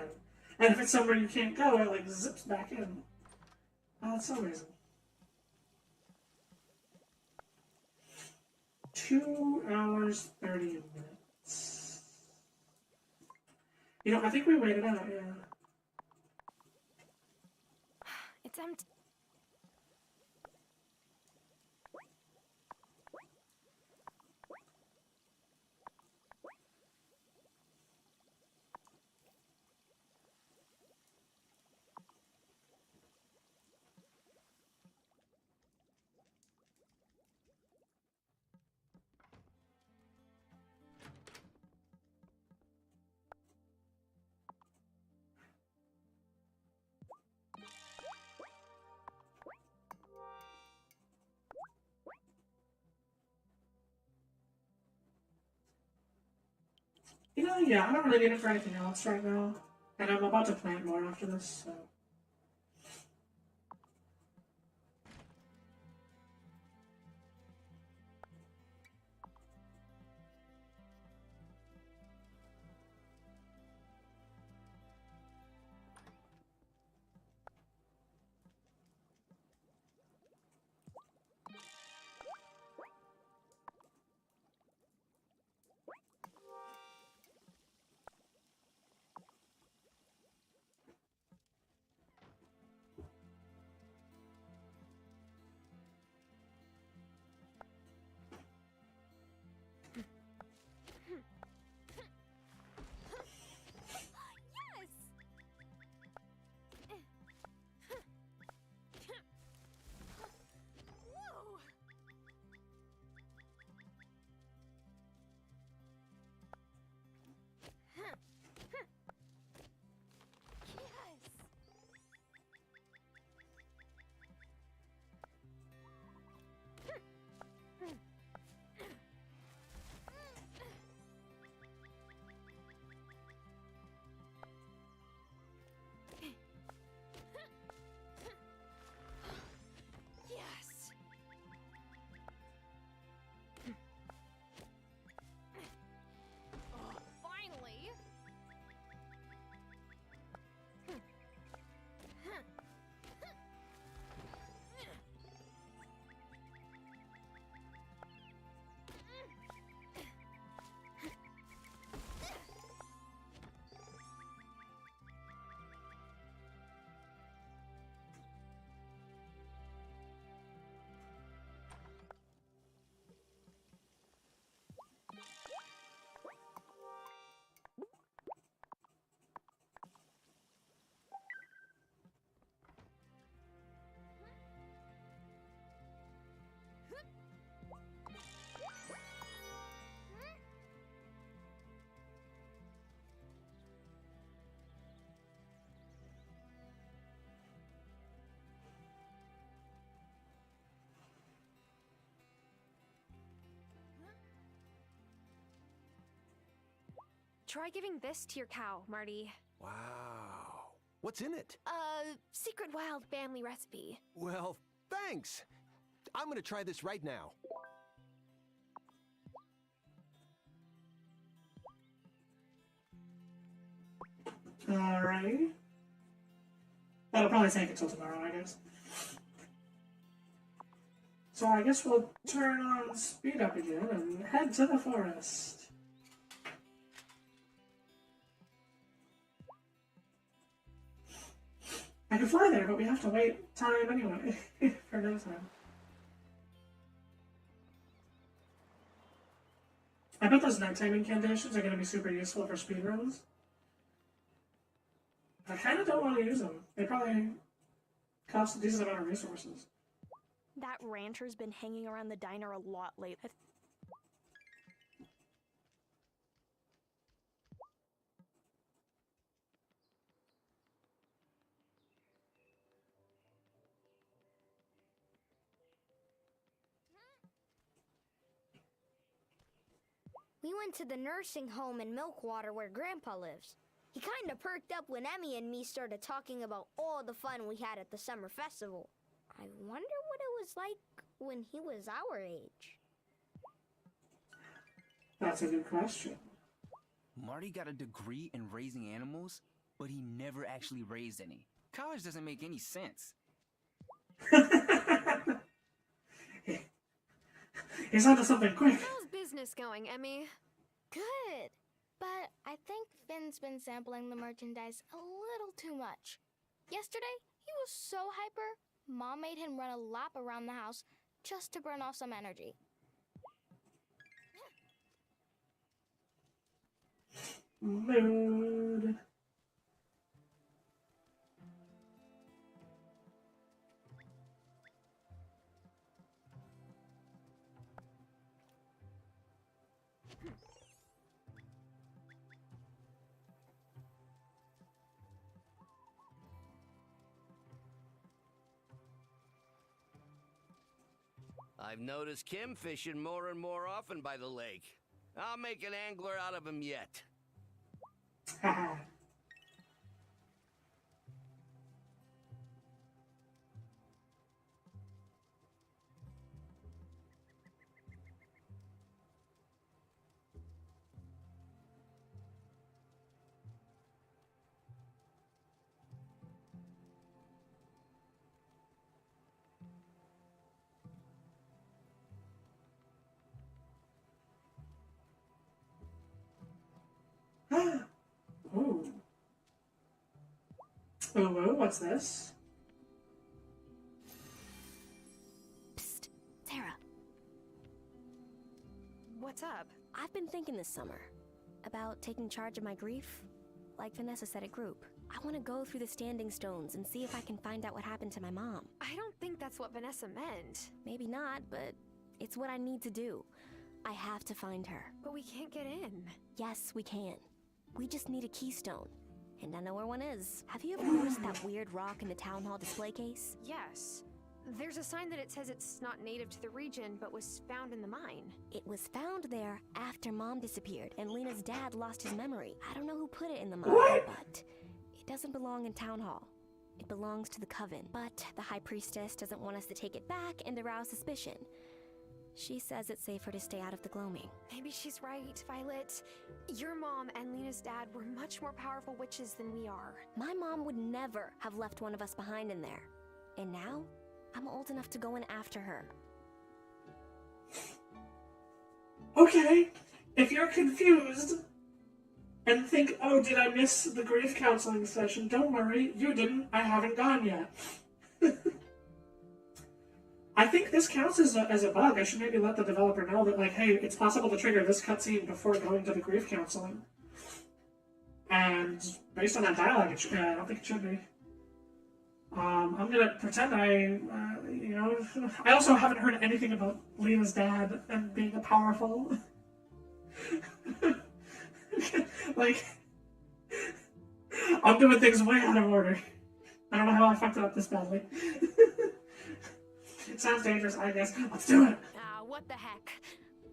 And if it's somewhere you can't go, it like zips back in. Oh, that's so amazing. 2 hours, 30 minutes. You know, I think we waited out, yeah. It's empty. You know, yeah, I don't really need it for anything else right now. And I'm about to plant more after this, so. Try giving this to your cow, Marty. Wow. What's in it? Secret wild family recipe. Well, thanks. I'm gonna try this right now. Alright. That'll probably take until tomorrow, I guess. So I guess we'll turn on speed up again and head to the forest. I can fly there, but we have to wait time anyway for no time. I bet those nighttime incantations are going to be super useful for speedruns. I kind of don't want to use them. They probably cost a decent amount of resources. That rancher's been hanging around the diner a lot lately. We went to the nursing home in Milkwater where Grandpa lives. He kind of perked up when Emmy and me started talking about all the fun we had at the summer festival. I wonder what it was like when he was our age. That's a good question. Marty got a degree in raising animals, but he never actually raised any. College doesn't make any sense. He's onto something quick. How's business going, Emmy? Good. But I think Finn's been sampling the merchandise a little too much. Yesterday, he was so hyper, Mom made him run a lap around the house just to burn off some energy. Mood. I've noticed Kim fishing more and more often by the lake. I'll make an angler out of him yet. Ooh. Ooh, what's this? Psst, Sarah. What's up? I've been thinking this summer about taking charge of my grief, like Vanessa said at group. I want to go through the standing stones and see if I can find out what happened to my mom. I don't think that's what Vanessa meant. Maybe not, but it's what I need to do. I have to find her. But we can't get in. Yes, we can. We just need a keystone. And I know where one is. Have you ever noticed that weird rock in the town hall display case? Yes. There's a sign that it says it's not native to the region, but was found in the mine. It was found there after Mom disappeared and Lena's dad lost his memory. I don't know who put it in the mine, but it doesn't belong in town hall. It belongs to the coven. But the high priestess doesn't want us to take it back and arouse suspicion. She says it's safer to stay out of the gloaming. Maybe she's right, Violet. Your mom and Lena's dad were much more powerful witches than we are. My mom would never have left one of us behind in there. And now, I'm old enough to go in after her. Okay, if you're confused and think, oh, did I miss the grief counseling session? Don't worry, you didn't. I haven't gone yet. I think this counts as a bug. I should maybe let the developer know that, like, hey, it's possible to trigger this cutscene before going to the grief counseling. And based on that dialogue, I don't think it should be. I'm gonna pretend I also haven't heard anything about Lena's dad and being a powerful... like, I'm doing things way out of order. I don't know how I fucked it up this badly. It sounds dangerous, I guess. Let's do it! What the heck?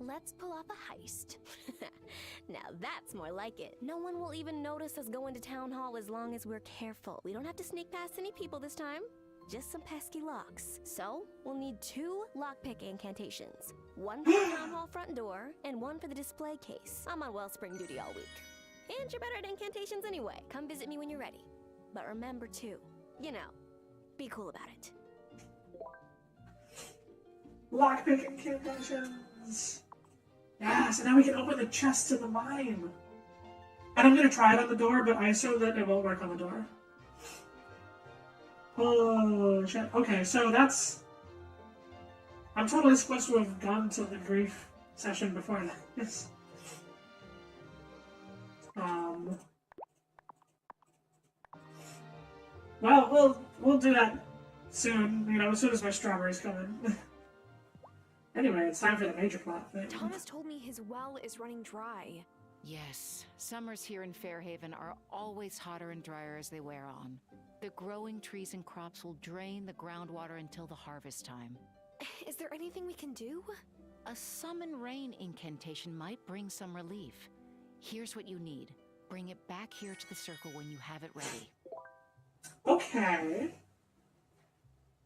Let's pull off a heist. Now that's more like it. No one will even notice us going to town hall as long as we're careful. We don't have to sneak past any people this time. Just some pesky locks. So, we'll need 2 lockpick incantations. One for the town hall front door, and one for the display case. I'm on Wellspring duty all week. And you're better at incantations anyway. Come visit me when you're ready. But remember to, be cool about it. Lockpick incantations. Yeah, so now we can open the chest in the mine. And I'm gonna try it on the door, but I assume that it won't work on the door. Oh shit. Okay, so that's... I'm totally supposed to have gone to the grief session before this. Well, we'll do that soon, as soon as my strawberries come in. Anyway, it's time for the major plot thing. Thomas told me his well is running dry. Yes, summers here in Fairhaven are always hotter and drier as they wear on. The growing trees and crops will drain the groundwater until the harvest time. Is there anything we can do? A summon rain incantation might bring some relief. Here's what you need. Bring it back here to the circle when you have it ready. Okay.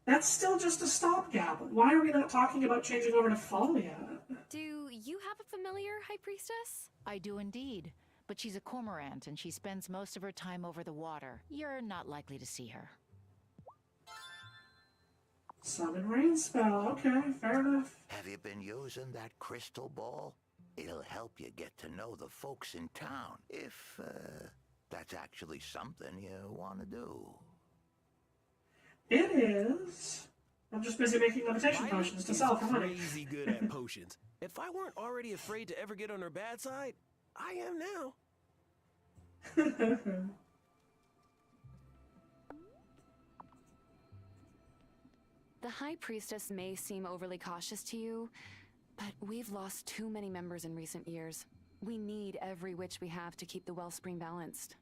That's still just a stopgap. Why are we not talking about changing over to fall yet? Do you have a familiar, High Priestess? I do indeed, but she's a cormorant and she spends most of her time over the water. You're not likely to see her. Summon rain spell. Okay, fair enough. Have you been using that crystal ball? It'll help you get to know the folks in town, if that's actually something you want to do. It is. I'm just busy making levitation potions to sell for money. Crazy good at potions. If I weren't already afraid to ever get on her bad side, I am now. The High Priestess may seem overly cautious to you, but we've lost too many members in recent years. We need every witch we have to keep the wellspring balanced.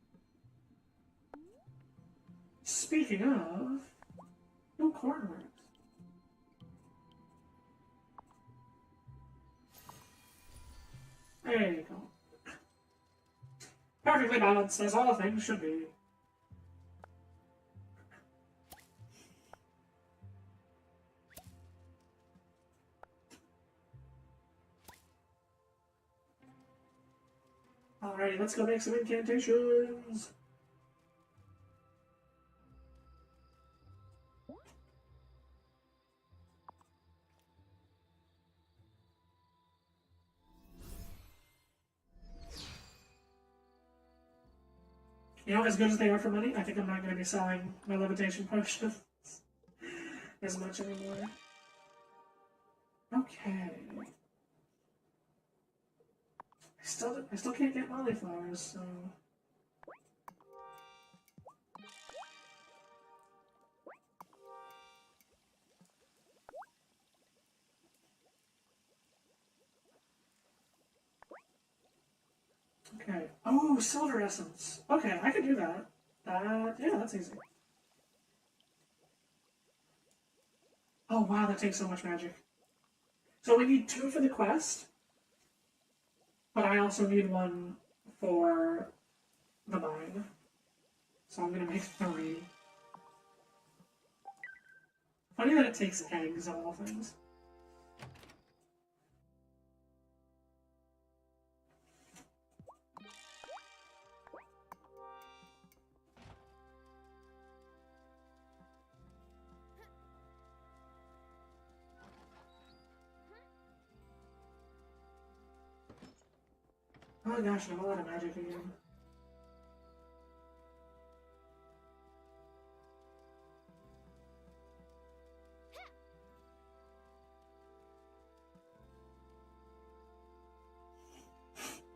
Speaking of, no corners. There you go. Perfectly balanced, as all things should be. Alrighty, let's go make some incantations. As good as they are for money, I think I'm not going to be selling my levitation potions as much anymore. Okay. I still can't get Wylde Flowers, so... Okay. Oh, silver essence. Okay, I can do that. Yeah, that's easy. Oh wow, that takes so much magic. So we need 2 for the quest, but I also need 1 for the mine. So I'm gonna make 3. Funny that it takes eggs of all things. Oh gosh, I'm a lot of magic again.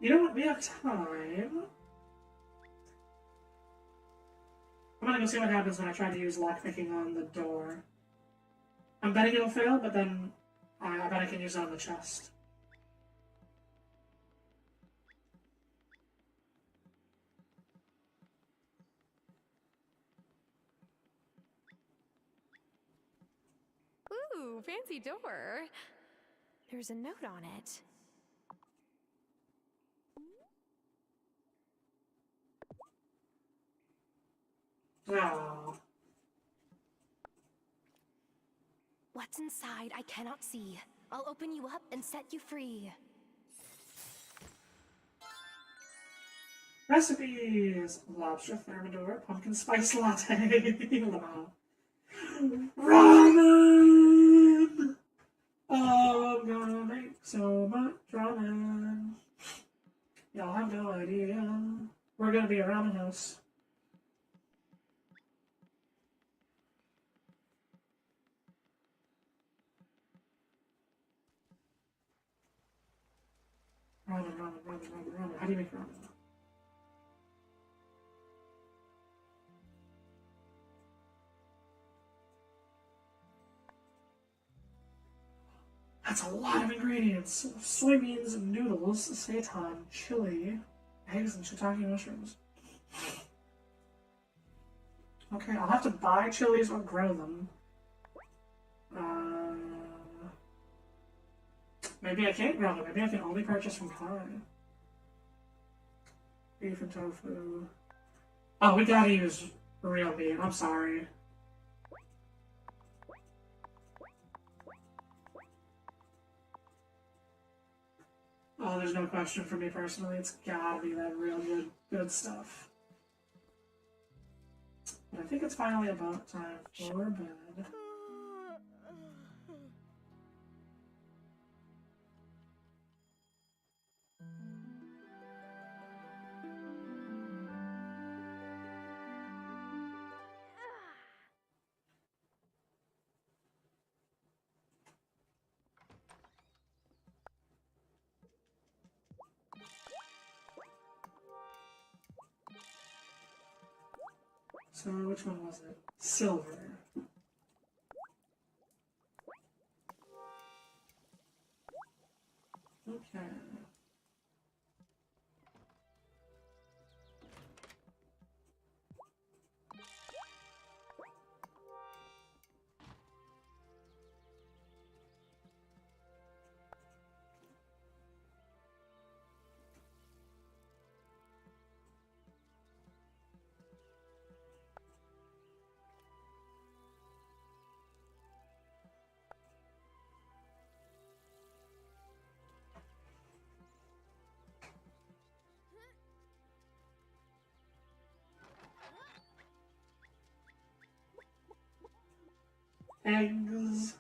You know what? We have time. I'm gonna go see what happens when I try to use lockpicking on the door. I'm betting it'll fail, but then I bet I can use it on the chest. Ooh, fancy door. There's a note on it. Oh. What's inside, I cannot see. I'll open you up and set you free. Recipes! Lobster thermidor, pumpkin spice latte. Ramen! Oh, I'm gonna make so much ramen. Y'all have no idea. We're gonna be a ramen house. Ramen. How do you make ramen? That's a lot of ingredients. Soybeans, noodles, seitan, chili, eggs, and shiitake mushrooms. Okay, I'll have to buy chilies or grow them. Maybe I can't grow them. Maybe I can only purchase from Kai. Beef and tofu. Oh, we gotta use real meat. I'm sorry. Oh, there's no question for me personally. It's gotta be that real good stuff. But I think it's finally about time for bed. So, which one was it? Silver. Okay. Eggs.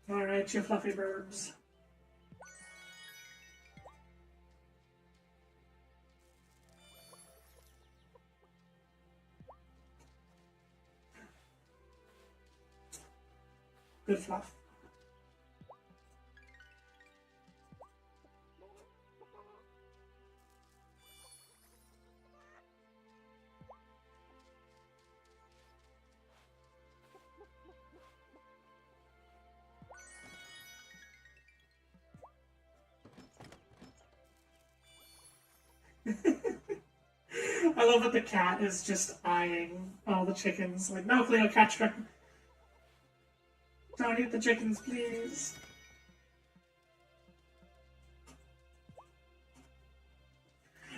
Alright, you fluffy birds. Good fluff. I love that the cat is just eyeing all the chickens. Like, no, Cleopatra. Don't eat the chickens, please.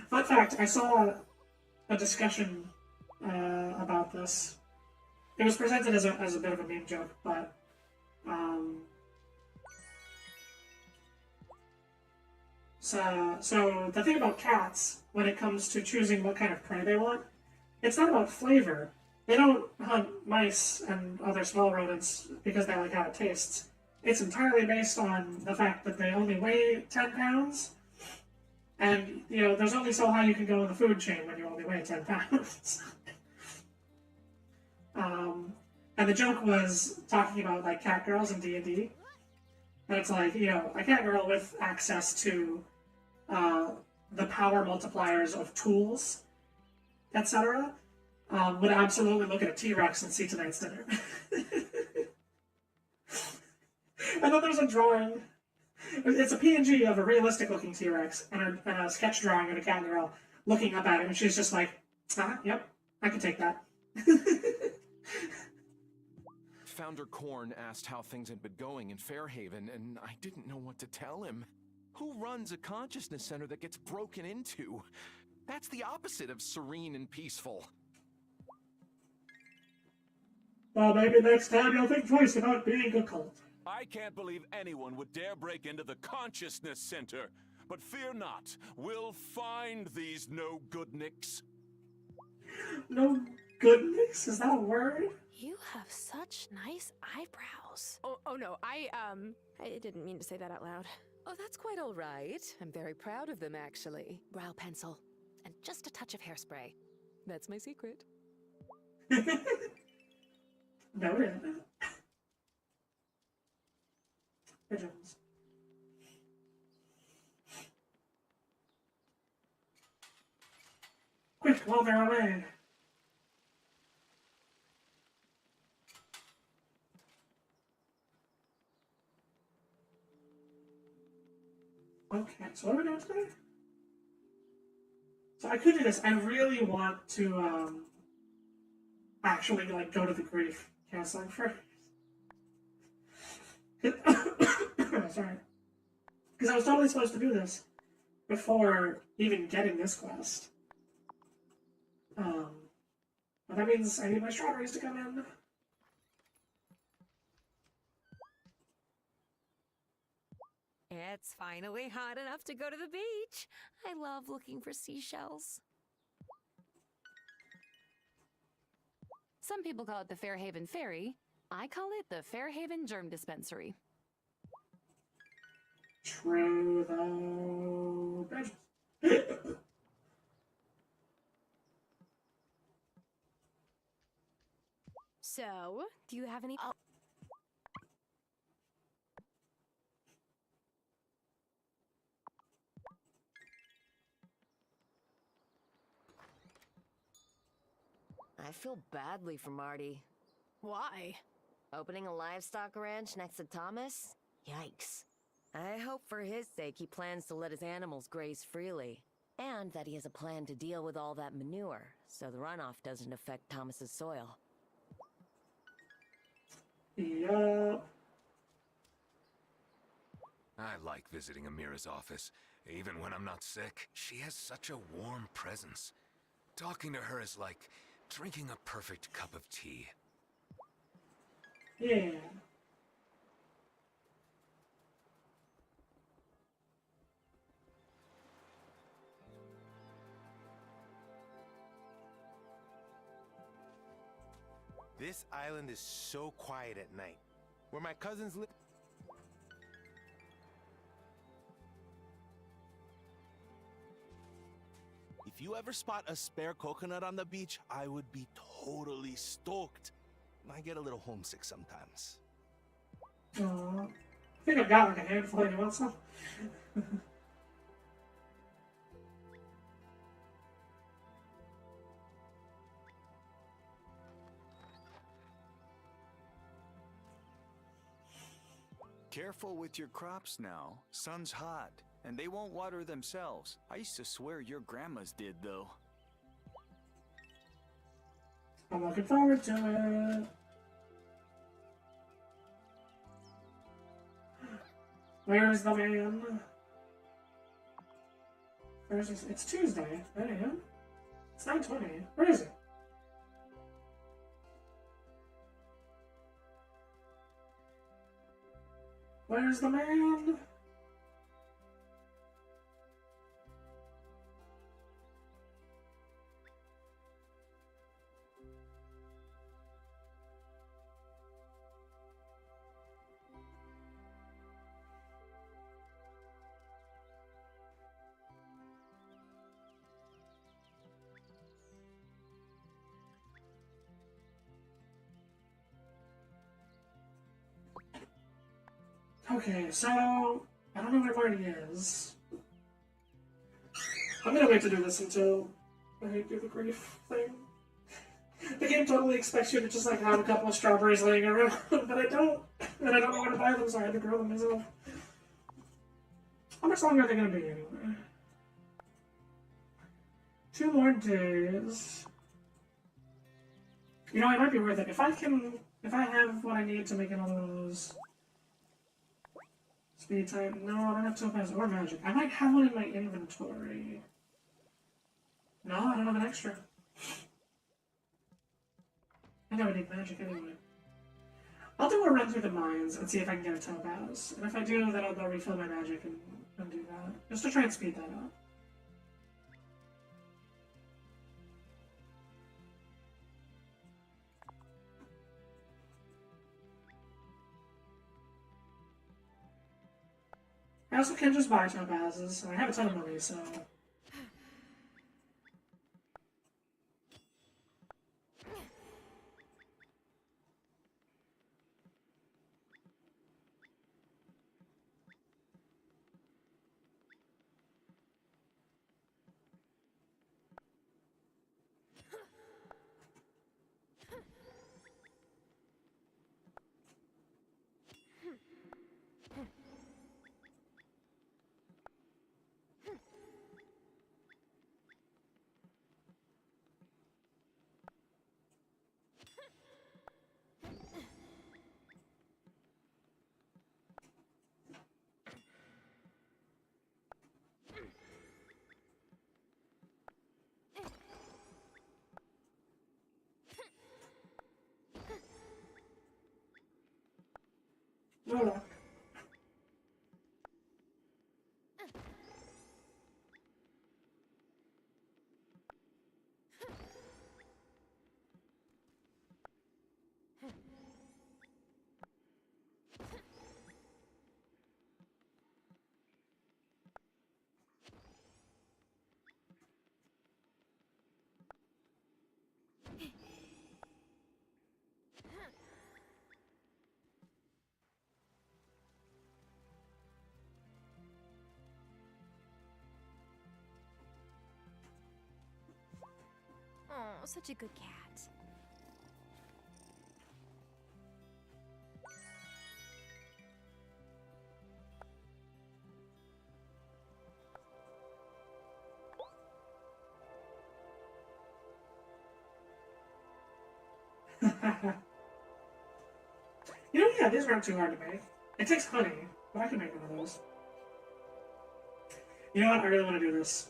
Fun fact, I saw a discussion about this. It was presented as a bit of a meme joke, but so the thing about cats, when it comes to choosing what kind of prey they want, it's not about flavor. They don't hunt mice and other small rodents because they like how it tastes. It's entirely based on the fact that they only weigh 10 pounds. And, you know, there's only so high you can go in the food chain when you only weigh 10 pounds. And the joke was talking about, like, cat girls in D&D. And it's like, you know, a cat girl with access to the power multipliers of tools, etc., would absolutely look at a T-Rex and see tonight's dinner. And then there's a drawing. It's a PNG of a realistic-looking T-Rex and a sketch drawing of a cat girl looking up at it, and she's just like, yep, I can take that. Founder Korn asked how things had been going in Fairhaven, and I didn't know what to tell him. Who runs a consciousness center that gets broken into? That's the opposite of serene and peaceful. Well, maybe next time you'll think twice about being a cult. I can't believe anyone would dare break into the Consciousness Center. But fear not, we'll find these no-goodniks. No goodness? Is that a word? You have such nice eyebrows. Oh no, I didn't mean to say that out loud. Oh, that's quite all right. I'm very proud of them, actually. Brow pencil. And just a touch of hairspray. That's my secret. Noted. Pigeons. Quick, while they're away. Okay, so what are we doing today? So I could do this. I really want to actually like go to the grief counseling first. Sorry. Because I was totally supposed to do this before even getting this quest. But that means I need my strawberries to come in. It's finally hot enough to go to the beach. I love looking for seashells. Some people call it the Fairhaven Ferry. I call it the Fairhaven Germ Dispensary. True, though. So, do you have any... I feel badly for Marty. Why? Opening a livestock ranch next to Thomas? Yikes. I hope for his sake he plans to let his animals graze freely. And that he has a plan to deal with all that manure, so the runoff doesn't affect Thomas's soil. Yeah. I like visiting Amira's office. Even when I'm not sick, she has such a warm presence. Talking to her is like drinking a perfect cup of tea. Yeah. This island is so quiet at night. Where my cousins live... If you ever spot a spare coconut on the beach, I would be totally stoked. I get a little homesick sometimes. Aww. I think I've got like a handful. You want some? Careful with your crops now. Sun's hot, and they won't water themselves. I used to swear your grandmas did, though. I'm looking forward to it. Where's the man? Where's this? It's Tuesday. 9 a.m. It's 9:20. Where is it? Where's the man? Okay, so I don't know where Marty is. I'm gonna wait to do this until I do the grief thing. The game totally expects you to just like have a couple of strawberries laying around, but I don't, and I don't know where to buy them, so I had to grow them myself. How much longer are they gonna be anyway? 2 more days. You know, it might be worth it if I have what I need to make another one of those Speed type. No, I don't have topaz or magic. I might have one in my inventory. No, I don't have an extra. I know I need magic anyway. I'll do a run through the mines and see if I can get a topaz. And if I do, then I'll go refill my magic and do that. Just to try and speed that up. I also can just buy topazes, and I have a ton of money, so... No luck. Oh, such a good cat. You know, yeah, these aren't too hard to make. It takes honey, but I can make one of those. You know what? I really want to do this.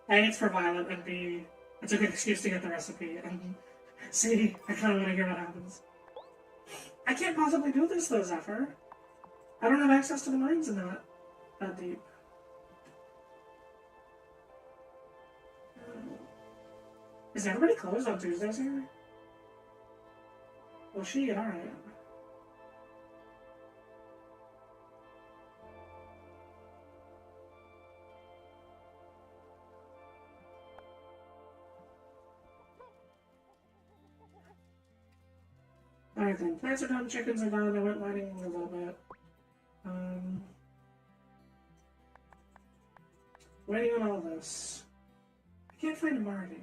A, it's for Violet, and B, it's a good excuse to get the recipe, and C, I kind of want to hear what happens. I can't possibly do this, though, Zephyr. I don't have access to the mines in that deep. Is everybody closed on Tuesdays here? Well, alright. Alright then, plants are done, chickens are done, I went mining a little bit. Waiting on all this. I can't find a Marty.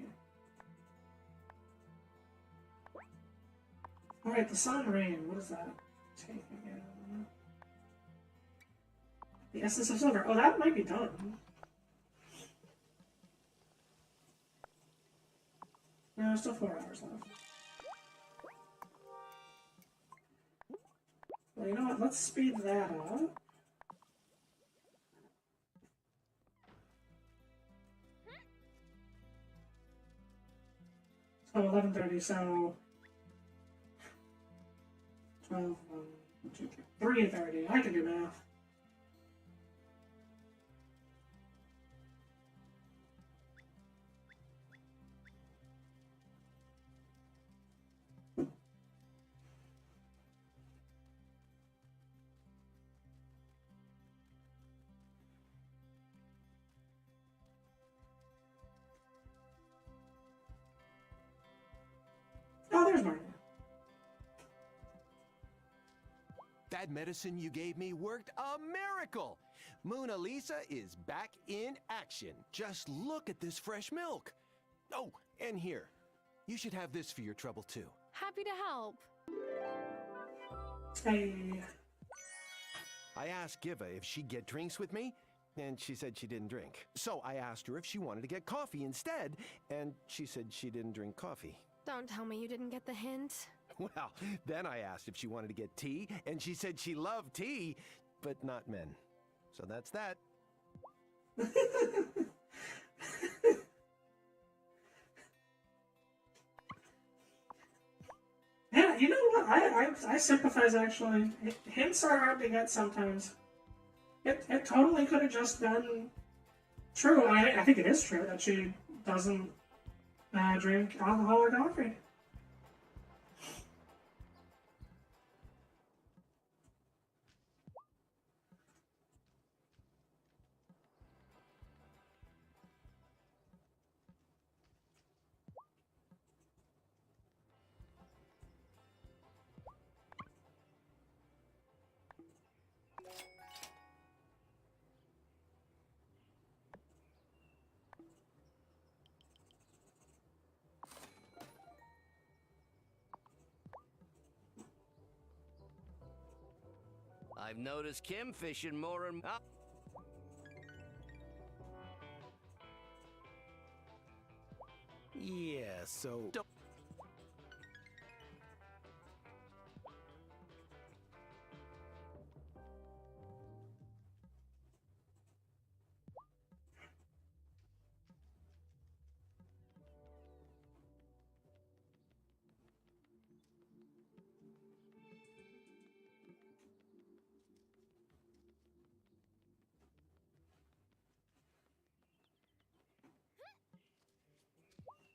Alright, the sun and rain, what does that take again? The essence of silver. Oh, that might be done. No, still 4 hours left. Well, you know what? Let's speed that up. So 11:30, so 12, 1, 2, 3, 3:30. I can do math. Oh, there's Marty. That medicine you gave me worked a miracle! Mona Lisa is back in action. Just look at this fresh milk. Oh, and here. You should have this for your trouble, too. Happy to help. Hey. I asked Giva if she'd get drinks with me, and she said she didn't drink. So I asked her if she wanted to get coffee instead, and she said she didn't drink coffee. Don't tell me you didn't get the hint. Well, then I asked if she wanted to get tea, and she said she loved tea, but not men. So that's that. Yeah, you know what? I sympathize actually. Hints are hard to get sometimes. It totally could have just been true. I think it is true that she doesn't drink alcohol or coffee. I've noticed Kim fishing more and... Yeah, so...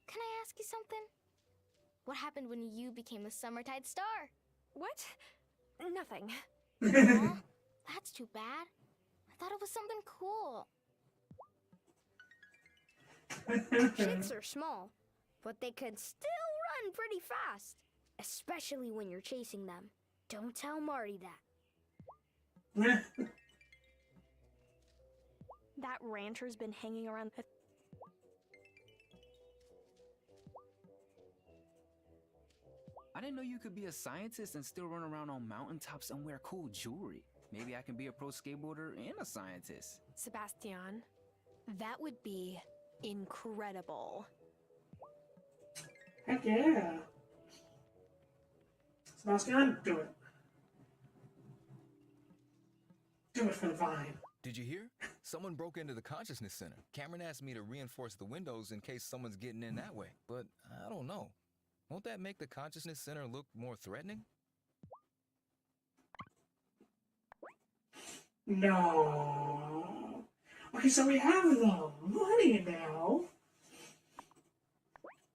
Can I ask you something? What happened when you became a Summertide star? What? Nothing. Aw, that's too bad. I thought it was something cool. Chicks are small, but they could still run pretty fast. Especially when you're chasing them. Don't tell Marty that. That rancher's been hanging around. I didn't know you could be a scientist and still run around on mountaintops and wear cool jewelry. Maybe I can be a pro skateboarder and a scientist. Sebastian, that would be incredible. Heck yeah. Sebastian, do it. Do it for the vine. Did you hear? Someone broke into the consciousness center. Cameron asked me to reinforce the windows in case someone's getting in that way. But I don't know. Won't that make the consciousness center look more threatening? No. Okay, so we have the money now.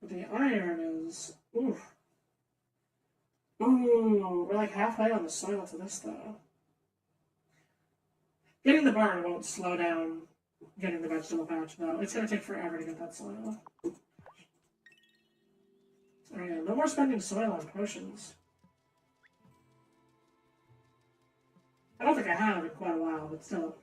But the iron is... Oof. Ooh, we're like halfway on the soil to this, though. Getting the barn won't slow down getting the vegetable patch, though. It's going to take forever to get that soil. Oh yeah, no more spending soil on potions. I don't think I have in quite a while, but still.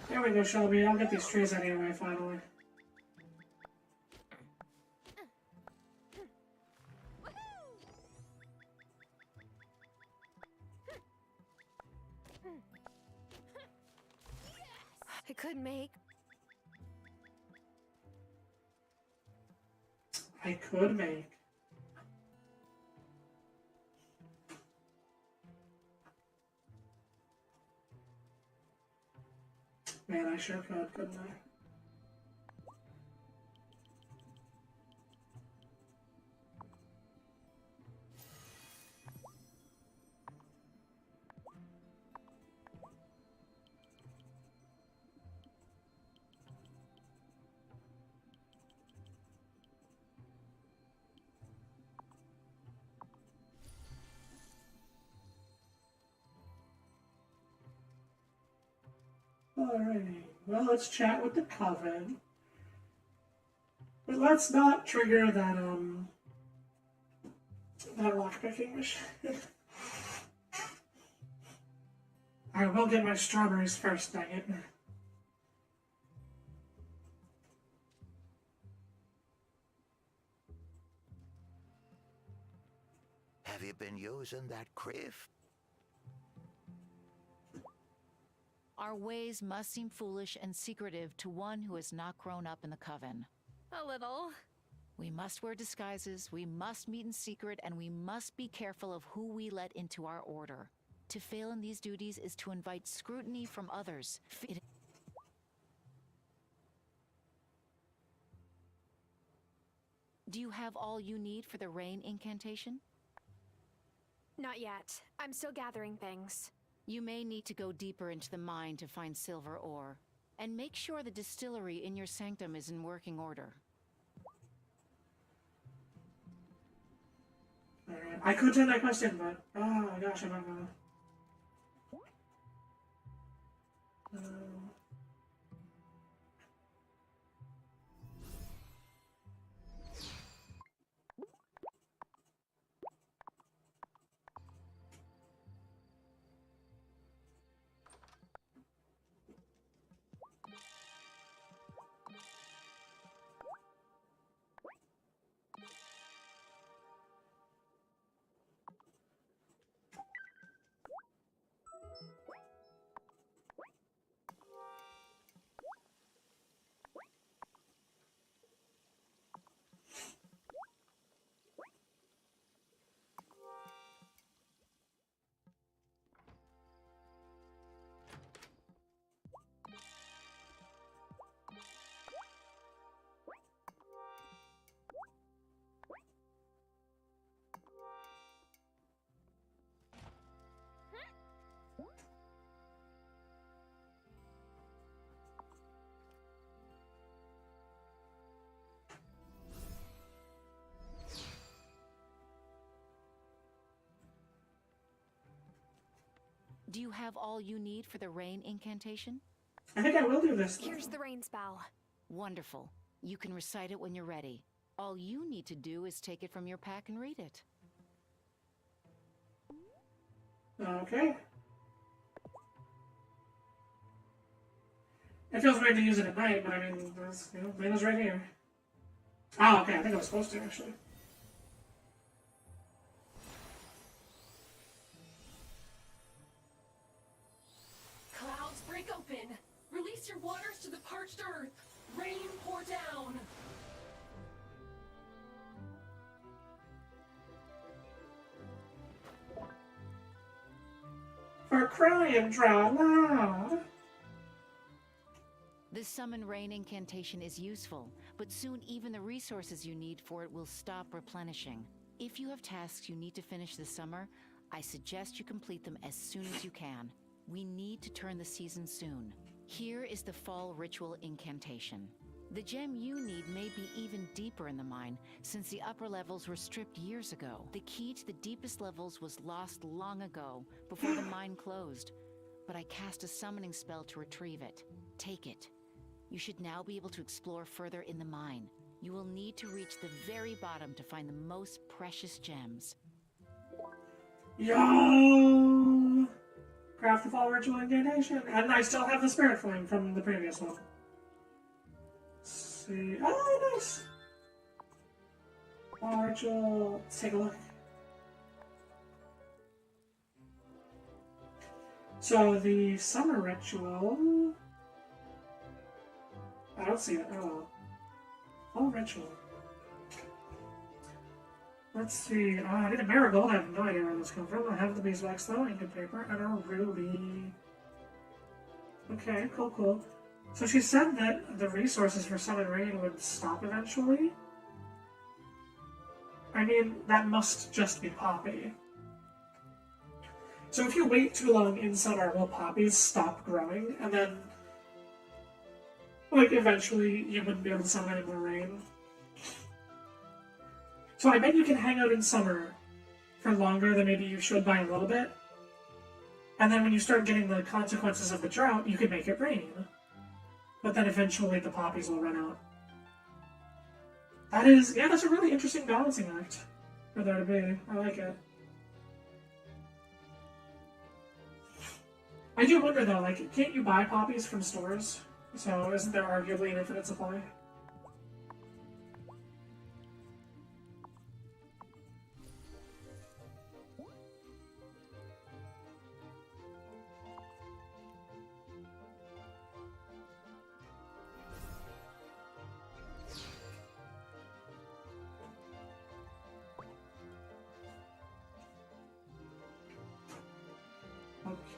There we go, Shelby. I'll get these trees out of your way, finally. I could make... I could make... Man, I sure could, couldn't I? Alrighty, well, let's chat with the Coven. But let's not trigger that lockpicking machine. I will get my strawberries first, dang it. Have you been using that criff? Our ways must seem foolish and secretive to one who has not grown up in the coven. A little. We must wear disguises, we must meet in secret, and we must be careful of who we let into our order. To fail in these duties is to invite scrutiny from others. Do you have all you need for the rain incantation? Not yet. I'm still gathering things. You may need to go deeper into the mine to find silver ore. And make sure the distillery in your sanctum is in working order. Alright, I could turn that question, but oh my gosh, I'm not gonna. Do you have all you need for the rain incantation? I think I will do this. Here's the rain spell. Wonderful. You can recite it when you're ready. All you need to do is take it from your pack and read it. Okay. It feels weird to use it at night, but I mean, there's, you know, Layla's right here. Oh, okay, I think I was supposed to, actually. Clouds break open. Release your waters to the parched earth. Rain pour down. For crying dry loud. This summon rain incantation is useful, but soon even the resources you need for it will stop replenishing. If you have tasks you need to finish this summer, I suggest you complete them as soon as you can. We need to turn the season soon. Here is the fall ritual incantation. The gem you need may be even deeper in the mine, since the upper levels were stripped years ago. The key to the deepest levels was lost long ago, before the mine closed. But I cast a summoning spell to retrieve it. Take it. You should now be able to explore further in the mine. You will need to reach the very bottom to find the most precious gems. Yo! Craft the fall ritual incantation. And I still have the spirit flame from the previous one. Let's see. Oh, nice! Fall ritual. Let's take a look. So the summer ritual. I don't see it. Oh. Fall ritual. Let's see. I need a marigold. I have no idea where this comes from. I have the beeswax though, ingot paper, and a ruby. Okay, cool, cool. So she said that the resources for Sun and Rain would stop eventually. I mean, that must just be poppy. So if you wait too long in summer, will poppies stop growing, and then, like, eventually you wouldn't be able to summon any more rain? So I bet you can hang out in summer for longer than maybe you should by a little bit. And then when you start getting the consequences of the drought, you can make it rain. But then eventually the poppies will run out. That is, yeah, that's a really interesting balancing act for there to be. I like it. I do wonder though, like, can't you buy poppies from stores? So isn't there arguably an infinite supply?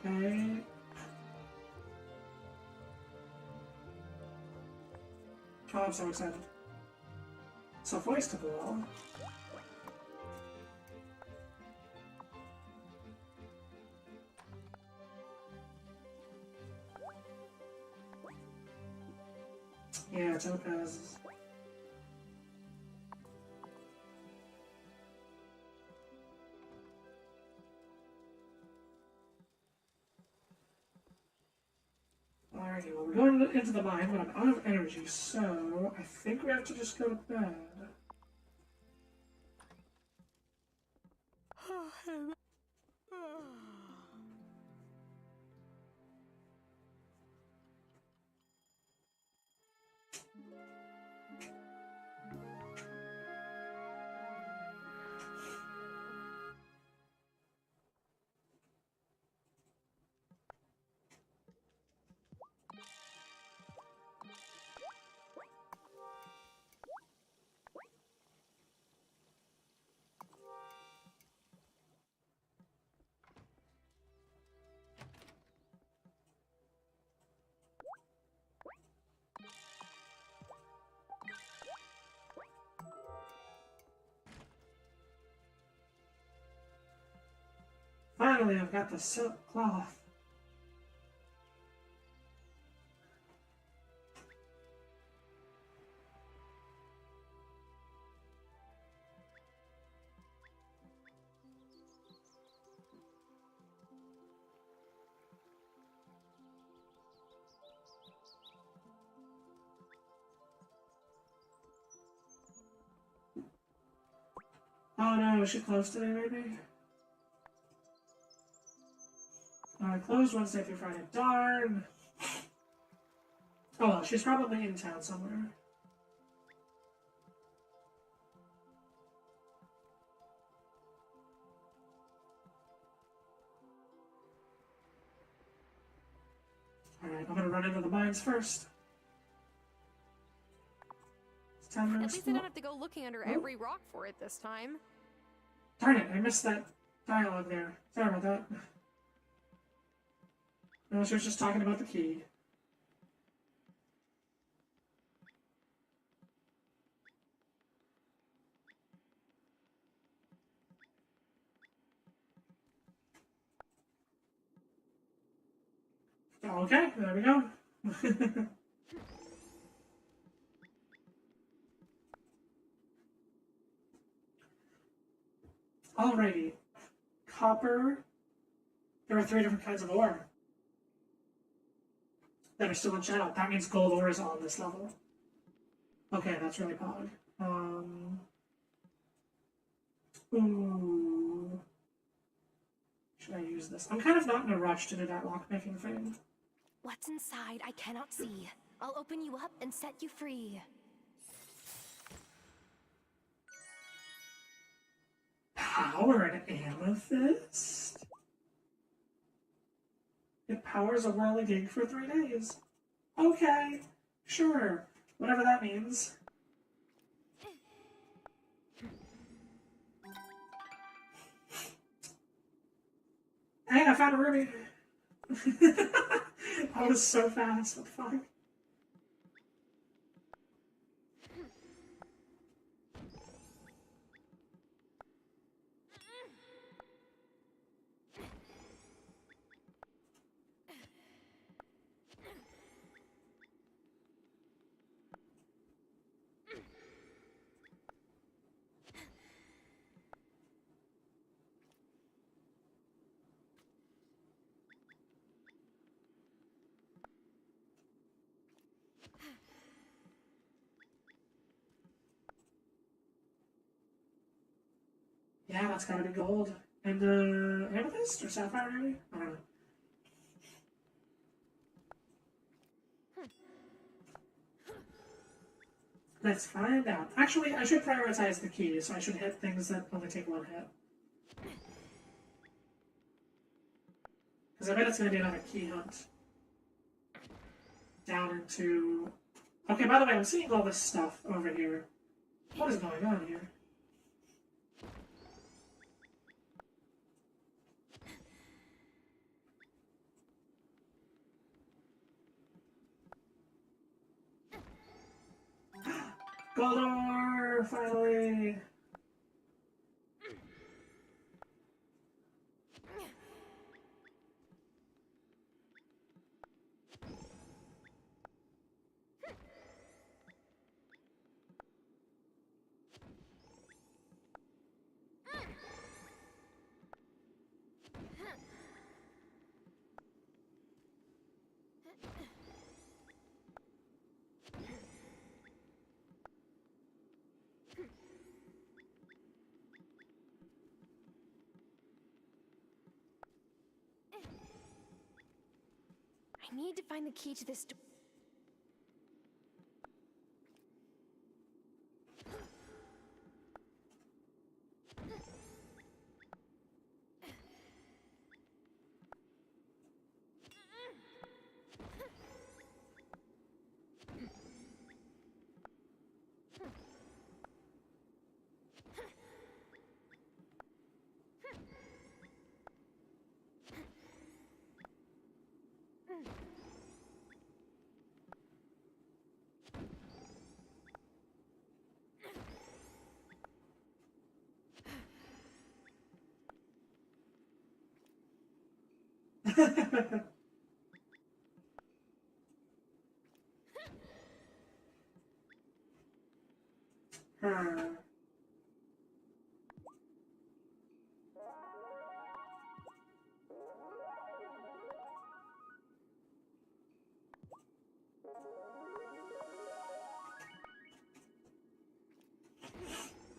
Okay. Oh, I'm so excited. Self-hoistable. Yeah, topaz. Alrighty, well, we're going into the mine, but I'm out of energy, so I think we have to just go to bed. Finally, I've got the silk cloth. Oh no, is she closed today, maybe? Closed Wednesday through Friday. Darn! Oh well, she's probably in town somewhere. Alright, I'm gonna run into the mines first. At least I don't have to go looking under every rock for it this time. Darn it, I missed that dialogue there. Sorry about that. No, she was just talking about the key. Okay, there we go. Alrighty. Copper. There are 3 different kinds of ore that are still in shadow. That means gold ore is on this level. Okay, that's really pog. Ooh. Should I use this? I'm kind of not in a rush to do that lockpicking thing. What's inside I cannot see. I'll open you up and set you free. Powered amethyst? It powers a whirligig for 3 days. Okay, sure. Whatever that means. Hey, I found a ruby. That was so fast. What the fuck? Yeah, that's gotta be gold. And amethyst or sapphire, maybe? I don't know. Let's find out. Actually, I should prioritize the key, so I should hit things that only take one hit. Because I bet it's going to be another key hunt. Down into... Okay, by the way, I'm seeing all this stuff over here. What is going on here? Goldor! Finally! I need to find the key to this door.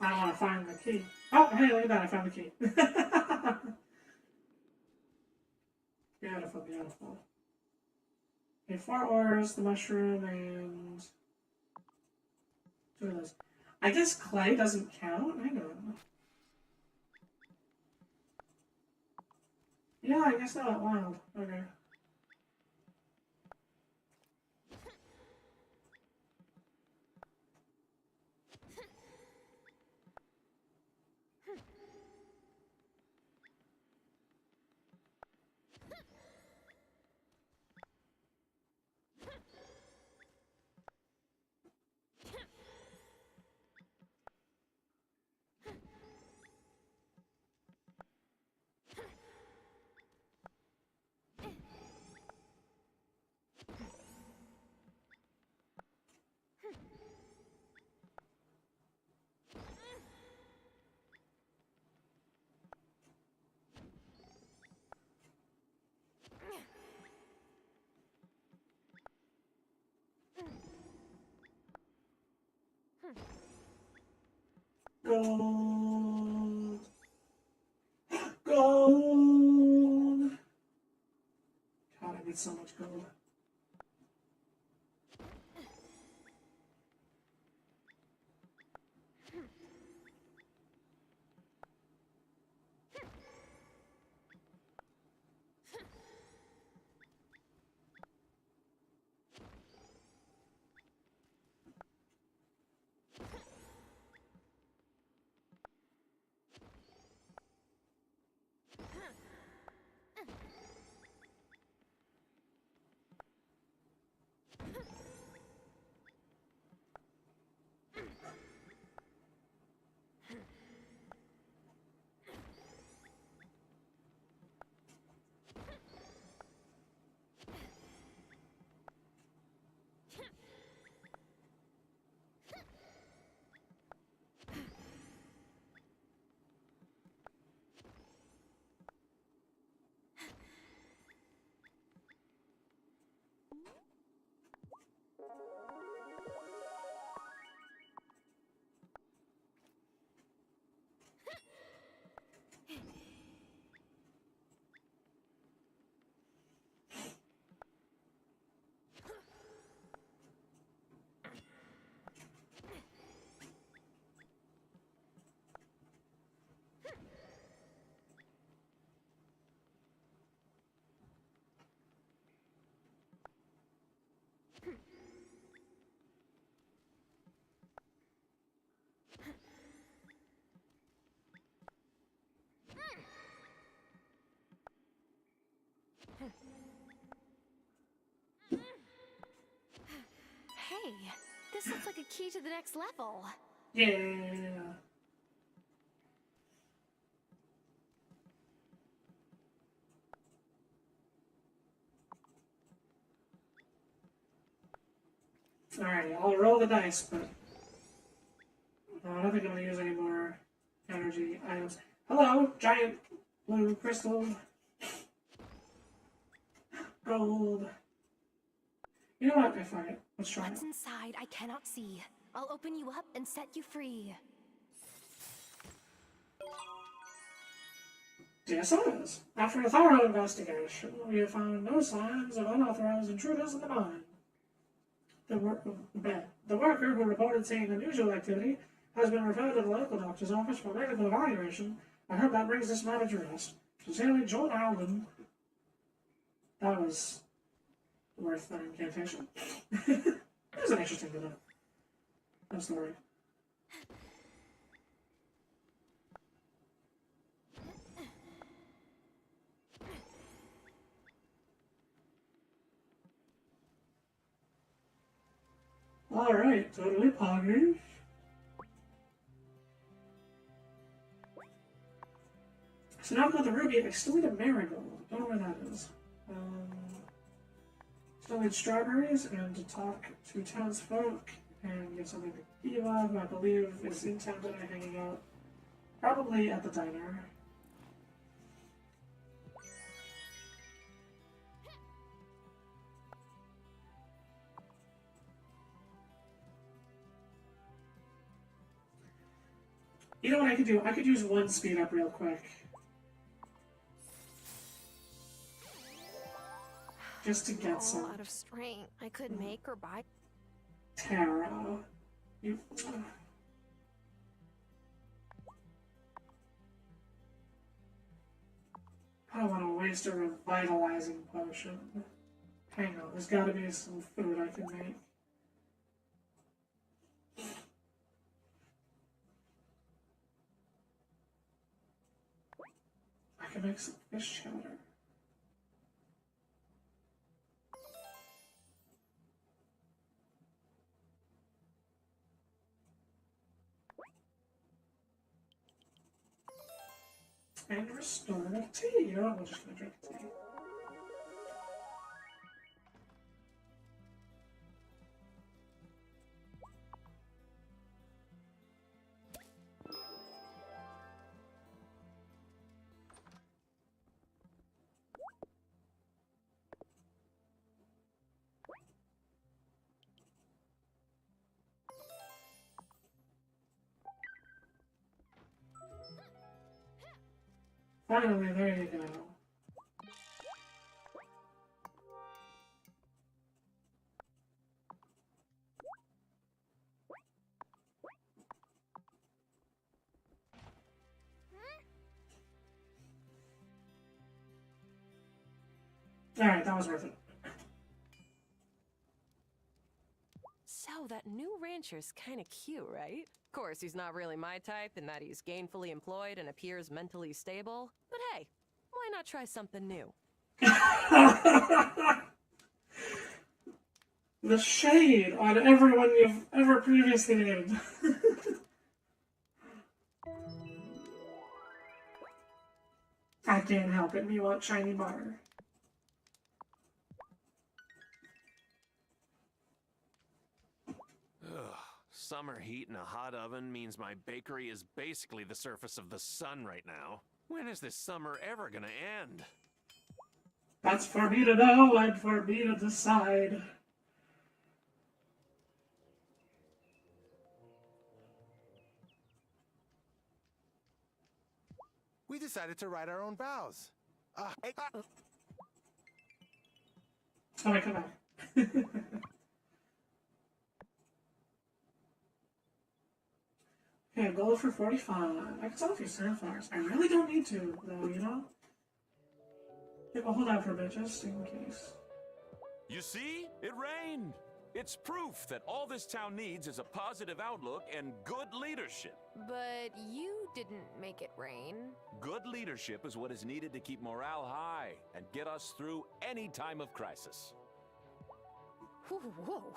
I want to find the key. Oh, hey, look at that, I found the key. Beautiful, beautiful. Okay, 4 ores, the mushroom, and 2 of those. I guess clay doesn't count? Hang on. Yeah, I guess not. Wild. Okay. Gold. Gold. God, I need so much gold. Hey, this looks like a key to the next level. Yeah. Alright, I'll roll the dice, but I don't think I'm gonna use any more energy items. Hello, giant blue crystal. Gold. You know what? Okay, fuck it. Let's try it. What's inside, I cannot see. I'll open you up and set you free. Yes, it is. After a thorough investigation, we have found no signs of unauthorized intruders in the mine. The worker who reported seeing unusual activity has been referred to the local doctor's office for medical evaluation. I hope that brings this matter to rest. Sincerely, John Alden. That was worth an incantation. It was an interesting bit of story. Alright, totally poggy. So now I've got the ruby, I still need a marigold. Don't know where that is. Still need strawberries and to talk to townsfolk and get something to give up. I believe is in town today hanging out. Probably at the diner. You know what I could do? I could use one speed up real quick. Just to get some. Out of strength. I could make or buy. Tara. You. I don't want to waste a revitalizing potion. Hang on, there's gotta be some food I can make. I can make some fish chowder. And restorative tea. You know what? We're just gonna drink tea. Finally, there you go. Alright, that was worth it. So that new rancher's kinda cute, right? Of course, he's not really my type in that he's gainfully employed and appears mentally stable. But hey, why not try something new? The shade on everyone you've ever previously named. I can't help it. Me want shiny butter. Ugh. Summer heat in a hot oven means my bakery is basically the surface of the sun right now. When is this summer ever gonna end? That's for me to know and for me to decide. We decided to write our own vows. Oh, wait, come back. Okay, gold for 45. I can sell a few sunflowers. I really don't need to, though, you know? Yeah, we'll hold out for a bit, just in case. You see? It rained! It's proof that all this town needs is a positive outlook and good leadership. But you didn't make it rain. Good leadership is what is needed to keep morale high and get us through any time of crisis. Whoa,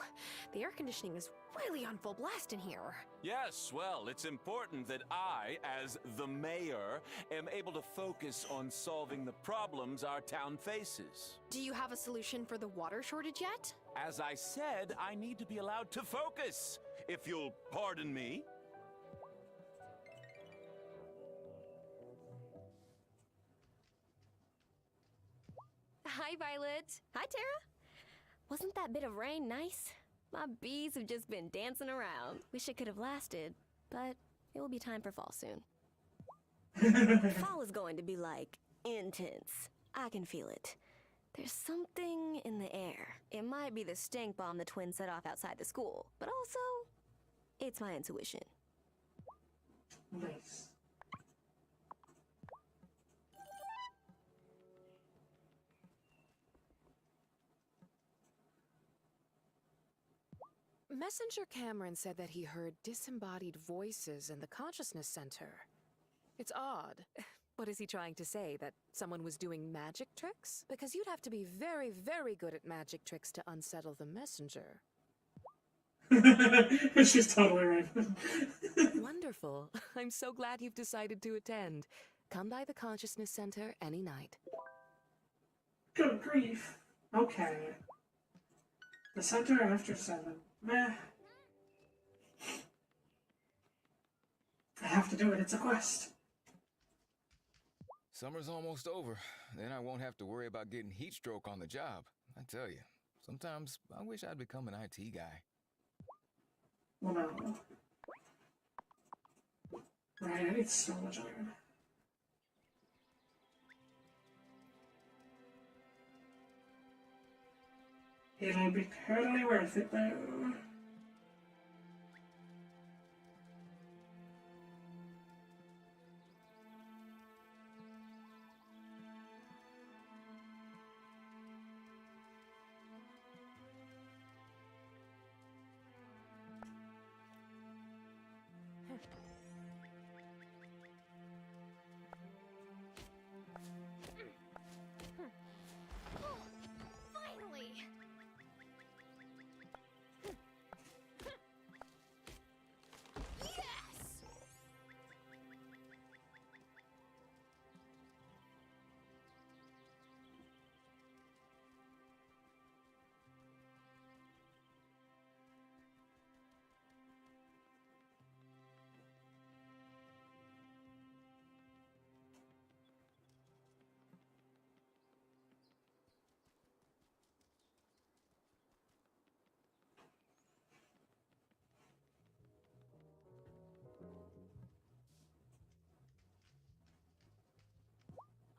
the air conditioning is really on full blast in here. Yes, well, it's important that I, as the mayor, am able to focus on solving the problems our town faces. Do you have a solution for the water shortage yet? As I said, I need to be allowed to focus, if you'll pardon me. Hi, Violet. Hi, Tara. Wasn't that bit of rain nice? My bees have just been dancing around. Wish it could have lasted, but it will be time for fall soon. Fall is going to be, like, intense. I can feel it. There's something in the air. It might be the stink bomb the twins set off outside the school, but also, it's my intuition. Nice. Messenger Cameron said that he heard disembodied voices in the consciousness center. It's odd. What is he trying to say? That someone was doing magic tricks? Because you'd have to be very, very good at magic tricks to unsettle the messenger. She's totally right. Wonderful. I'm so glad you've decided to attend. Come by the consciousness center any night. Good grief. Okay. The center after 7. Meh. I have to do it. It's a quest. Summer's almost over. Then I won't have to worry about getting heat stroke on the job. I tell you, sometimes I wish I'd become an IT guy. Well, no. Right, I need so much iron. It'll be totally worth it, though. Finally! Yes!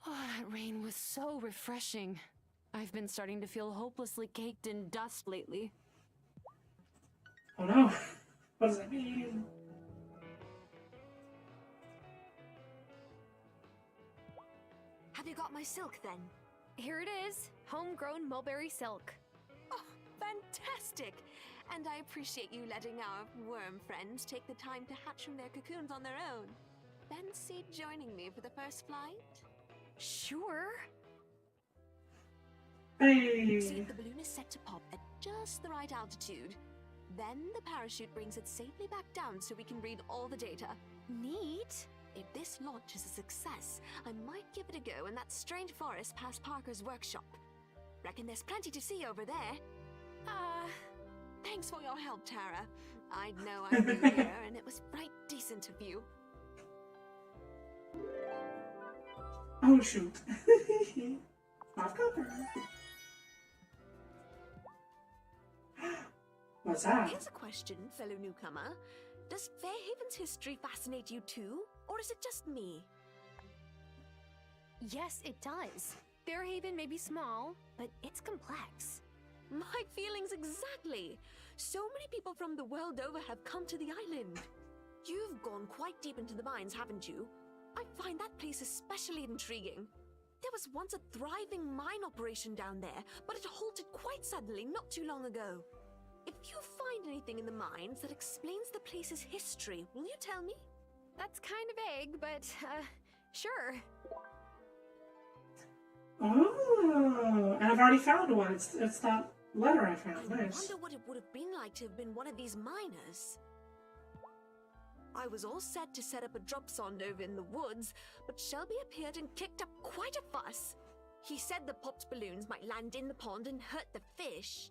Oh, that rain was so refreshing. I've been starting to feel hopelessly caked in dust lately. Oh no. What does that mean? Have you got my silk then? Here it is. Homegrown mulberry silk. Oh, fantastic! And I appreciate you letting our worm friends take the time to hatch from their cocoons on their own. Fancy joining me for the first flight? Sure. Hey. See, the balloon is set to pop at just the right altitude. Then the parachute brings it safely back down so we can read all the data. Neat. If this launch is a success, I might give it a go in that strange forest past Parker's workshop. Reckon there's plenty to see over there. Thanks for your help, Tara. I know I'm new here, and it was right decent of you. Oh shoot. Off copper. What's that? Here's a question, fellow newcomer. Does Fairhaven's history fascinate you too, or is it just me? Yes, it does. Fairhaven may be small, but it's complex. My feelings exactly. So many people from the world over have come to the island. You've gone quite deep into the mines, haven't you? I find that place especially intriguing. There was once a thriving mine operation down there, but it halted quite suddenly not too long ago. If you find anything in the mines that explains the place's history, will you tell me? That's kind of vague, but, sure. Oh, and I've already found one. It's that letter I found. I Nice. wonder what it would have been like to have been one of these miners. I was all set to set up a drop zone over in the woods, but Shelby appeared and kicked up quite a fuss. He said the popped balloons might land in the pond and hurt the fish.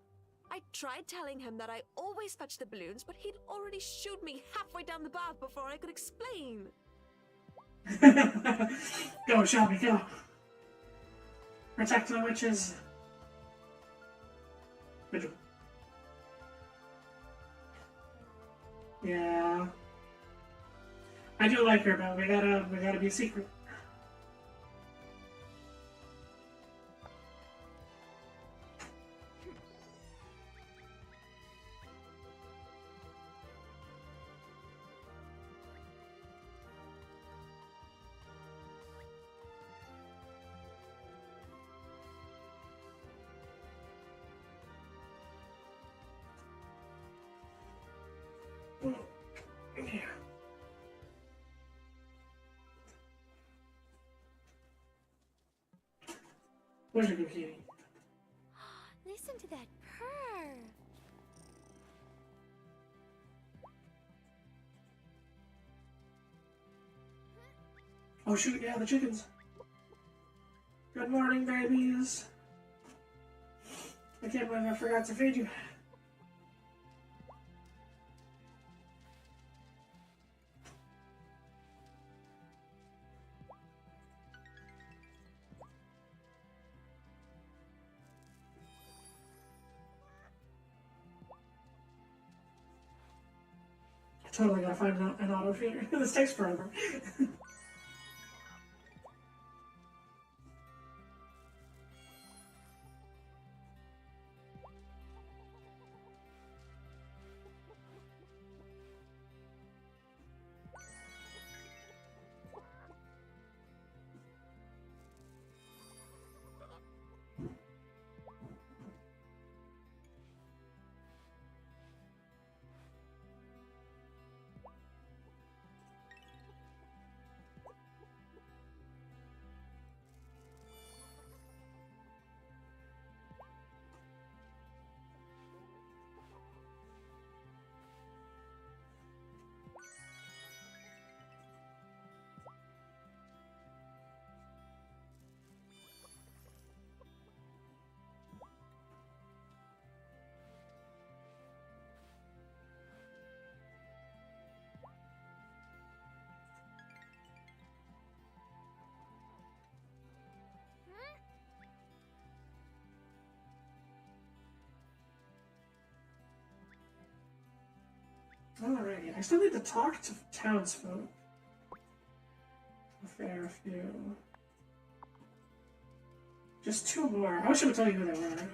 I tried telling him that I always fetch the balloons, but he'd already shooed me halfway down the path before I could explain. Go, Shelby, go. Protect the witches. Vigil. Yeah. I do like her, but we gotta be secret. Yeah. Where's your good kitty? Listen to that purr. Oh shoot, yeah, the chickens. Good morning, babies. I can't believe I forgot to feed you. Totally gotta find an auto feeder. This takes forever. Alrighty, I still need to talk to townsfolk. A fair few. Just two more. I wish I would tell you who they were.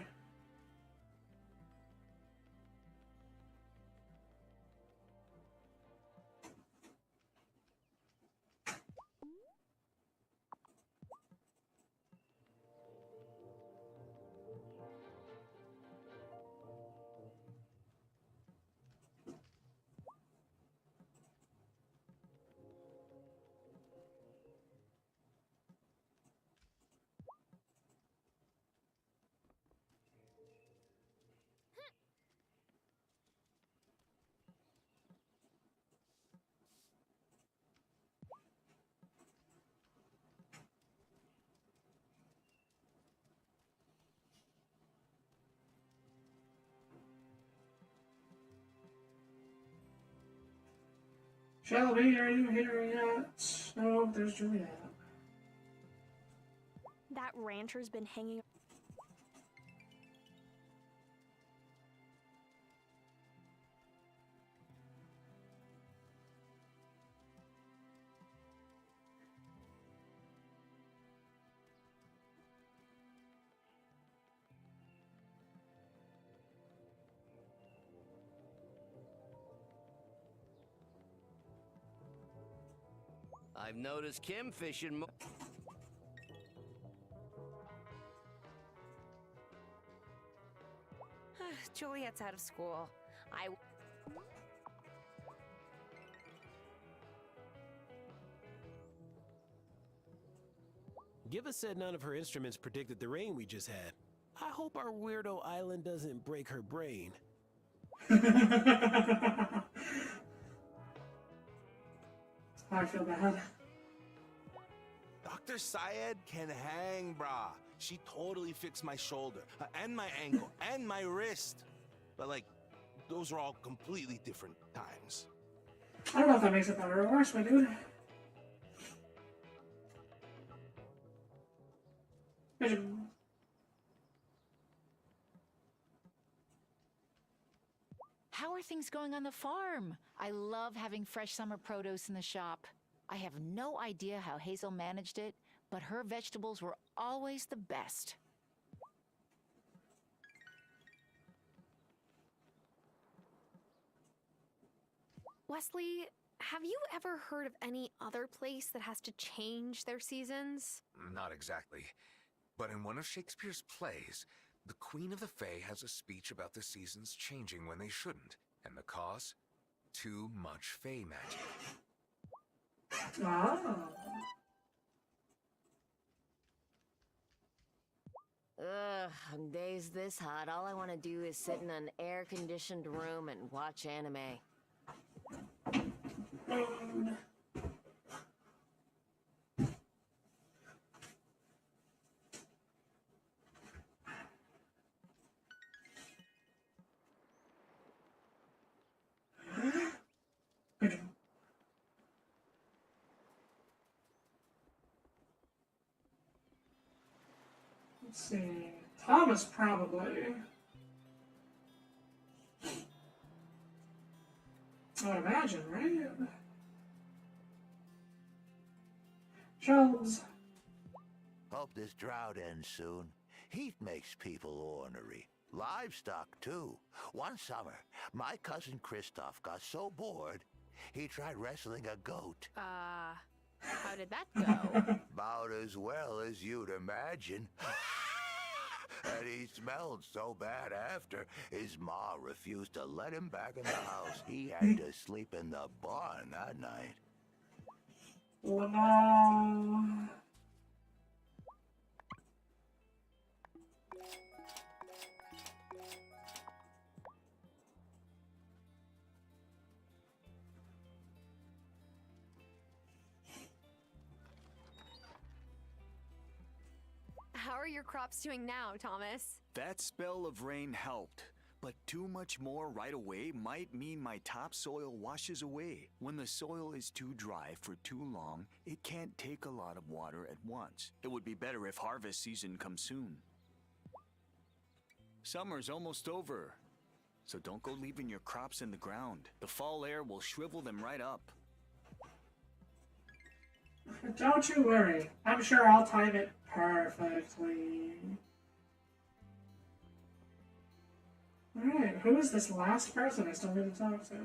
Shelby, are you here yet? No, there's Juliet. That rancher's been hanging. I've noticed Kim fishing more. Juliet's out of school. Giva said none of her instruments predicted the rain we just had. I hope our weirdo island doesn't break her brain. I feel bad. Dr. Syed can hang, brah. She totally fixed my shoulder, and my ankle, and my wrist. But, like, those are all completely different times. I don't know if that makes it better or worse, my dude. How are things going on the farm? I love having fresh summer produce in the shop. I have no idea how Hazel managed it, but her vegetables were always the best. Wesley, have you ever heard of any other place that has to change their seasons? Not exactly. But in one of Shakespeare's plays, the Queen of the Fae has a speech about the seasons changing when they shouldn't. And the cause? Too much Fae magic. Oh. Ugh, on days this hot, all I want to do is sit in an air-conditioned room and watch anime. Let's see. Thomas, probably. I would imagine, right? Shelves. Hope this drought ends soon. Heat makes people ornery. Livestock, too. One summer, my cousin Christoph got so bored, he tried wrestling a goat. How did that go? About as well as you'd imagine. And he smelled so bad after, his ma refused to let him back in the house. He had to sleep in the barn that night. Oh no. How are your crops doing now, Thomas? That spell of rain helped, but too much more right away might mean my topsoil washes away. When the soil is too dry for too long, it can't take a lot of water at once. It would be better if harvest season comes soon. Summer's almost over, so don't go leaving your crops in the ground. The fall air will shrivel them right up. Don't you worry. I'm sure I'll time it perfectly. Alright, who is this last person I still need to talk to?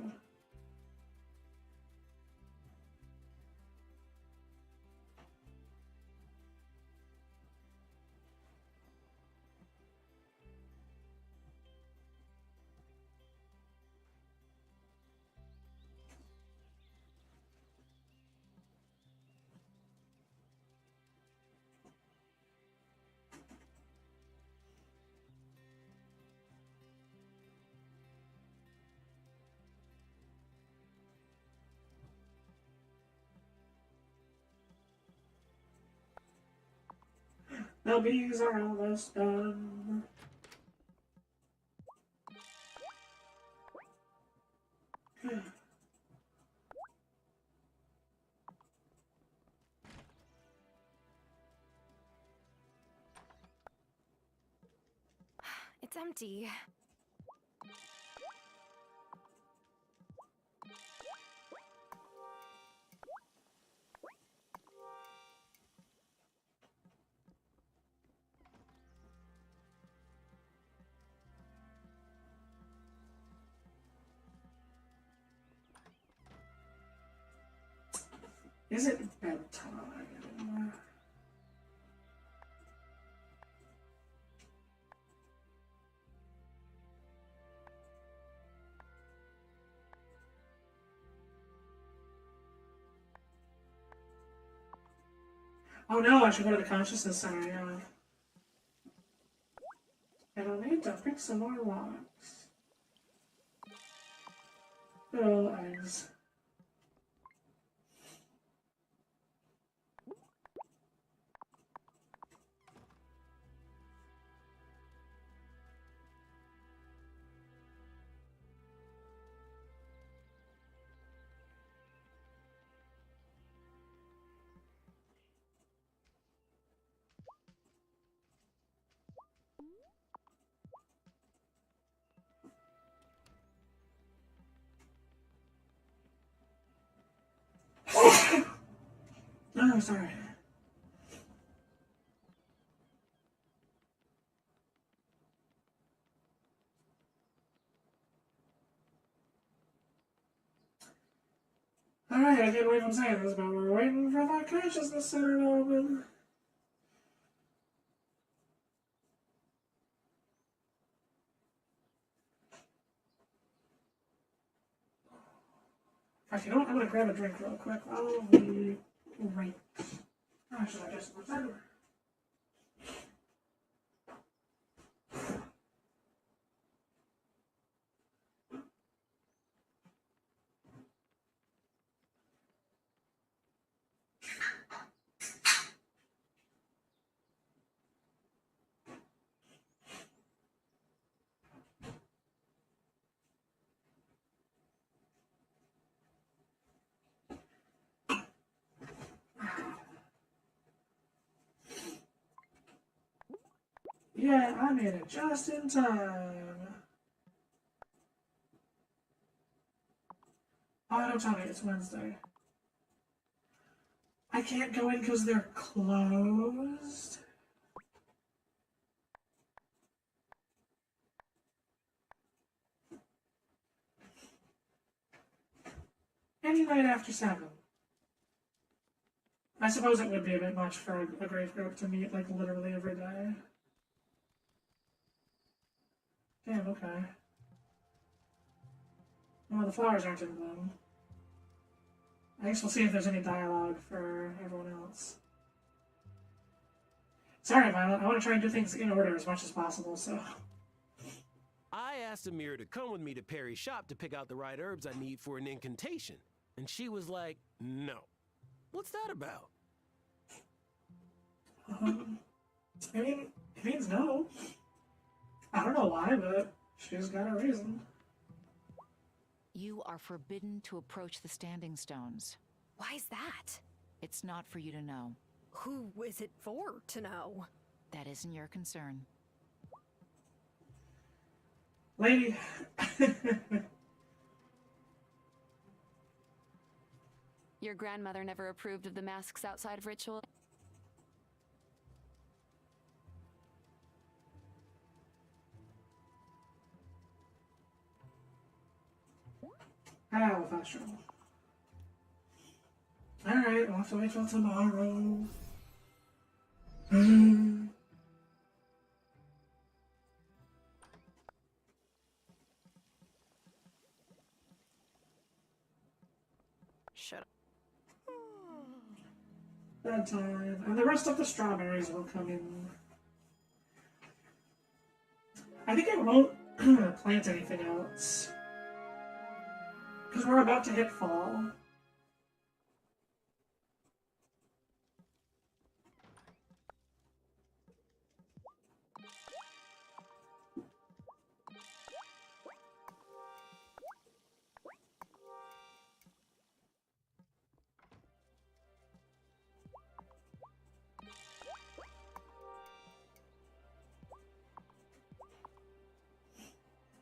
The bees are almost done. It's empty. Is it bedtime? Oh no, I should go to the consciousness center, yeah. to pick some more logs. Good old eggs. Oh, sorry. Alright, I can't believe I'm saying this, but we're waiting for that consciousness center to open. Actually, you know what? I'm gonna grab a drink real quick while we wait. Actually, I guess it's everywhere. Yeah, I made it just in time. Oh, don't tell me it's Wednesday. I can't go in because they're closed. Any night after 7. I suppose it would be a bit much for a grave group to meet, like, literally every day. Damn, okay. Well, the flowers aren't in bloom. I guess we'll see if there's any dialogue for everyone else. Sorry, Violet. I want to try and do things in order as much as possible, so... I asked Amira to come with me to Perry's shop to pick out the right herbs I need for an incantation. And she was like, no. What's that about? I mean, it means no. I don't know why, but she's got a reason. You are forbidden to approach the standing stones. Why's that? It's not for you to know. Who is it for to know? That isn't your concern. Lady. Your grandmother never approved of the masks outside of ritual? Ah, well, that's true. Alright, we'll have to wait till tomorrow. Shut up. Bedtime. And the rest of the strawberries will come in. I think I won't plant anything else. Because we're about to hit fall.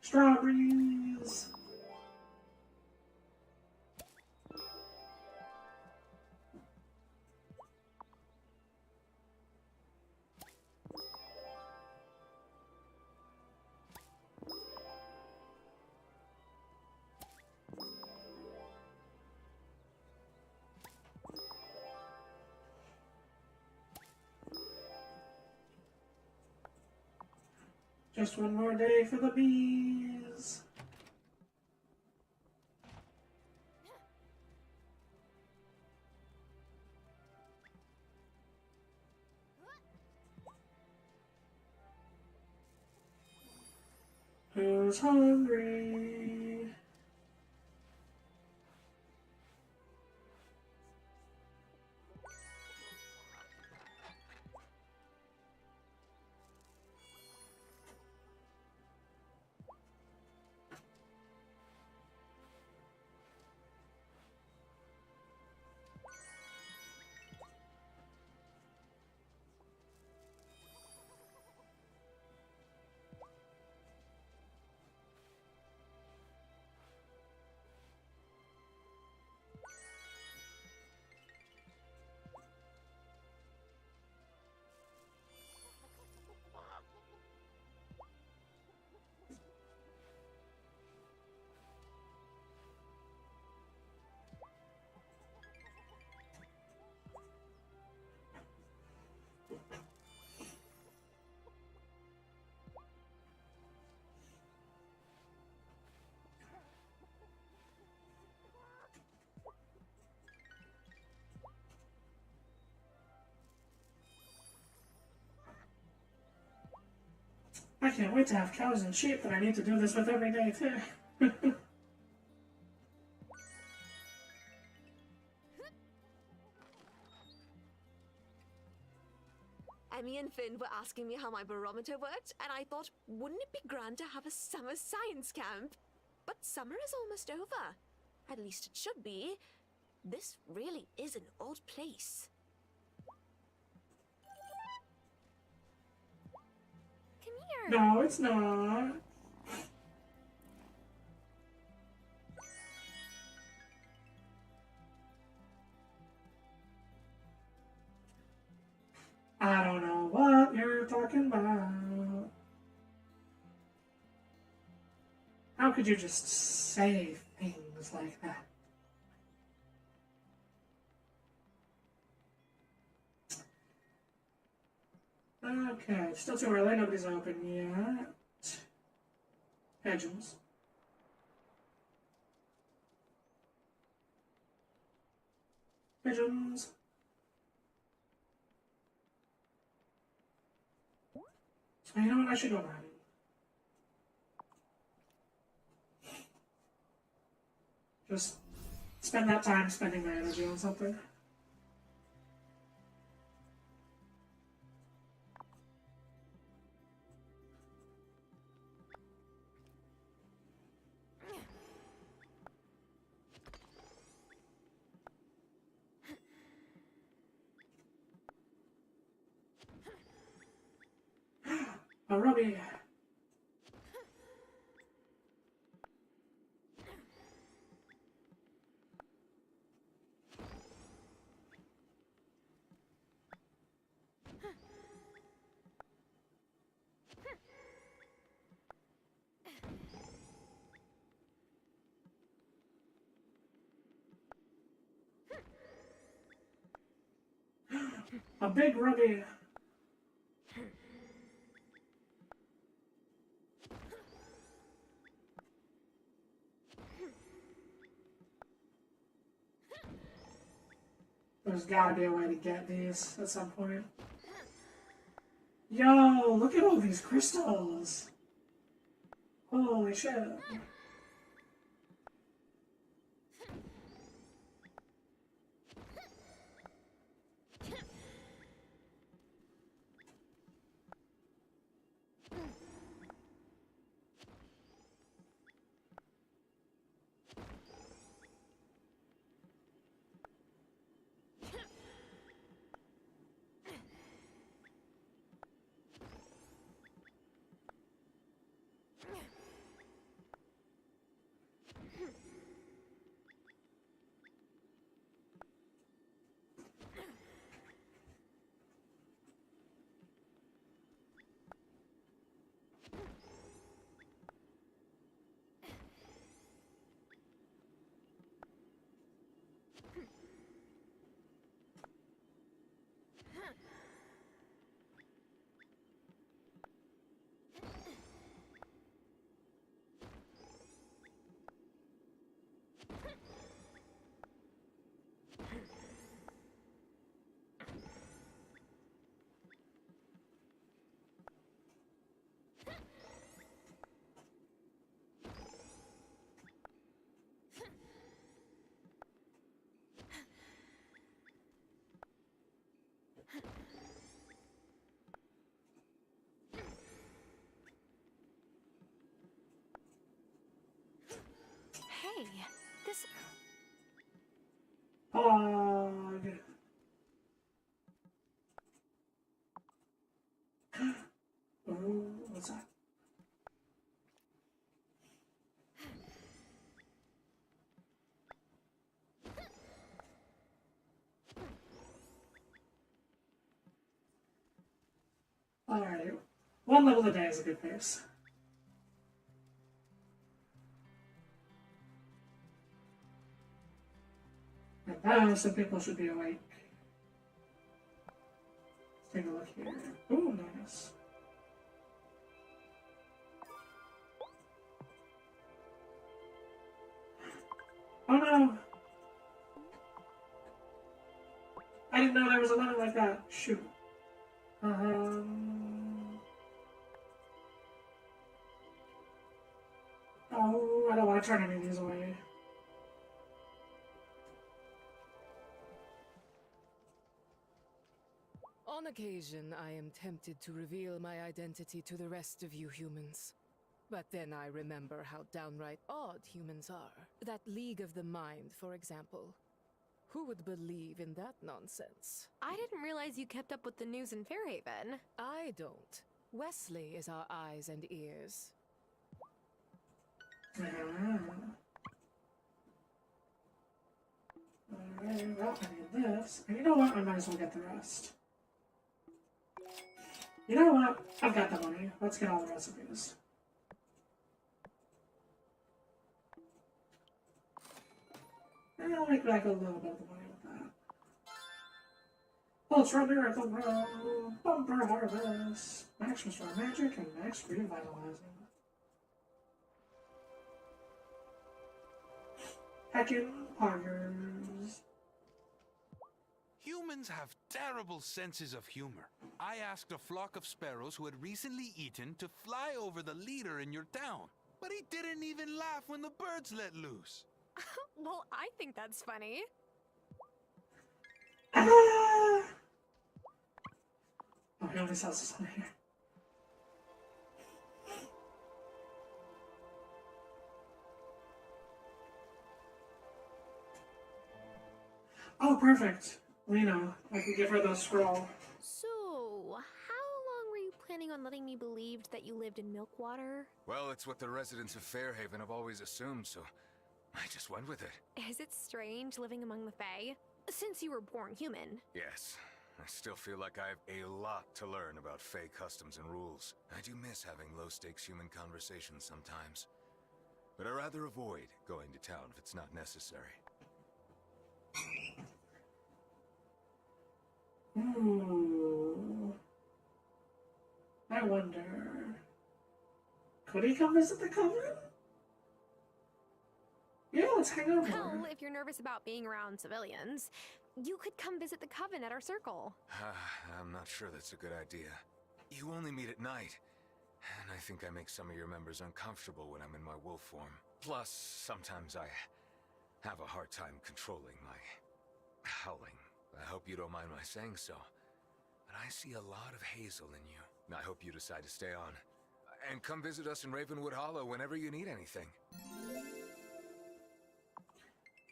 Strawberries! Just one more day for the bees. Who's hungry? I can't wait to have cows and sheep that I need to do this with every day, too. Emmy and Finn were asking me how my barometer worked, and I thought, wouldn't it be grand to have a summer science camp? But summer is almost over. At least it should be. This really is an odd place. Come here. No, it's not. I don't know what you're talking about. How could you just say things like that? Okay, it's still too early, nobody's open yet. Pigeons. Pigeons. So you know what, I should go mining. Just spend that time spending my energy on something. A Robbie. A big Robbie. There's gotta be a way to get these at some point. Yo, look at all these crystals. Holy shit. Hey, this... Pog. Ooh, what's that? Alright. One level a day is a good pace. And now some people should be awake. Let's take a look here. Ooh, nice. Oh no! I didn't know there was a lemon like that. Shoot. Oh, I don't want to turn any of these away. On occasion, I am tempted to reveal my identity to the rest of you humans. But then I remember how downright odd humans are. That League of the Mind, for example. Who would believe in that nonsense? I didn't realize you kept up with the news in Fairhaven. I don't. Wesley is our eyes and ears. Alright, well, I need this. And you know what? I might as well get the rest. You know what? I've got the money. Let's get all the recipes. And I'll make back a little bit of the money with that. Ultra Miracle Grow! Bumper Harvest! Max Restore Magic and Max Revitalizing. Heckin' Poggers. Humans have terrible senses of humor. I asked a flock of sparrows who had recently eaten to fly over the leader in your town. But he didn't even laugh when the birds let loose. Well, I think that's funny. Oh, he only sells this on here. Oh, perfect. Lena, I can give her the scroll. So, how long were you planning on letting me believe that you lived in Milkwater? Well, it's what the residents of Fairhaven have always assumed, so I just went with it. Is it strange living among the Fae? Since you were born human. Yes, I still feel like I have a lot to learn about Fae customs and rules. I do miss having low-stakes human conversations sometimes. But I'd rather avoid going to town if it's not necessary. Ooh. I wonder... Could he come visit the Coven? Yeah, let's hang out more. Well, if you're nervous about being around civilians, you could come visit the Coven at our circle. I'm not sure that's a good idea. You only meet at night, and I think I make some of your members uncomfortable when I'm in my wolf form. Plus, sometimes I have a hard time controlling my howling. I hope you don't mind my saying so, but I see a lot of Hazel in you. I hope you decide to stay on. And come visit us in Ravenwood Hollow whenever you need anything.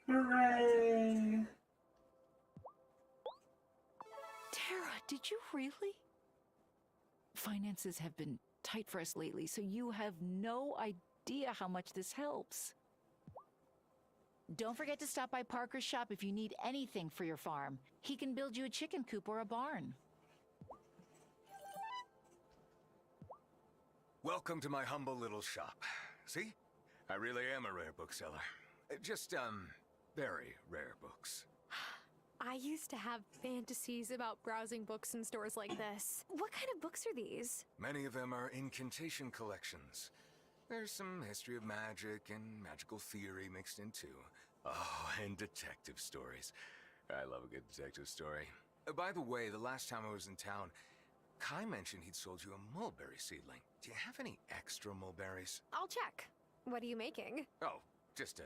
Hooray! Tara, did you really? Finances have been tight for us lately, so you have no idea how much this helps. Don't forget to stop by Parker's shop if you need anything for your farm. He can build you a chicken coop or a barn. Welcome to my humble little shop. See? I really am a rare bookseller. Just, very rare books. I used to have fantasies about browsing books in stores like this. What kind of books are these? Many of them are incantation collections. There's some history of magic and magical theory mixed in too. Oh, and detective stories. I love a good detective story. By the way, the last time I was in town, Kai mentioned he'd sold you a mulberry seedling. Do you have any extra mulberries? I'll check. What are you making? Oh, just a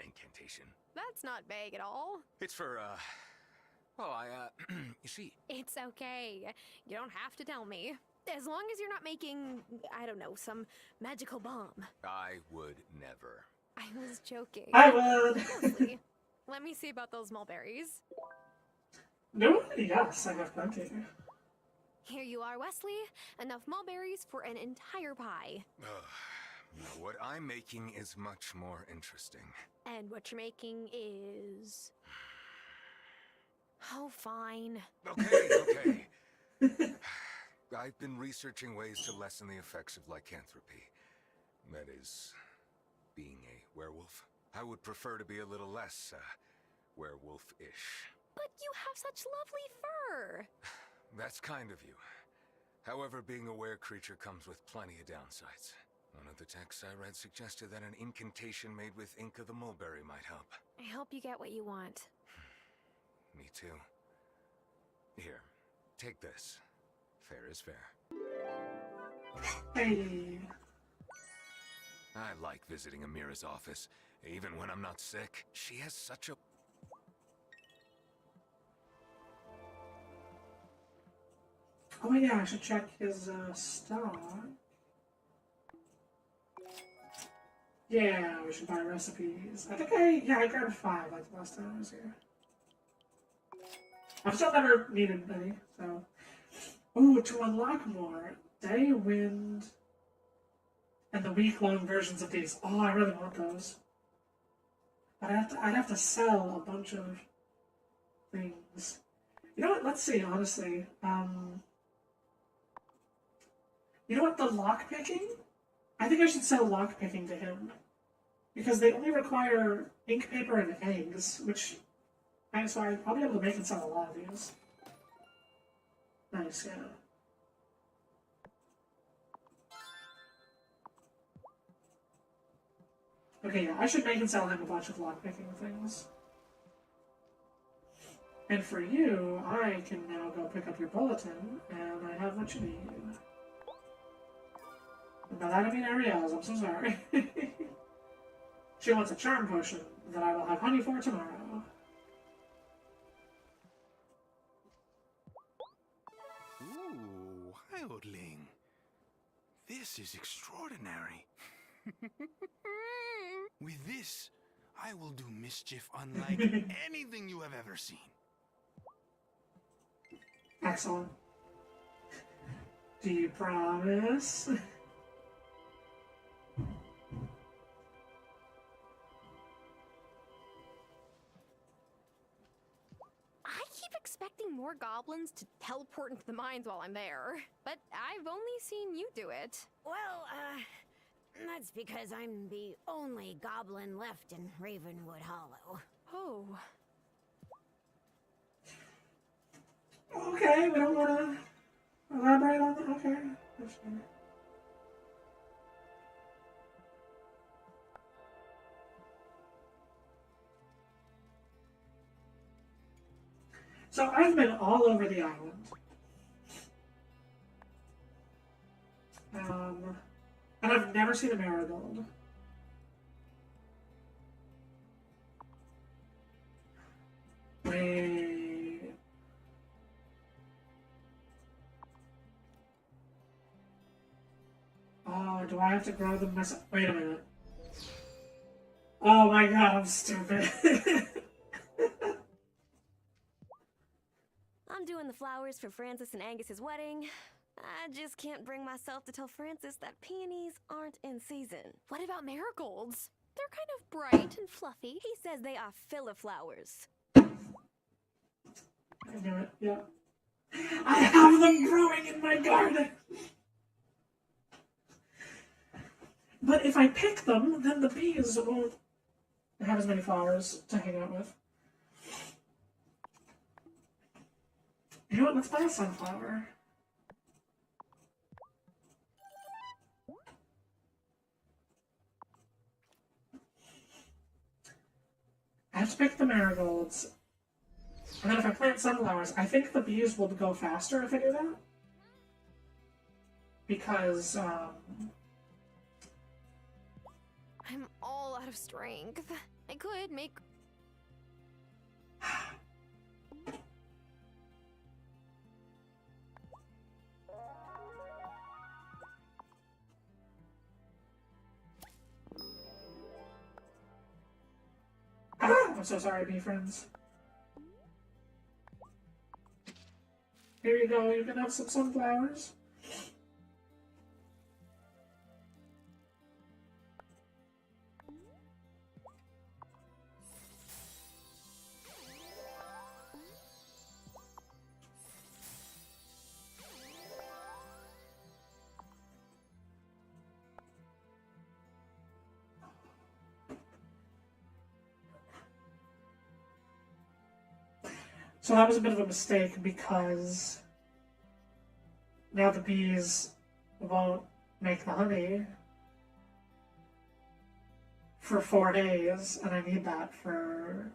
incantation. That's not vague at all. It's for, well, you see... It's okay. You don't have to tell me. As long as you're not making, I don't know, some magical bomb. I would never. I was joking. I would. Wesley, let me see about those mulberries. No, yes, I have plenty. Here you are, Wesley. Enough mulberries for an entire pie. Now what I'm making is much more interesting. And what you're making is... Oh, fine. Okay. I've been researching ways to lessen the effects of lycanthropy. That is, being a werewolf. I would prefer to be a little less, werewolf-ish. But you have such lovely fur. That's kind of you. However, being a were-creature comes with plenty of downsides. One of the texts I read suggested that an incantation made with ink of the mulberry might help. I hope you get what you want. Me too. Here, take this. Fair is fair. Hey. I like visiting Amira's office, even when I'm not sick. She has such a... Oh yeah, I should check his stock. Yeah, we should buy recipes. I think I grabbed 5 like the last time I was here. I've still never needed any, so. Ooh, to unlock more, Day, Wind, and the week-long versions of these. Oh, I really want those. But I'd have to sell a bunch of things. You know what? Let's see, honestly. You know what? The lockpicking? I think I should sell lockpicking to him. Because they only require ink, paper, and eggs, which... So I'll be able to make and sell a lot of these. Nice, yeah. Okay, yeah, I should make and sell him a bunch of lockpicking things. And for you, I can now go pick up your bulletin, and I have what you need. And by that I mean Ariel's, I'm so sorry. She wants a charm potion that I will have honey for tomorrow. Ooh, wildling. This is extraordinary. With this, I will do mischief unlike anything you have ever seen. Excellent. Do you promise? I keep expecting more goblins to teleport into the mines while I'm there, but I've only seen you do it. Well, that's because I'm the only goblin left in Ravenwood Hollow. Oh. Okay, we don't want to elaborate on that. Okay. That's fine. So I've been all over the island. And I've never seen a marigold. Wait. Oh, do I have to grow them myself? Wait a minute. Oh my god, I'm stupid. I'm doing the flowers for Francis and Angus's wedding. I just can't bring myself to tell Francis that peonies aren't in season. What about marigolds? They're kind of bright and fluffy. He says they are filler flowers. I knew it, yeah. I have them growing in my garden! But if I pick them, then the bees won't have as many flowers to hang out with. You know what? Let's buy a sunflower. I have to pick the marigolds. And then if I plant sunflowers, I think the bees will go faster if I do that. Because, I'm all out of strength. I could make... I'm so sorry, bee friends. Here you go, you can have some sunflowers. So that was a bit of a mistake because now the bees won't make the honey for 4 days, and I need that for...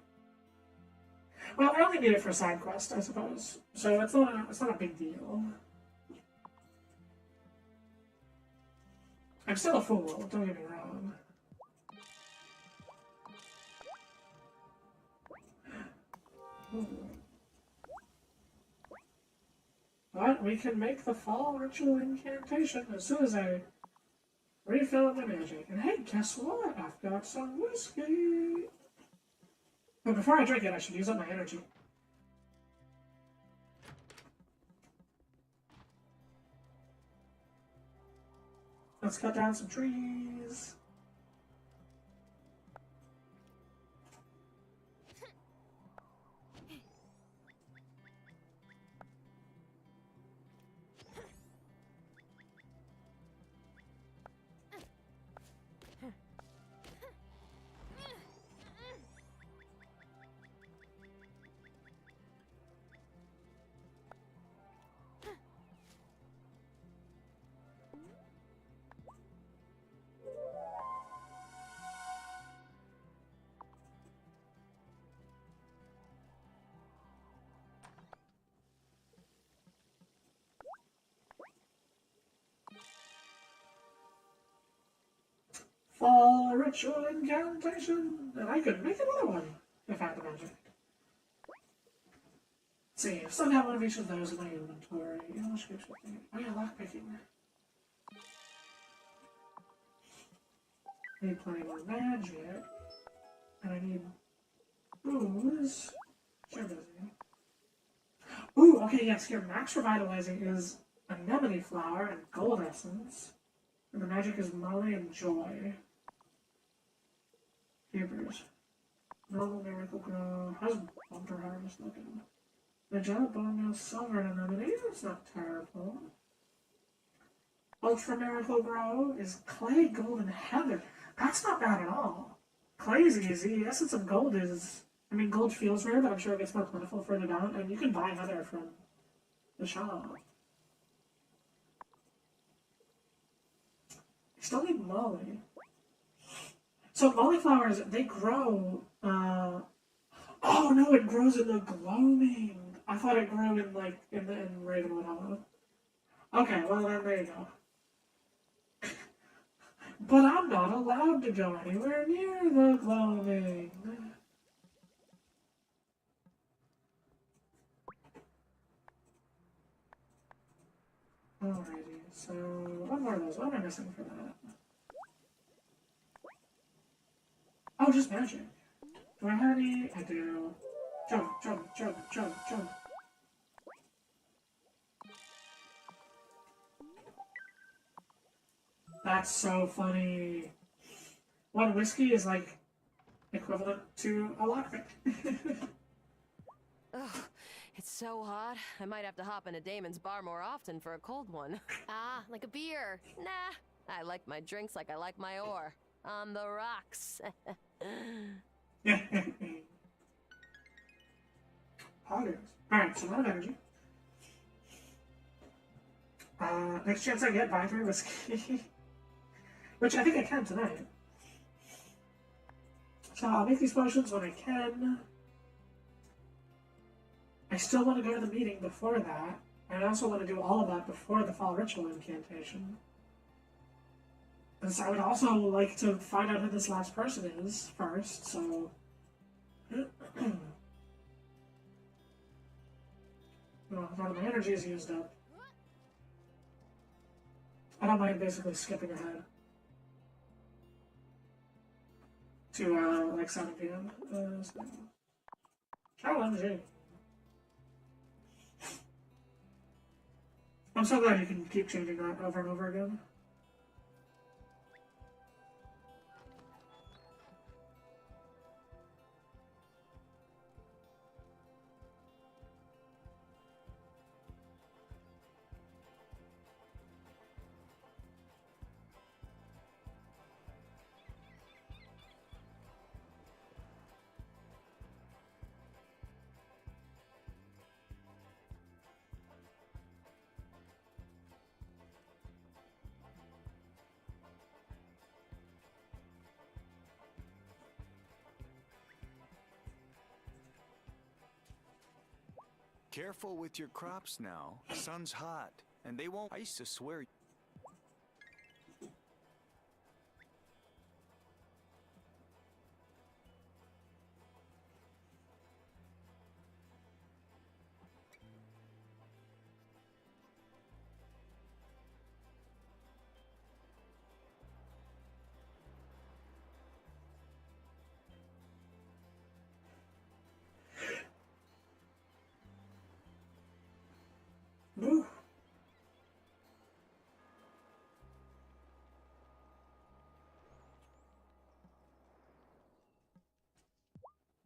Well, I only need it for a side quest, I suppose. So it's not a big deal. I'm still a fool, don't get me wrong. Ooh. But we can make the fall ritual incantation as soon as I refill my magic. And hey, guess what? I've got some whiskey. But before I drink it, I should use up my energy. Let's cut down some trees. Fall ritual incantation, and I could make another one if I had the magic. Let's see, if somehow one of each of those in my inventory. Oh yeah, lockpicking. I need plenty more magic, and I need booze. Sure busy. Ooh, okay, yes, here, max revitalizing is anemone flower and gold essence. And the magic is Molly and Joy. Hebrews. Normal Miracle Grow. How's Bumper Harvest looking? Magella Bone Meal Silver and Anemone. That's not terrible. Ultra Miracle Grow is Clay, Gold, and Heather. That's not bad at all. Clay is easy. Essence of Gold is... I mean, gold feels rare, but I'm sure it gets more plentiful further down. And you can buy Heather from the shop. Still need Molly. So Molly flowers, they grow, oh no, it grows in the gloaming. I thought it grew in, like, in Ravenwood Hollow. Okay, well then, there you go. But I'm not allowed to go anywhere near the gloaming. Alrighty, so one more of those. What am I missing for that? Oh, just magic. Do I have any? I do. Jump, jump, jump, jump, jump. That's so funny. One whiskey is like equivalent to a lockpick. Ugh, it's so hot. I might have to hop into Damon's bar more often for a cold one. Ah, like a beer. Nah, I like my drinks like I like my ore. On the rocks. Alright, so a lot of energy. Next chance I get, buy 3 whiskey. Which I think I can tonight. So I'll make these potions when I can. I still want to go to the meeting before that. And I also want to do all of that before the fall ritual incantation. Because I would also like to find out who this last person is first, so... Well, now my energy is used up. I don't mind basically skipping ahead. to like 7 p.m. So. Challenging. I'm so glad you can keep changing that over and over again. Careful with your crops now. Sun's hot, and they won't. I used to swear. Woo.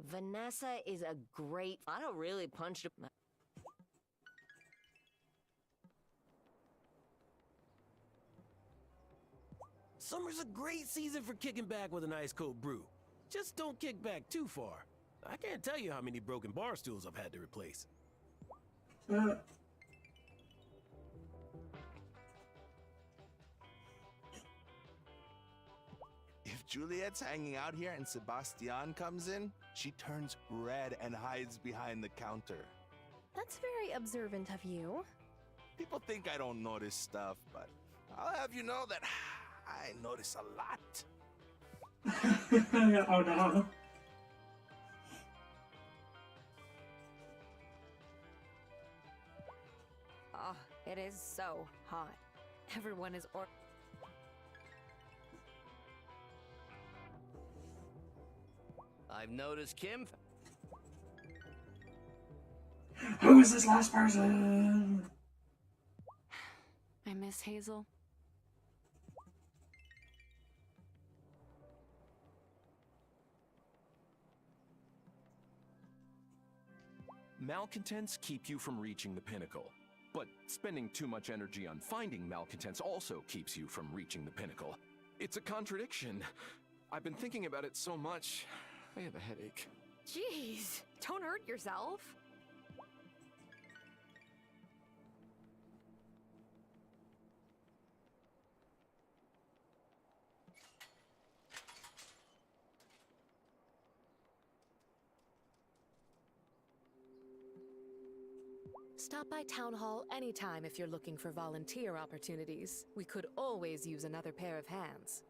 Vanessa is a great. I don't really punch the. Summer's a great season for kicking back with an ice cold brew. Just don't kick back too far. I can't tell you how many broken bar stools I've had to replace. If Juliet's hanging out here and Sebastian comes in, she turns red and hides behind the counter. That's very observant of you. People think I don't notice stuff, but I'll have you know that I notice a lot. Oh no. Oh, it is so hot. Everyone is I've noticed Kim. Who is this last person? I miss Hazel. Malcontents keep you from reaching the pinnacle. But spending too much energy on finding malcontents also keeps you from reaching the pinnacle. It's a contradiction. I've been thinking about it so much, I have a headache. Jeez, don't hurt yourself. Stop by Town Hall anytime if you're looking for volunteer opportunities. We could always use another pair of hands.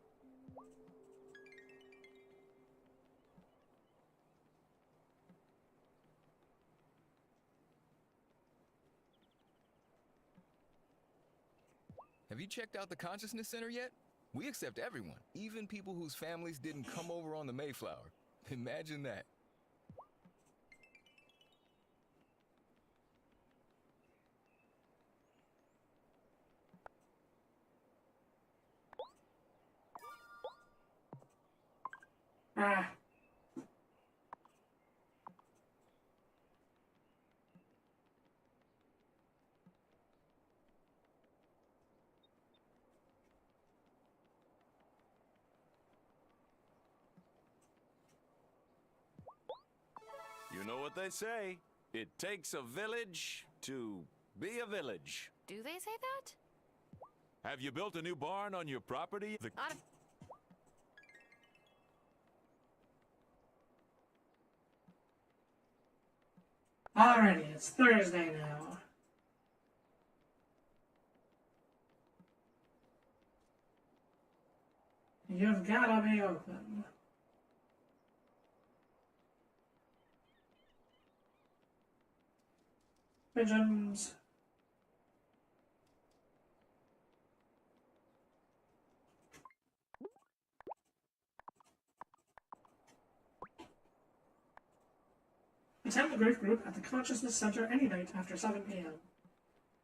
Have you checked out the Consciousness Center yet? We accept everyone, even people whose families didn't come over on the Mayflower. Imagine that. Ah. You know what they say. It takes a village to be a village. Do they say that? Have you built a new barn on your property? Alrighty, it's Thursday now. You've gotta be open. Pigeons. Attend the grief group at the Consciousness Center any night after 7 p.m.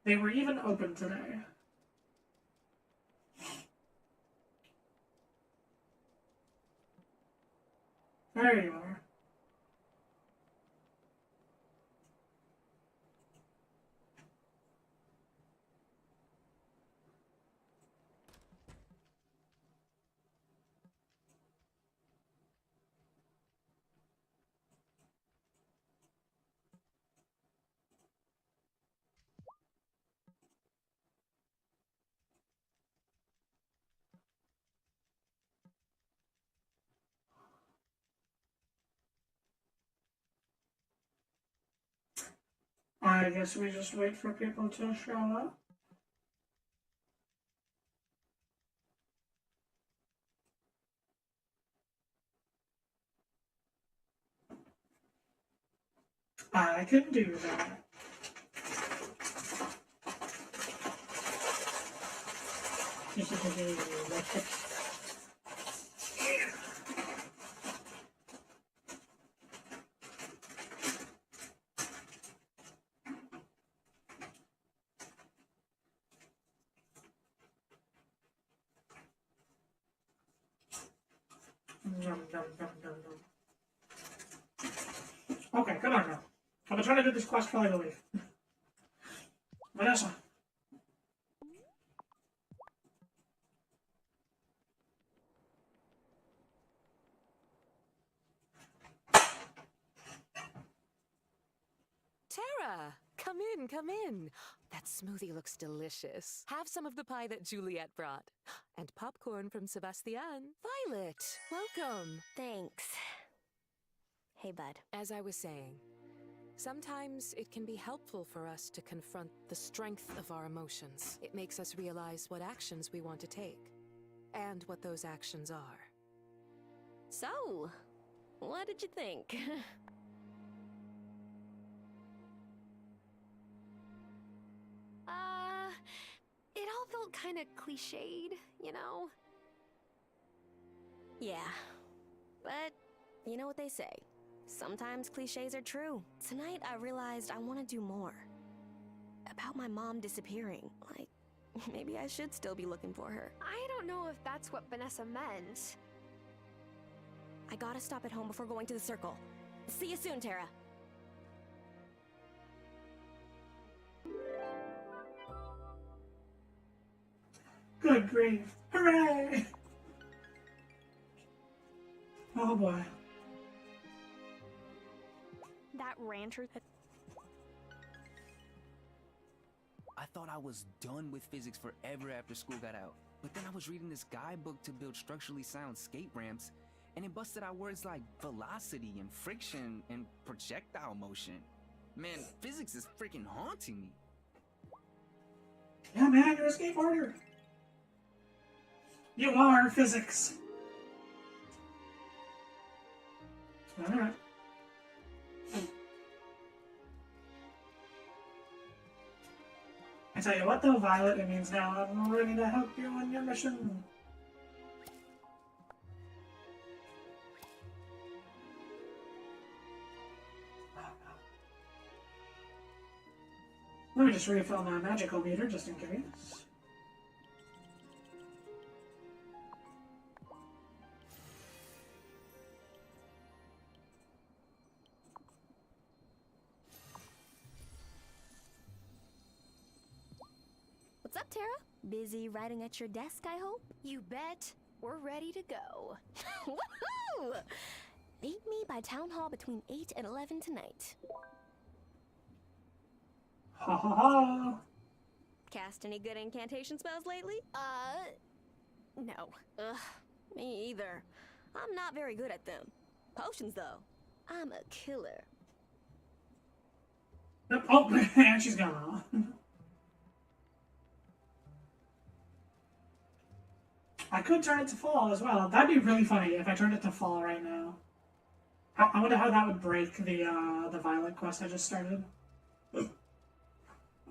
They were even open today. There you are. I guess we just wait for people to show up. I can do that. Okay, come on now. I've been trying to do this quest for like a week. Vanessa. Tara, come in, come in. That smoothie looks delicious. Have some of the pie that Juliet brought. And popcorn from Sebastian. Violet, welcome. Thanks. Hey, bud. As I was saying, sometimes it can be helpful for us to confront the strength of our emotions. It makes us realize what actions we want to take, and what those actions are. So, what did you think? It all felt kind of cliched, you know? Yeah. But, you know what they say. Sometimes cliches are true. Tonight I realized I want to do more. About my mom disappearing. Like, maybe I should still be looking for her. I don't know if that's what Vanessa meant. I gotta stop at home before going to the circle. See you soon, Tara. Good grief. Hooray! Oh boy. That rancher... I thought I was done with physics forever after school got out. But then I was reading this guidebook to build structurally sound skate ramps, and it busted out words like velocity and friction and projectile motion. Man, physics is freaking haunting me. Yeah, man, you're a skateboarder. You are physics. Alright. I tell you what though, Violet, it means now I'm ready to help you on your mission. Let me just refill my magical meter just in case. What's up, Tara? Busy writing at your desk, I hope? You bet. We're ready to go. Woohoo! Meet me by Town Hall between 8 and 11 tonight. Ha ha ha! Cast any good incantation spells lately? No. Ugh, me either. I'm not very good at them. Potions, though. I'm a killer. Oh, man, she's gone. I could turn it to fall as well. That'd be really funny if I turned it to fall right now. I wonder how that would break the Violet quest I just started. Oh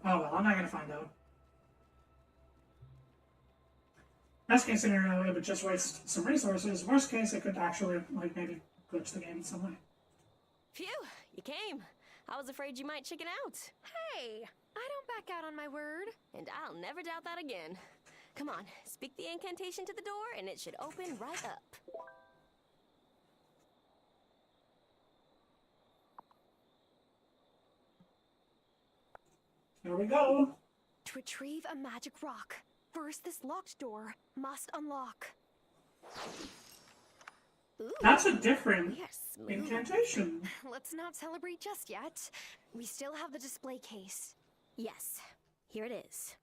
well, I'm not gonna find out. Best case scenario, it would just waste some resources. Worst case, it could actually, like, maybe glitch the game in some way. Phew, You came. I was afraid you might chicken out. Hey, I don't back out on my word. And I'll never doubt that again. Come on, speak the incantation to the door and it should open right up. Here we go. To retrieve a magic rock, first this locked door must unlock. Ooh, That's a different yes, incantation. Let's not celebrate just yet. We still have the display case. Yes, here it is.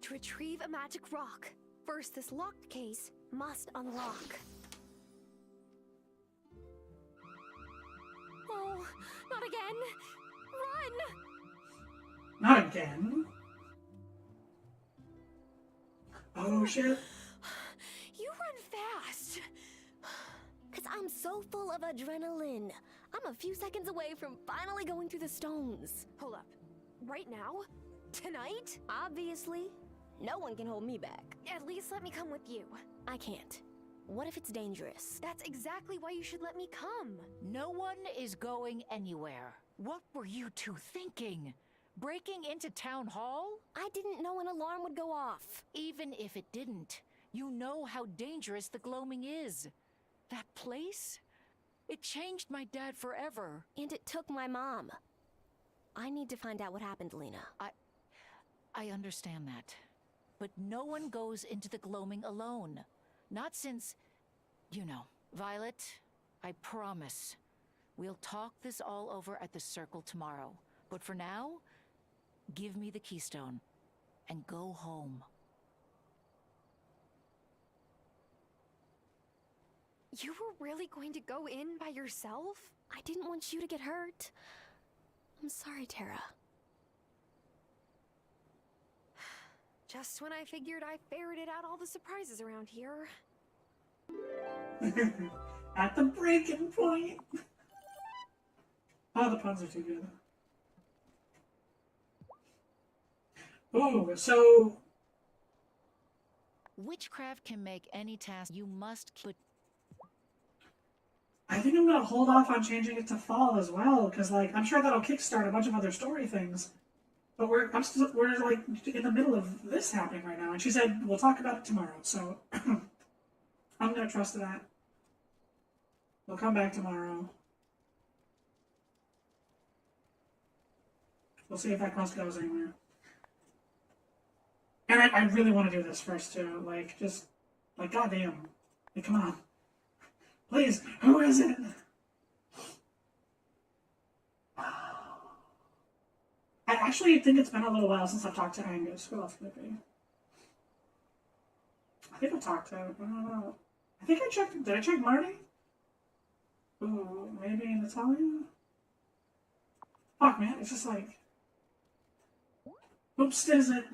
To retrieve a magic rock, first this locked case must unlock. Oh, not again! Run! Not again. Oh shit. You run fast! Cause I'm so full of adrenaline. I'm a few seconds away from finally going through the stones. Hold up. Right now? Tonight? Obviously. No one can hold me back. At least let me come with you. I can't. What if it's dangerous? That's exactly why you should let me come. No one is going anywhere. What were you two thinking? Breaking into Town Hall? I didn't know an alarm would go off. Even if it didn't, you know how dangerous the gloaming is. That place? It changed my dad forever. And it took my mom. I need to find out what happened, Lena. I understand that. But no one goes into the gloaming alone. Not since, you know. Violet, I promise. We'll talk this all over at the circle tomorrow. But for now, give me the keystone and go home. You were really going to go in by yourself? I didn't want you to get hurt. I'm sorry, Tara. Just when I figured I ferreted out all the surprises around here. At the breaking point. Oh, the puns are too good. Oh, so... Witchcraft can make any task you must keep. I think I'm gonna hold off on changing it to fall as well, because like I'm sure that'll kickstart a bunch of other story things. But we're like in the middle of this happening right now, and she said we'll talk about it tomorrow. So I'm gonna trust that. We'll come back tomorrow. We'll see if that quest goes anywhere. And I really want to do this first too. Like just like goddamn, like come on, please. Who is it? I actually think it's been a little while since I've talked to Angus. Who else could it be? I think I talked to, I don't know. I think I checked, did I check Marty? Ooh, maybe Natalia? Fuck, man, it's just like... Oops, is it?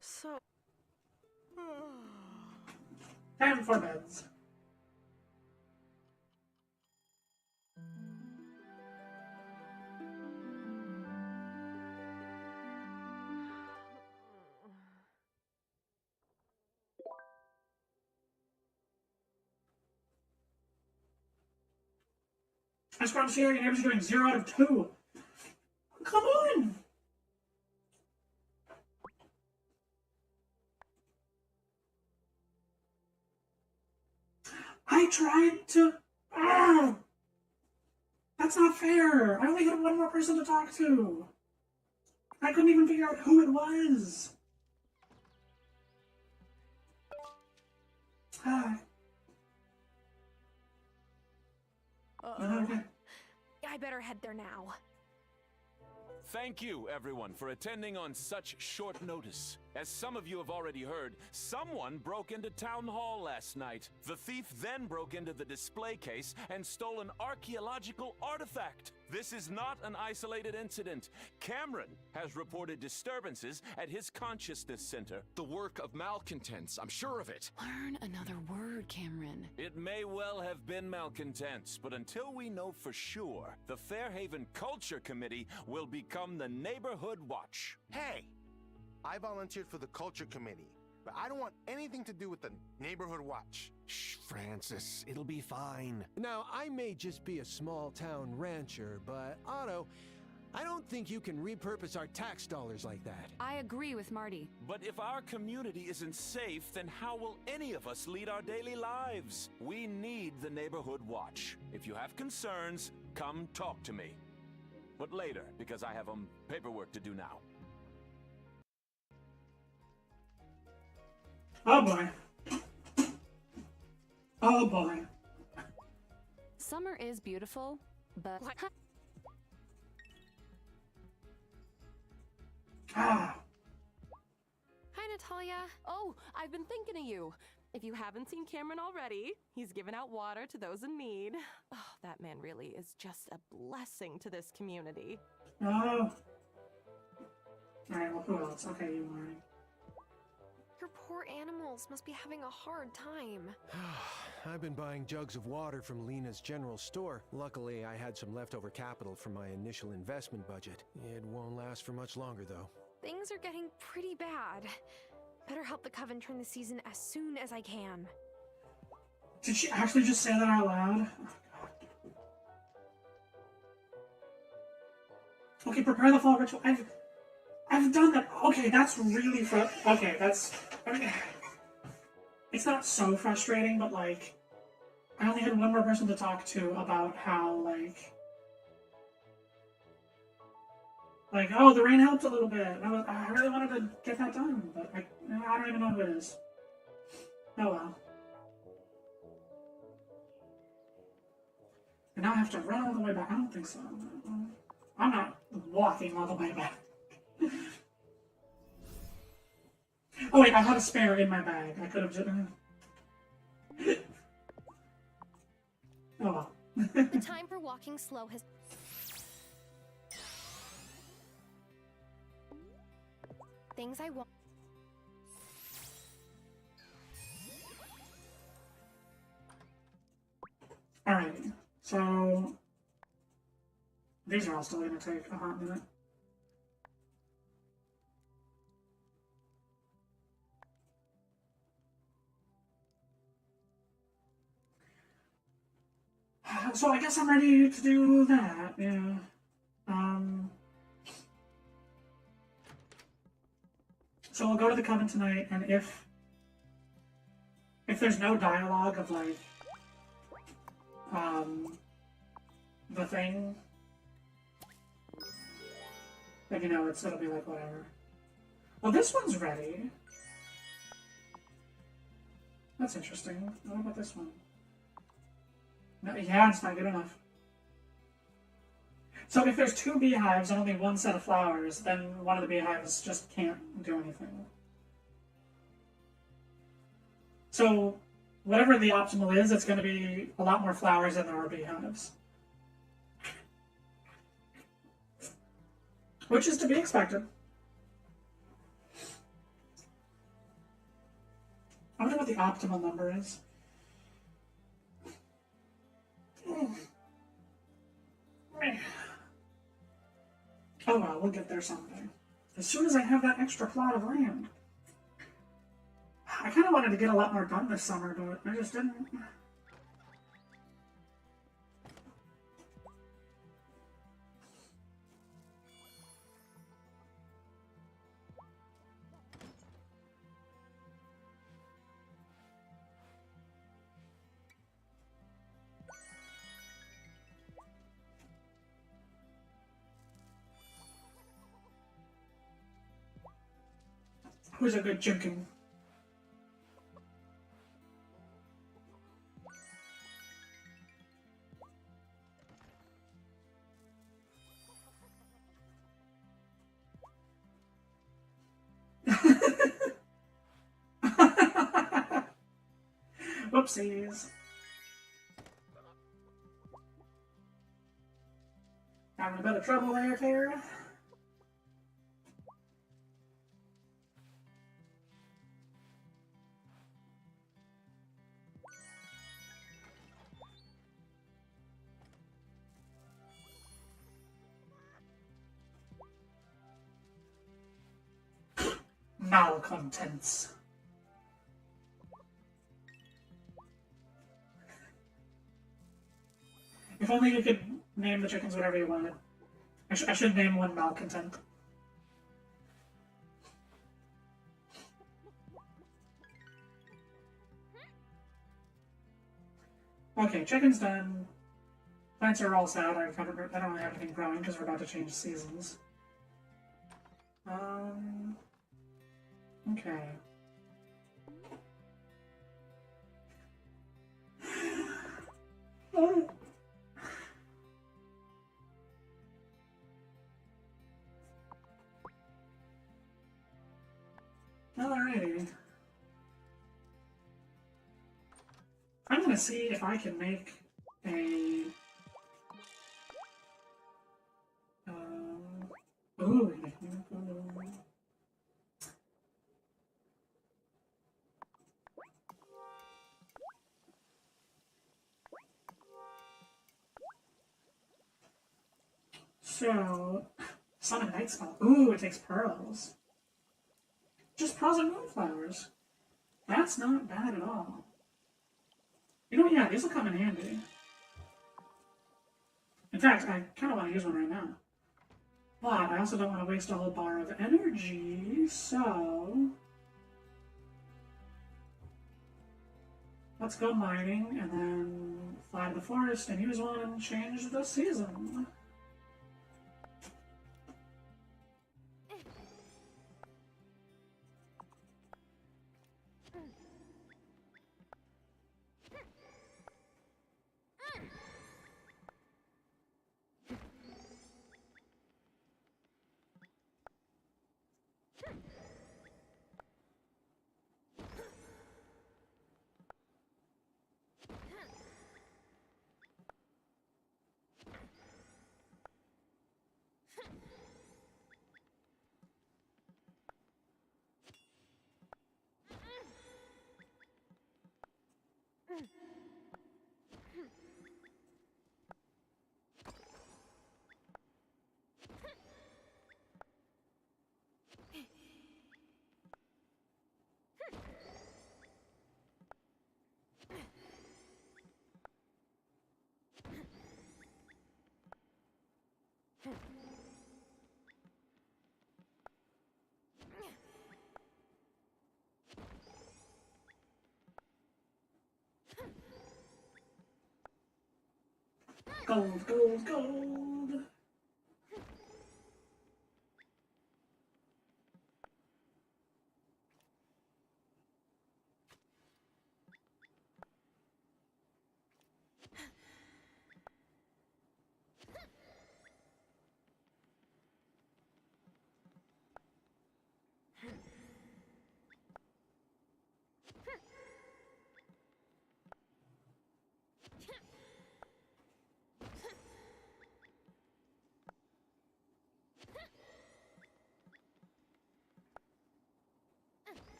So... Time for beds. I scrolled here, your neighbors are doing 0 out of 2. Come on! I tried to... That's not fair! I only had one more person to talk to! I couldn't even figure out who it was! Hi. Uh-oh. Okay. I better head there now. Thank you, everyone, for attending on such short notice. As some of you have already heard, someone broke into Town Hall last night. The thief then broke into the display case and stole an archaeological artifact. This is not an isolated incident. Cameron has reported disturbances at his consciousness center. The work of malcontents, I'm sure of it. Learn another word, Cameron. It may well have been malcontents, but until we know for sure, the Fairhaven Culture Committee will become the Neighborhood Watch. Hey! I volunteered for the Culture Committee, but I don't want anything to do with the Neighborhood Watch. Shh, Francis, it'll be fine. Now, I may just be a small-town rancher, but Otto, I don't think you can repurpose our tax dollars like that. I agree with Marty. But if our community isn't safe, then how will any of us lead our daily lives? We need the Neighborhood Watch. If you have concerns, come talk to me. But later, because I have paperwork to do now. Oh boy. Oh boy. Summer is beautiful, but... Ah. Hi, Natalia. Oh, I've been thinking of you. If you haven't seen Cameron already, he's given out water to those in need. Oh, that man really is just a blessing to this community. Oh. Alright, well, who else? Okay, you are. Your poor animals must be having a hard time. I've been buying jugs of water from Lena's general store. Luckily, I had some leftover capital from my initial investment budget. It won't last for much longer, though. Things are getting pretty bad. Better help the Coven turn the season as soon as I can. Did she actually just say that out loud? Okay, prepare the fall ritual. I've done that. Okay, that's really okay, that's... I mean, it's not so frustrating, but, like, I only had one more person to talk to about how, like, oh, the rain helped a little bit. I really wanted to get that done, but I don't even know who it is. Oh well. And now I have to run all the way back. I don't think so. I'm not walking all the way back. Oh wait, I had a spare in my bag. I could have just... Oh well. The time for walking slow has... Things I want... Alright, so... These are all still gonna take a hot minute. So I guess I'm ready to do that, yeah. So we'll go to the Coven tonight, and if there's no dialogue of, like, the thing, then, you know, it'll be like, whatever. Well, this one's ready. That's interesting. What about this one? No, yeah, it's not good enough. So if there's 2 beehives and only 1 set of flowers, then one of the beehives just can't do anything. So whatever the optimal is, it's going to be a lot more flowers than there are beehives. Which is to be expected. I wonder what the optimal number is. Oh well, we'll get there someday. As soon as I have that extra plot of land. I kind of wanted to get a lot more done this summer, but I just didn't. Who's a good chicken? Whoopsies. Having a bit of trouble there, Tara? Malcontents. If only you could name the chickens whatever you wanted. I should name one Malcontent. Okay, chicken's done. Plants are all sad. I don't really have anything growing because we're about to change seasons. Okay. Oh. Alrighty. I'm gonna see if I can make a... Ooh. So, Sun and Night Spell. Ooh, it takes pearls. Just pearls and moonflowers. That's not bad at all. You know, yeah, these will come in handy. In fact, I kind of want to use one right now. But I also don't want to waste a whole bar of energy, so... Let's go mining, and then fly to the forest and use one and change the season. Gold, gold, gold!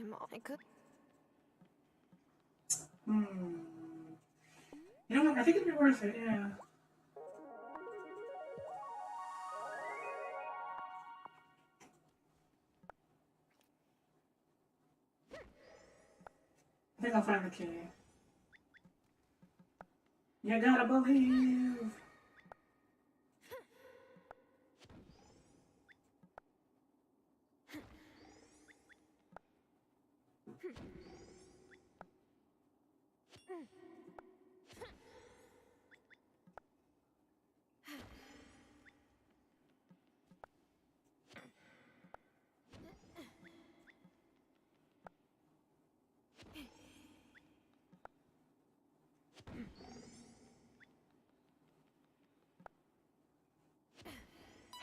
I'm all I could. I think it'd be worth it, yeah. I think I'll find the key. You gotta believe!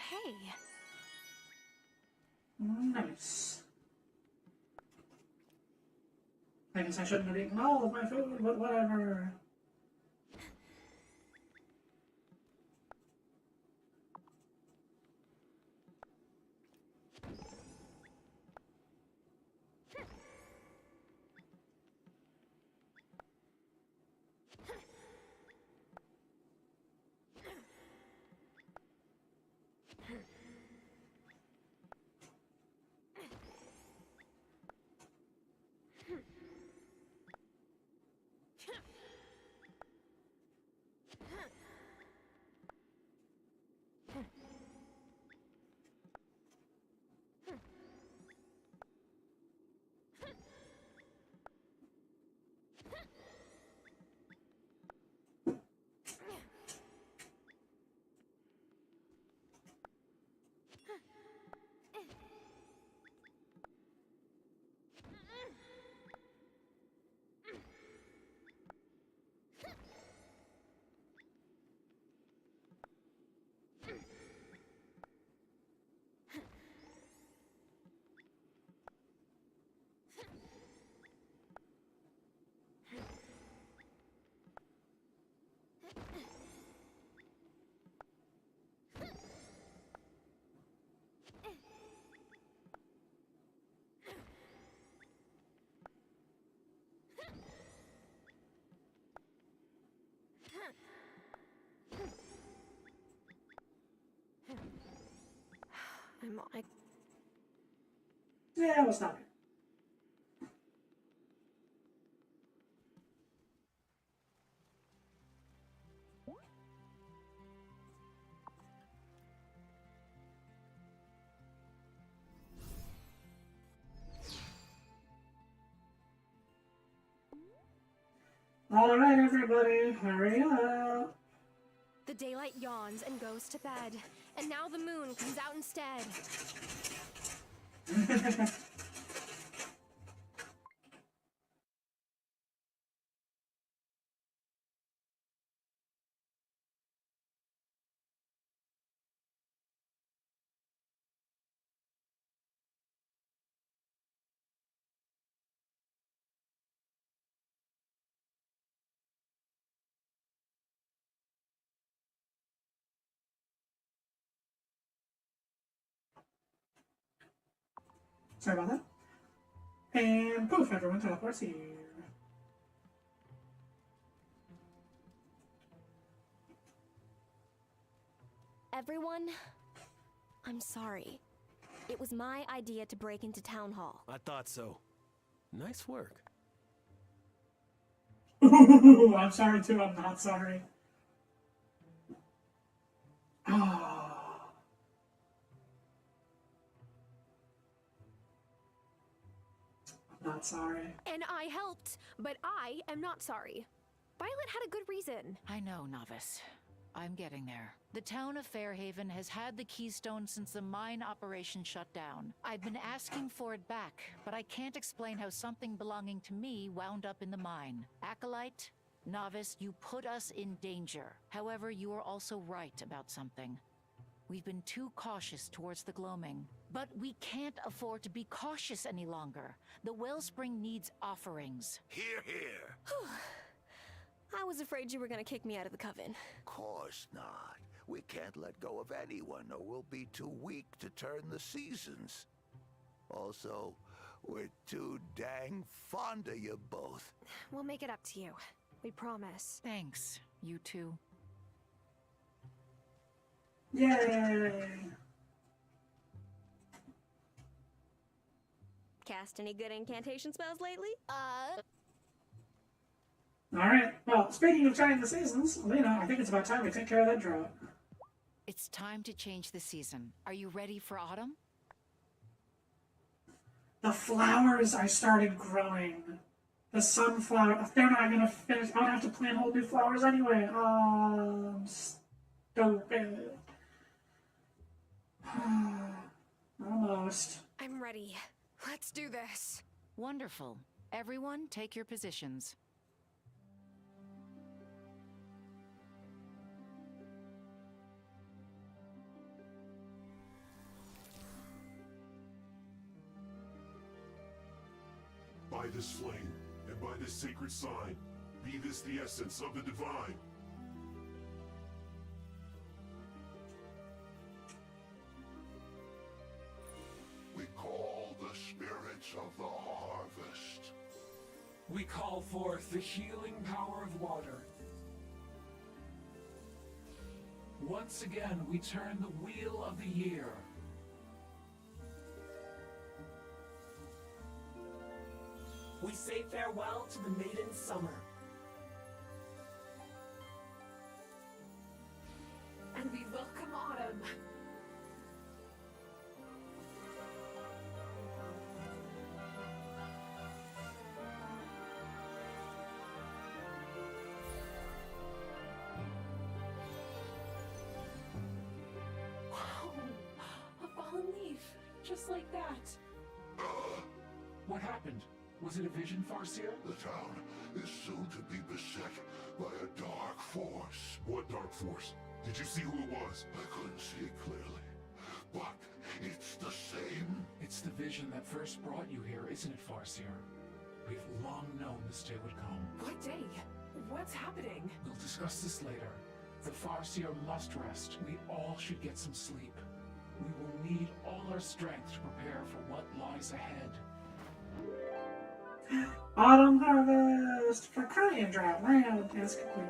Hey. Nice. I guess I shouldn't have eaten all of my food, but whatever. Yeah, we'll stop it. All right, everybody, hurry up. The daylight yawns and goes to bed, and now the moon comes out instead. Sorry about that. And poof, everyone teleports here. Everyone, I'm sorry. It was my idea to break into Town Hall. I thought so. Nice work. I'm sorry too, I'm not sorry. Oh. I'm not sorry. And I helped, but I am not sorry. Violet had a good reason. I know, Novice. I'm getting there. The town of Fairhaven has had the Keystone since the mine operation shut down. I've been asking for it back, but I can't explain how something belonging to me wound up in the mine. Acolyte, Novice, you put us in danger. However, you are also right about something. We've been too cautious towards the gloaming. But we can't afford to be cautious any longer. The wellspring needs offerings. Hear, hear. I was afraid you were gonna kick me out of the coven. Course not. We can't let go of anyone or we'll be too weak to turn the seasons. Also, we're too dang fond of you both. We'll make it up to you. We promise. Thanks. you two. Yay! Cast any good incantation spells lately? Alright, well, speaking of trying the seasons, Lena, I think it's about time we take care of that drought. It's time to change the season. Are you ready for autumn? The flowers I started growing. The sunflower, they're not gonna finish. I'm gonna have to plant whole new flowers anyway. Oh, I'm stupid. Almost. I'm ready. Let's do this. Wonderful. Everyone, take your positions. By this flame, and by this sacred sign, be this the essence of the divine. We call the spirits of the harvest. We call forth the healing power of water. Once again, we turn the wheel of the year. We say farewell to the maiden summer. And we welcome autumn. Wow, a fallen leaf, just like that. What happened? Was it a vision, Farseer? The town is soon to be beset by a dark force. What dark force? Did you see who it was? I couldn't see it clearly, but it's the same. It's the vision that first brought you here, isn't it, Farseer? We've long known this day would come. What day? What's happening? We'll discuss this later. The Farseer must rest. We all should get some sleep. We will need all our strength to prepare for what lies ahead. Autumn harvest for crying drought. Land task complete.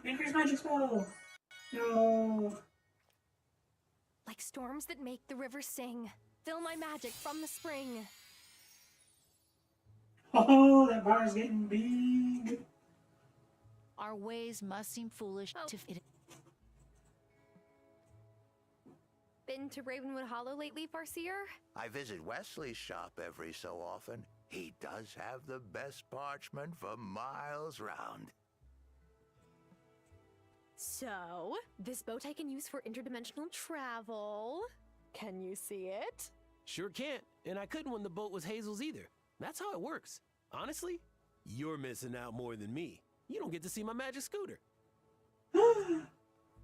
Increase magic spell. No. Like storms that make the river sing. Fill my magic from the spring. Oh, that bar's getting big. Our ways must seem foolish to fit. Been to Ravenwood Hollow lately, Farseer? I visit Wesley's shop every so often. He does have the best parchment for miles round. So, this boat I can use for interdimensional travel. Can you see it? Sure can't, and I couldn't when the boat was Hazel's either. That's how it works. Honestly, you're missing out more than me. You don't get to see my magic scooter.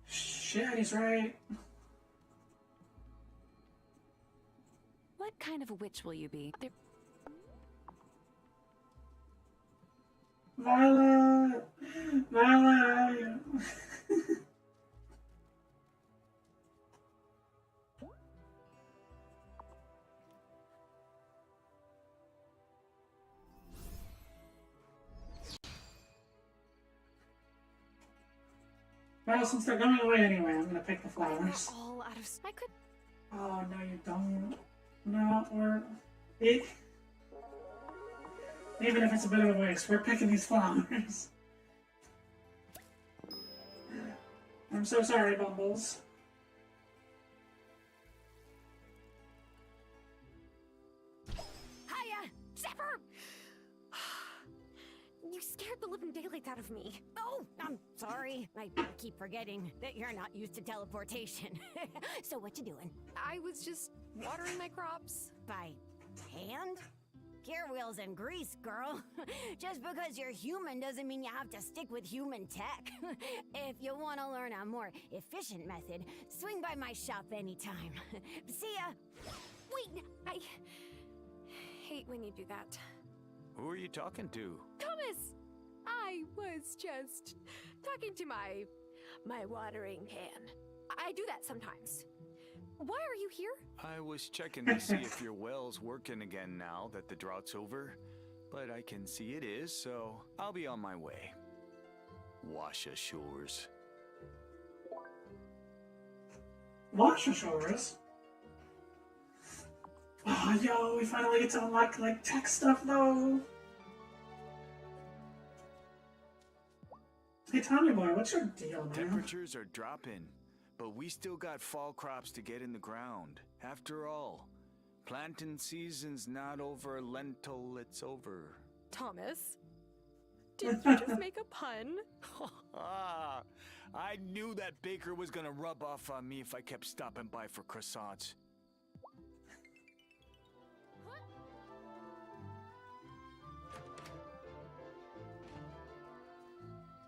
Shit, he's right. What kind of a witch will you be? Violet! Violet! Well, since they're going away anyway, I'm gonna pick the flowers. All out of... I could... Oh, no you don't. No, even if it's a bit of a waste, we're picking these flowers. I'm so sorry, Bumbles. Hiya! Zipper! You scared the living daylights out of me. Oh, I'm sorry. I keep forgetting that you're not used to teleportation. So what you doing? I was just watering my crops. By hand? Gear wheels and grease, girl. Just because you're human doesn't mean you have to stick with human tech. If you want to learn a more efficient method, swing by my shop anytime. See ya! Wait, I hate when you do that. Who are you talking to? Thomas! I was just talking to my watering can. I do that sometimes. Why are you here? I was checking to see if your well's working again now that the drought's over, but I can see it is, so I'll be on my way. Washa Shores. Washa Shores? Oh, yo, we finally get to unlock, like, tech stuff, though. Hey, Tommy boy, what's your deal, man? Temperatures are dropping, but we still got fall crops to get in the ground. After all, planting season's not over lentil, it's over. Thomas, did you just make a pun? I knew that baker was gonna rub off on me if I kept stopping by for croissants.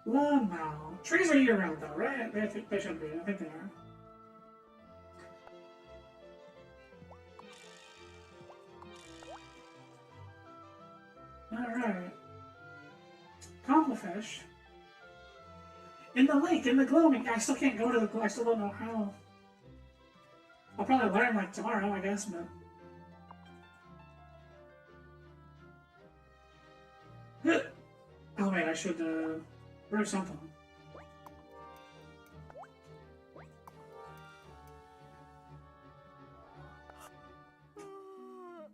Well, no. Trees are year-round, though, right? They should be. I think they are. Alright. Cobblefish. In the lake, in the gloaming. I still can't go to the... I still don't know how. I'll probably learn, like, tomorrow, I guess, but... Oh, wait, I should, brew something.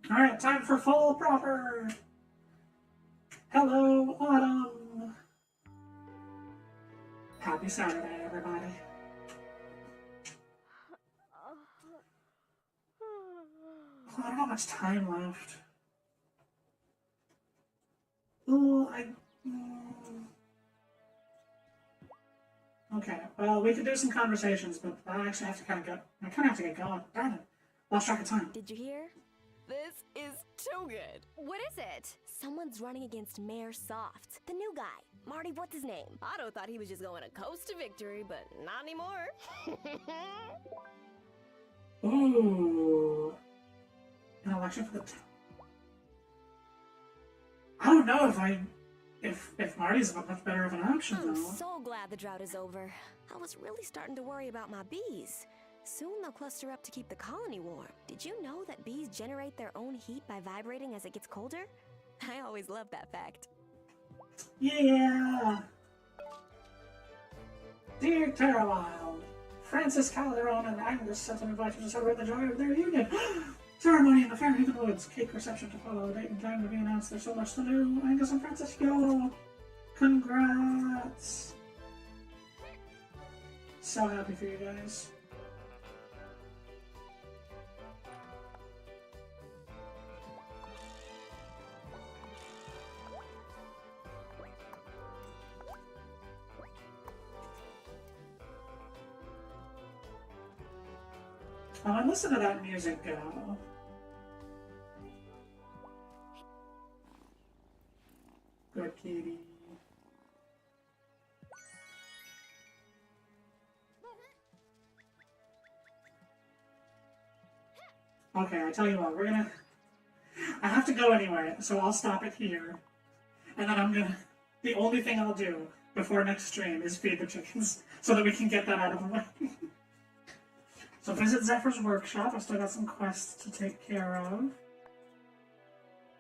Alright, time for fall proper! Hello, autumn! Happy Saturday, everybody. Oh, I don't have much time left. Ooh, Okay, well, we could do some conversations, but I actually have to kind of have to get going. Darn it. Lost track of time. Did you hear? This is too good. What is it? Someone's running against Mayor Soft, the new guy. Marty, what's his name? Otto thought he was just going to coast to victory, but not anymore. Ooh. An election for the town. I don't know if Marty's much better of an option, I'm though. so glad the drought is over. I was really starting to worry about my bees. Soon they'll cluster up to keep the colony warm. Did you know that bees generate their own heat by vibrating as it gets colder? I always loved that fact. Yeah! Dear Terrawilde, Francis Calderon and Angus sent an invite to celebrate the joy of their union. Ceremony in the Fairhaven Woods. Cake reception to follow. The date and time to be announced. There's so much to do. Angus and Francis, yo! Congrats! So happy for you guys. Oh, and listen to that music go. Good kitty. Okay, I tell you what, I have to go anyway, so I'll stop it here. And then the only thing I'll do before next stream is feed the chickens, so that we can get that out of the way. So visit Zephyr's workshop. I've still got some quests to take care of.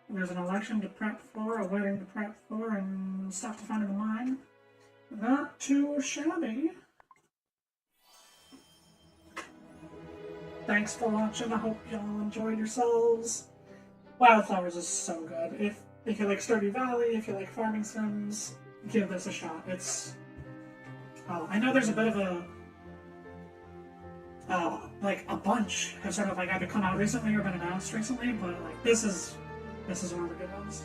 There's an election to prep for, a wedding to prep for, and stuff to find in the mine. Not too shabby. Thanks for watching. I hope y'all enjoyed yourselves. Wylde Flowers is so good. If you like Stardew Valley, if you like farming sims, give this a shot. It's... I know there's a bit of a... like a bunch have sort of like either come out recently or been announced recently, but like this is one of the good ones.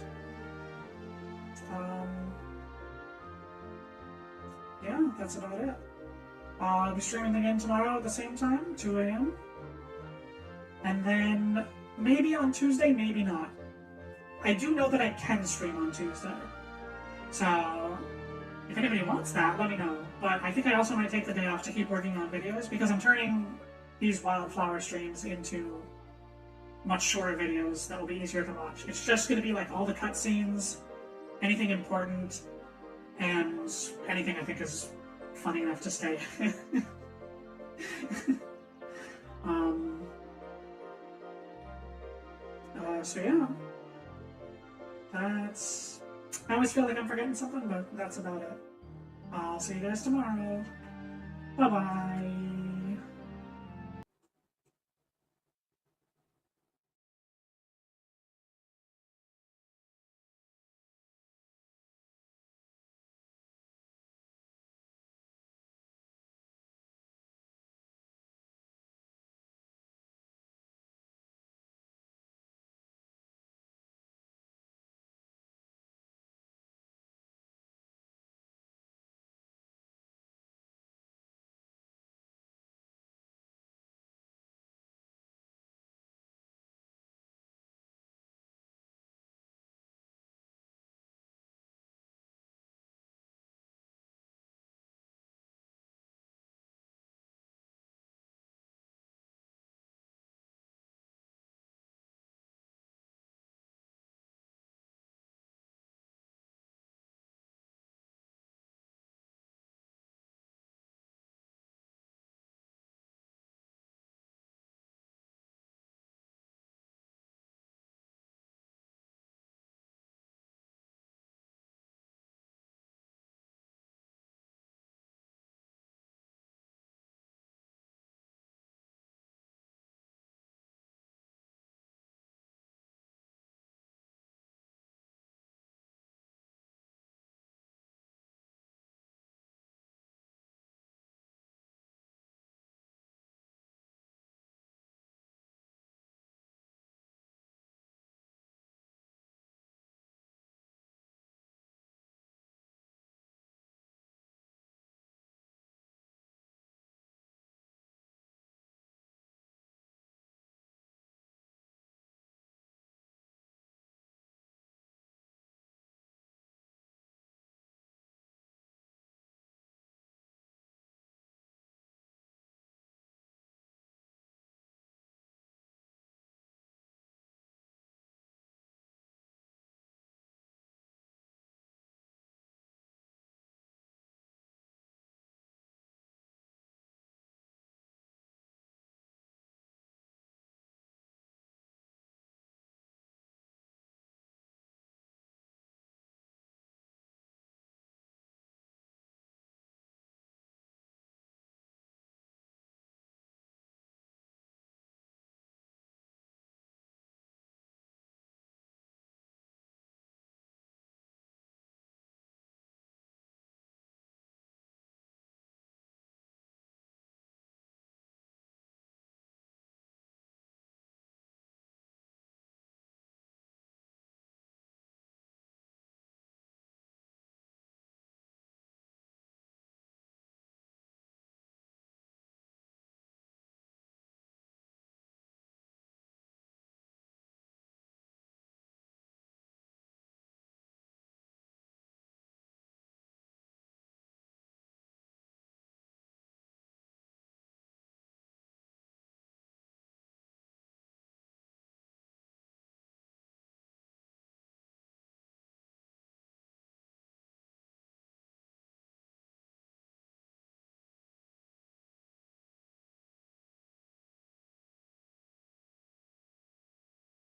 Yeah, that's about it. I'll be streaming again tomorrow at the same time, 2 a.m. And then maybe on Tuesday, maybe not. I do know that I can stream on Tuesday. So if anybody wants that, let me know. But I think I also might take the day off to keep working on videos because I'm turning these Wylde Flower streams into much shorter videos that will be easier to watch. It's just going to be like all the cutscenes, anything important, and anything I think is funny enough to stay. So yeah, I always feel like I'm forgetting something, but that's about it. I'll see you guys tomorrow. Bye-bye.